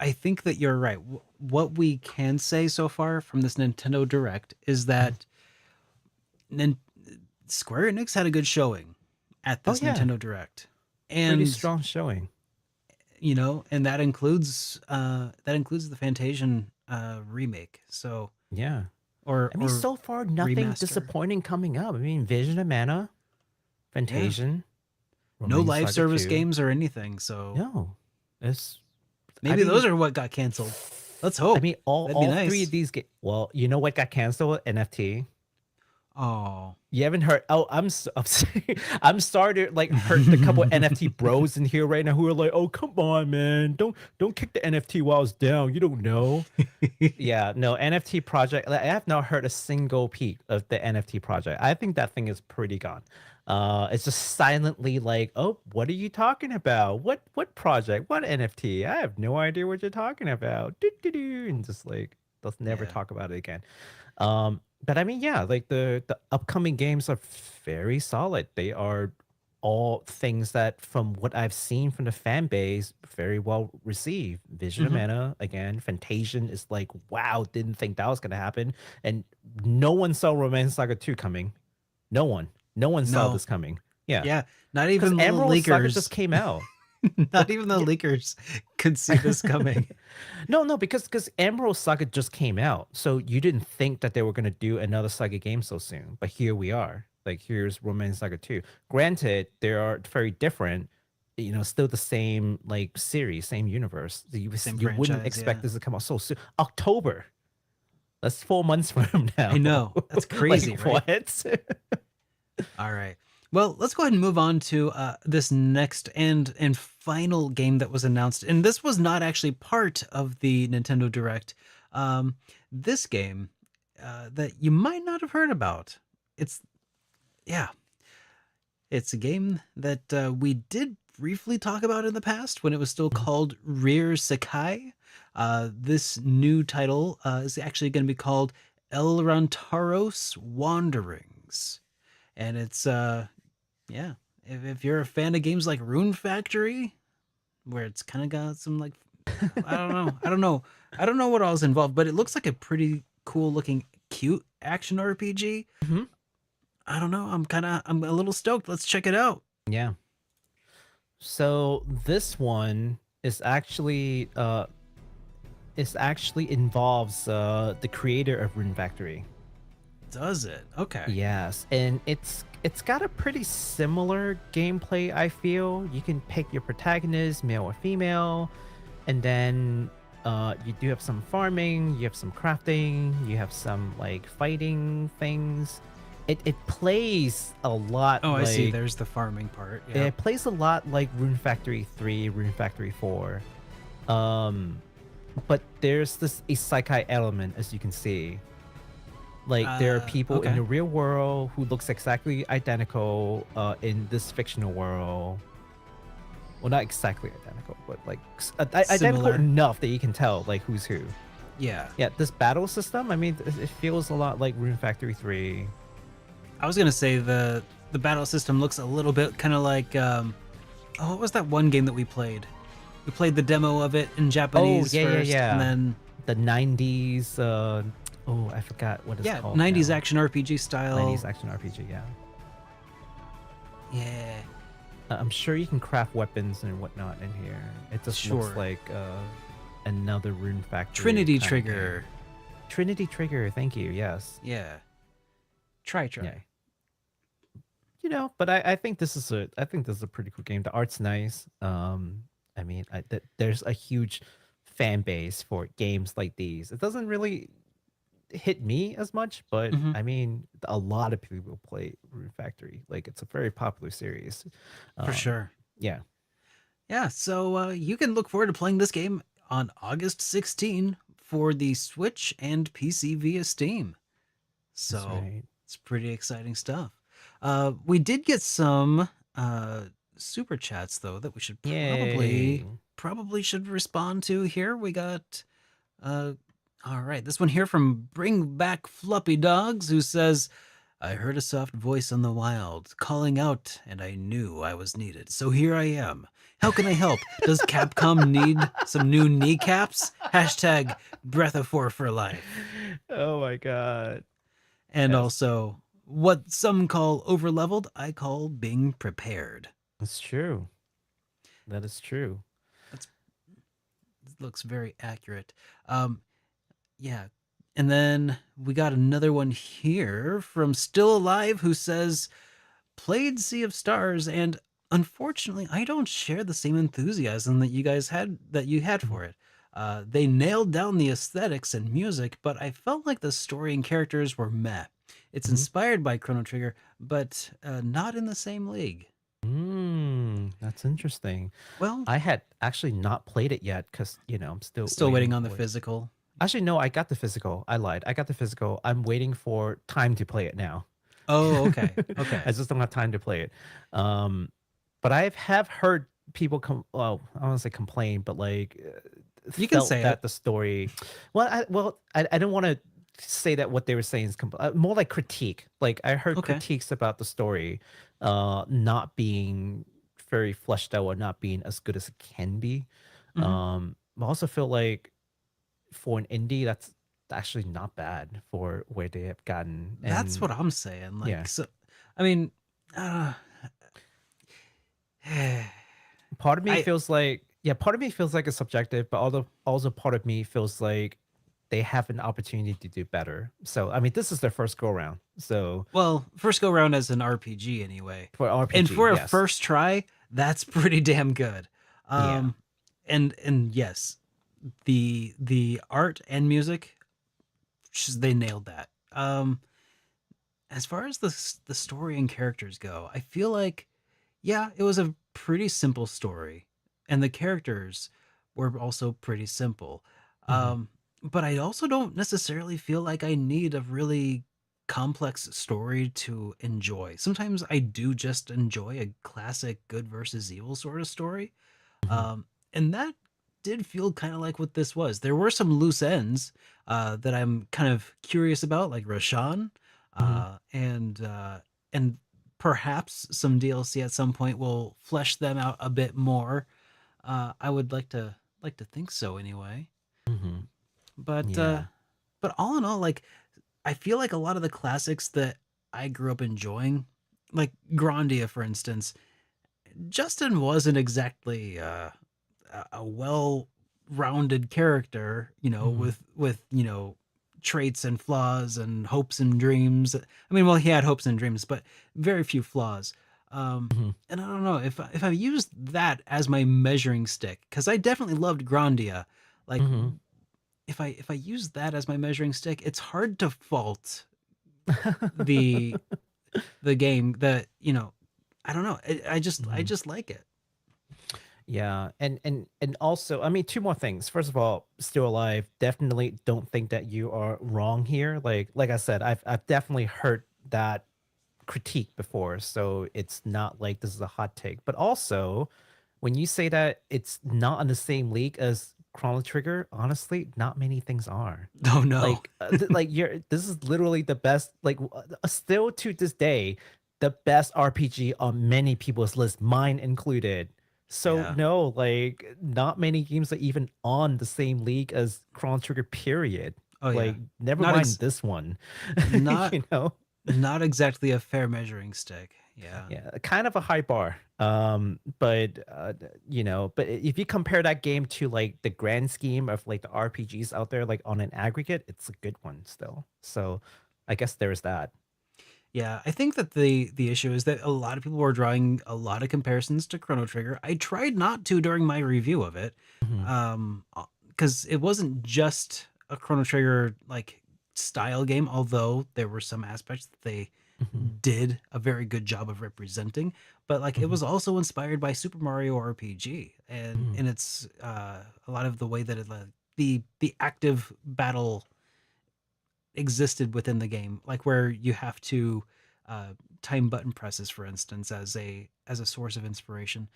I think that you're right. What we can say so far from this Nintendo Direct is that Square Enix had a good showing at this yeah. Nintendo Direct. Pretty And strong showing. you know, and that includes the Fantasian remake. So Yeah. or I mean, so far, nothing remaster. disappointing coming up. I mean, Vision of Mana, Fantasian, no Romancing live Saga service 2. games or anything. So No, it's maybe those are what got canceled. Let's hope. I mean, That'd be all nice. three of these games. Well, you know what got canceled? NFT. Oh, You haven't heard? Oh, I'm starting to like hurt a couple of NFT bros in here right now who are like, "Oh, come on, man, don't kick the NFT while it's down. You don't know." Yeah, no NFT project. I have not heard a single peep of the NFT project. I think that thing is pretty gone. It's just silently like, "Oh, what are you talking about? What project? What NFT? I have no idea what you're talking about." And just like, let's never Yeah. talk about it again. But I mean, yeah, like the upcoming games are very solid. They are all things that, from what I've seen from the fan base, very well received. Vision of Mana, again, Fantasian is like, wow, didn't think that was gonna happen. And no one saw Romance Saga 2 coming. No one saw No. this coming. Yeah. yeah. Not Because even the Emerald Saga leakers. just came out. Not even the leakers could see this coming. No, because Emerald Saga just came out, so you didn't think that they were gonna do another Saga game so soon. But here we are. Like, here's Romance Saga 2. Granted, they are very different. You know, still the same like series, same universe. You wouldn't franchise, expect yeah. this to come out so soon. October. That's 4 months from now. I know. That's crazy, Like, right? what? All right. Well, let's go ahead and move on to this next and final game that was announced. And this was not actually part of the Nintendo Direct. This game that you might not have heard about. It's a game that we did briefly talk about in the past when it was still called Rear Sakai. This new title is actually going to be called Elrentaros Wanderings. And it's if you're a fan of games like Rune Factory, where it's kind of got some like I don't know what all's involved, but it looks like a pretty cool looking cute action RPG. Mhm. I don't know. I'm a little stoked. Let's check it out. Yeah. So this one is actually involves the creator of Rune Factory. Does it? Okay. Yes, and it's got a pretty similar gameplay, I feel. You can pick your protagonist, male or female, and then You do have some farming, you have some crafting, you have some like fighting things. It plays a lot. Oh, I see. like There's the farming part. Yeah. it plays a lot like Rune Factory 3, Rune Factory 4. But there's this isekai element, as you can see. Like there are people okay. in the real world who looks exactly identical in this fictional world. Well, not exactly identical, but like identical Similar. enough that you can tell like who's who. Yeah. Yeah, this battle system, I mean, it feels a lot like Rune Factory 3. I was gonna say the battle system looks a little bit kind of like what was that one game that we played? We played the demo of it in Japanese first, yeah. and then The 90s, I forgot what it's called. 90s now. action RPG style. 90s action RPG, yeah. Yeah. I'm sure you can craft weapons and whatnot in here. It just Sure. looks like another Rune Factory. Trinity kind of Trigger. game. Trinity Trigger, thank you, yes. Yeah. Try. Yeah. You know, but I think this is a pretty cool game. The art's nice. I mean, there's a huge fan base for games like these. It doesn't really hit me as much, but Mhm. I mean, a lot of people play Rune Factory. Like, it's a very popular series. For sure. Yeah. Yeah, so you can look forward to playing this game on August 16 for the Switch and PC via Steam. So That's right. it's pretty exciting stuff. We did get some super chats though that we should Yay. probably should respond to here. We got all right, this one here from Bring Back Fluffy Dogs, who says, I heard a soft voice on the wild calling out, and I knew I was needed. So here I am. How can I help? Does Capcom need some new kneecaps? Hashtag Breath of Four for life. Oh my god. And Yes. also, what some call overleveled, I call being prepared. That's true. That is true. It looks very accurate. Yeah. And then we got another one here from Still Alive, who says, played Sea of Stars, and unfortunately, I don't share the same enthusiasm that you had for it. They nailed down the aesthetics and music, but I felt like the story and characters were meh. It's inspired by Chrono Trigger, but not in the same league. That's interesting. Well, I had actually not played it yet because, I'm still waiting on the for it. physical. Actually, no, I got the physical. I lied. I got the physical. I'm waiting for time to play it now. Oh, okay. Okay. I just don't have time to play it. But I have heard people I don't want to say complain, but like You can felt say that it. the story. I don't want to say that what they were saying is more like critique. Like I heard Okay. critiques about the story, not being very fleshed out or not being as good as it can be. Mhm. I also feel like for an indie, that's actually not bad for where they have gotten. That's And what I'm saying. Like, yeah. so, I mean, part of me I- feels like it's subjective, but also part of me feels like they have an opportunity to do better. So I mean, this is their first go around. So well, first go round as an RPG anyway. for RPG, And for a yes. first try, that's pretty damn good. Yeah. And yes, the art and music, they nailed that. As far as the story and characters go, I feel like, yeah, it was a pretty simple story, and the characters were also pretty simple. But I also don't necessarily feel like I need a really complex story to enjoy. Sometimes I do just enjoy a classic good versus evil sort of story. And that did feel kind of like what this was. There were some loose ends that I'm kind of curious about, like Rashan, and perhaps some DLC at some point will flesh them out a bit more. I would like to think so anyway. But Yeah. but all in all, like, I feel like a lot of the classics that I grew up enjoying, like Grandia, for instance, Justin wasn't exactly a well-rounded character, with traits and flaws and hopes and dreams. I mean, well, he had hopes and dreams, but very few flaws. And I don't know if I used that as my measuring stick, because I definitely loved Grandia. Like Mhm. if I use that as my measuring stick, it's hard to fault the game that, I don't know. I Mhm. just like it. Yeah, and also, I mean, two more things. First of all, still alive. Definitely don't think that you are wrong here. Like I said, I've definitely heard that critique before, so it's not like this is a hot take. But also, when you say that it's not on the same league as Chrono Trigger, honestly, not many things are. Oh no. Like this is literally the best. Like still to this day, the best RPG on many people's list, mine included. So Yeah. no, like not many games are even on the same league as Chrono Trigger. Period. Oh yeah. Like never Not mind ex- this one. not You know. not exactly a fair measuring stick. Yeah. Yeah, kind of a high bar. But but if you compare that game to like the grand scheme of like the RPGs out there, like on an aggregate, it's a good one still. So I guess there's that. Yeah, I think that the issue is that a lot of people were drawing a lot of comparisons to Chrono Trigger. I tried not to during my review of it, Mhm. because it wasn't just a Chrono Trigger like style game. Although there were some aspects that they Mhm. did a very good job of representing, but like it Mhm. was also inspired by Super Mario RPG, and Mhm. it's a lot of the way that the active battle existed within the game, like where you have to time button presses, for instance, as a source of inspiration.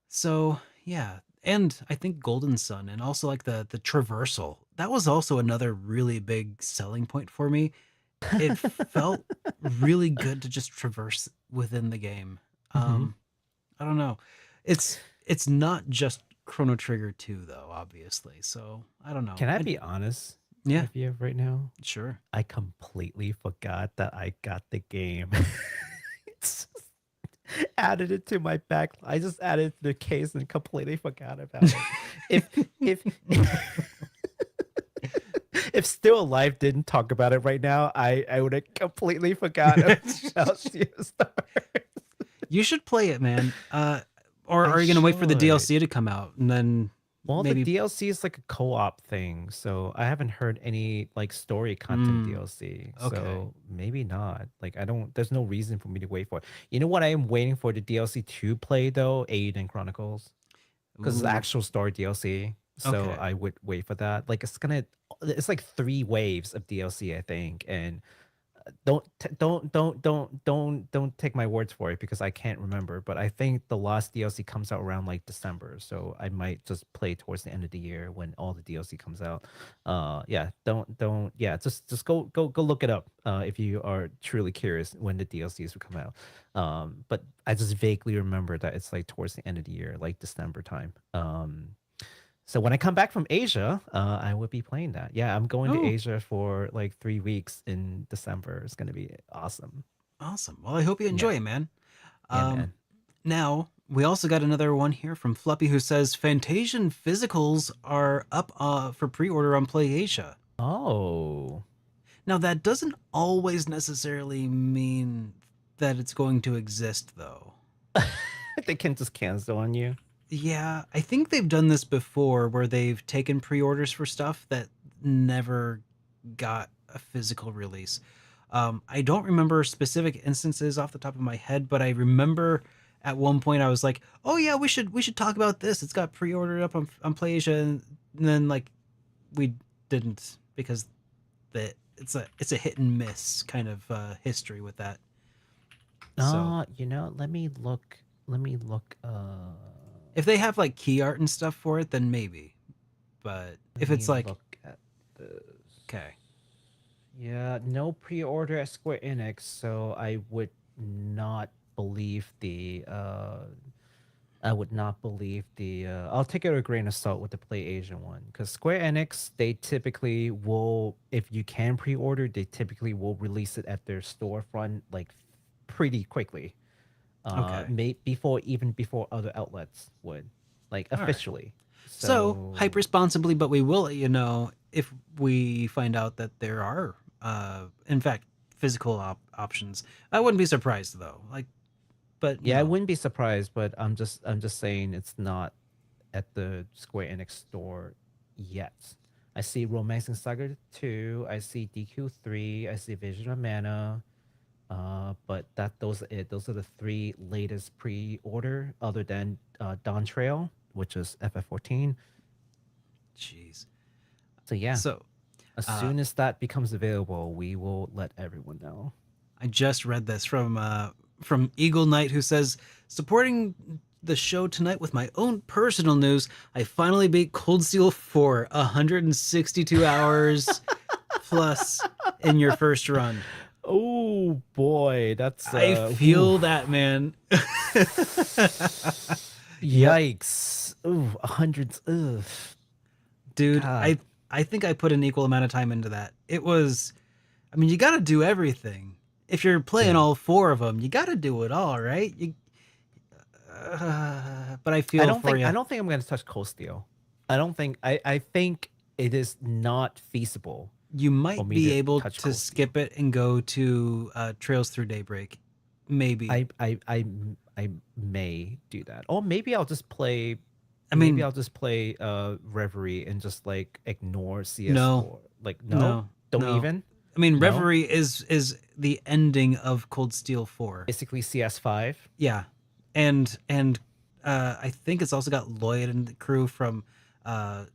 So yeah, and I think Golden Sun, and also like the traversal, that was also another really big selling point for me. It felt really good to just traverse within the game. Mhm. I don't know, it's not just Chrono Trigger 2 though, obviously. So I don't know. Can I be honest Yeah, with you right now? sure. I completely forgot that I got the game. It's added it to my back. I just added it to the case and completely forgot about it. If if Still Alive didn't talk about it right now, I would have completely forgot about Sea of Stars. You should play it, man. Or I are you gonna wait for the should. DLC to come out and then Well, the maybe? DLC is like a co-op thing, so I haven't heard any like story content DLC. Okay. So maybe not. Like I don't. There's no reason for me to wait for it. You know what I am waiting for the DLC to play though? Aiden Chronicles, because it's Ooh. actual story DLC. So Okay. I would wait for that. Like it's like 3 waves of DLC, I think, and don't take my words for it because I can't remember. But I think the last DLC comes out around like December, so I might just play towards the end of the year when all the DLC comes out. Yeah, don't yeah, just go look it up if you are truly curious when the DLCs will come out. But I just vaguely remember that it's like towards the end of the year, like December time. So when I come back from Asia, I will be playing that. Yeah, I'm going to Oh, Asia for like 3 weeks in December. It's gonna be awesome. awesome. Well, I hope you Yeah, enjoy it, man. yeah, Um, man. Now we also got another one here from Fluppy who says Fantasian physicals are up for pre-order on PlayAsia. Oh, Now that doesn't always necessarily mean that it's going to exist, though. they can just cancel on you. Yeah, I think they've done this before where they've taken pre-orders for stuff that never got a physical release. I don't remember specific instances off the top of my head, but I remember at one point I was like, "Oh yeah, we should talk about this. It's got pre-ordered up on PlayAsia," and then like we didn't because it's a hit and miss kind of history with that. So Let me look. Let me look. if they have like key art and stuff for it, then maybe. But Let if me it's like, look at this. okay, Yeah, no pre-order at Square Enix, so I would not believe the I would not believe the. I'll take it with a grain of salt with the PlayAsia one because Square Enix they typically will, if you can pre-order, they typically will release it at their storefront like pretty quickly. okay, Before other outlets would, like all right. officially. So hype So responsibly, but we will let you know if we find out that there are, in fact, physical options. I wouldn't be surprised though. Like, but yeah, I wouldn't be surprised, but I'm just saying it's not at the Square Enix store yet. I see Romancing Saga 2, I see DQ 3, I see Vision of Mana, but those are it. Those are the 3 latest pre-order, other than Dawn Trail, which is FF14. Jeez. So yeah, So as soon as that becomes available, we will let everyone know. I just read this from Eagle Knight, who says, supporting the show tonight with my own personal news. I finally beat Cold Steel 4, 162 hours plus in your first run. Oh boy, that's I feel that, man. yikes. Ooh, hundreds. Ugh. Dude, God. I think I put an equal amount of time into that. It was, I mean, you got to do everything. If you're playing all 4 of them, you got to do it all, right? But I feel for you. I don't think I'm going to touch Cold Steel. I think it is not feasible. You might be able touch to Cold skip it and go to Trails Through Daybreak. Maybe. I may do that. Or maybe I'll just play. Maybe I'll just play Reverie and just like ignore CS4. No. Like No. even. I mean, No? Reverie is the ending of Cold Steel 4. Basically CS5. Yeah, and I think it's also got Lloyd and the crew from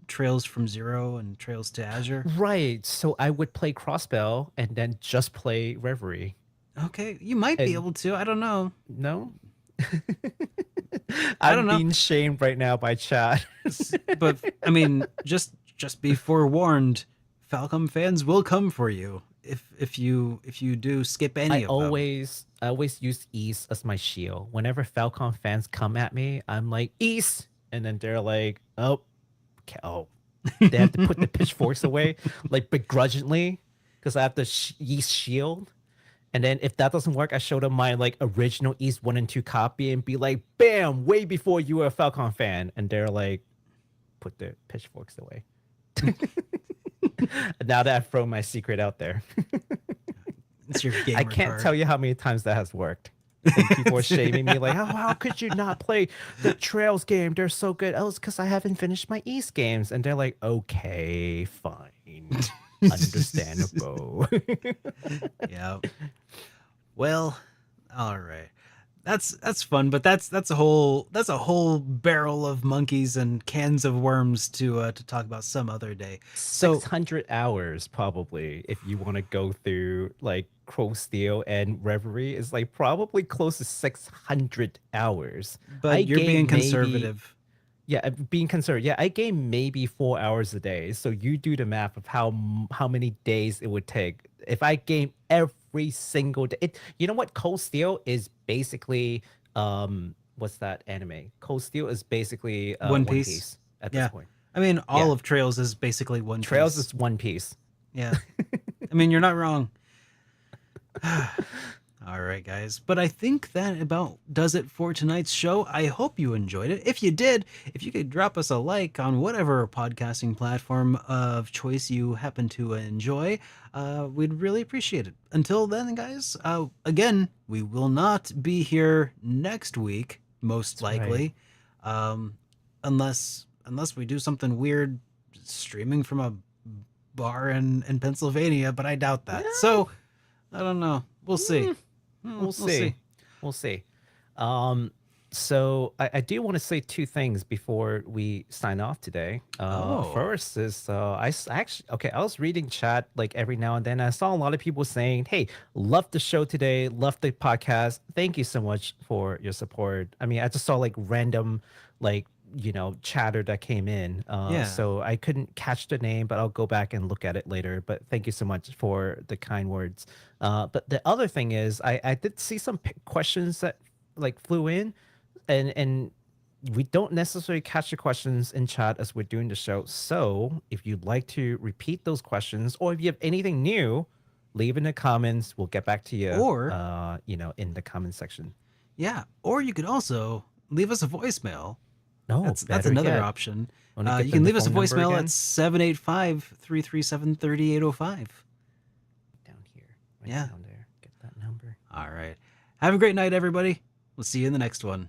Trails from Zero and Trails to Azure. Right. So I would play Crossbell and then just play Reverie. Okay, you might be able to. I don't know. No. I don't know. I'm being shamed right now by chat. But I mean, just be forewarned. Falcom fans will come for you if you do skip any of them. I always use East as my shield. Whenever Falcon fans come at me, I'm like, East, and then they're like, oh. They have to put the pitchforks away, like begrudgingly, because I have the East shield. And then if that doesn't work, I show them my like original East 1 and 2 copy and be like, bam, way before you were a Falcon fan. And they're like, put the pitchforks away. Now that I've thrown my secret out there. It's your gamer I can't card. tell you how many times that has worked. And people are shaming me like, oh, how could you not play the Trails game? They're so good. Oh, it's because I haven't finished my East games. And they're like, okay, fine. Understandable. Yeah. Well, all right. That's fun, but that's a whole barrel of monkeys and cans of worms to talk about some other day. So 600 hours probably, if you want to go through like Crow Steel and Reverie, is like probably close to 600 hours. but you're being conservative. Yeah, being conservative. Yeah, I game maybe 4 hours a day. So you do the math of how many days it would take if I game every single day. You know what? Cold Steel is basically what's that anime? Cold Steel is basically One Piece. at Yeah. this point. I mean, all of Trails is basically One Trails Piece. is One Piece. Yeah. I mean, you're not wrong. All right, guys. But I think that about does it for tonight's show. I hope you enjoyed it. If you did, if you could drop us a like on whatever podcasting platform of choice you happen to enjoy, we'd really appreciate it. Until then, guys, again, we will not be here next week, most likely, unless we do something weird, streaming from a bar in Pennsylvania. But I doubt that. Yeah. So I don't know. We'll see. We'll see. We'll see. So I do want to say 2 things before we sign off today. First is I was reading chat like every now and then. I saw a lot of people saying, "Hey, love the show today, love the podcast. Thank you so much for your support." I mean, I just saw like random like chatter that came in. So I couldn't catch the name, but I'll go back and look at it later. But thank you so much for the kind words. But the other thing is, I did see some questions that like flew in, and we don't necessarily catch the questions in chat as we're doing the show. So if you'd like to repeat those questions, or if you have anything new, leave in the comments. We'll get back to you. Or in the comment section. Yeah. Or you could also leave us a voicemail. No, that's another option. You can leave us a voicemail at 785-337-3805. Down here. Yeah. Down there. Get that number. All right. Have a great night, everybody. We'll see you in the next one.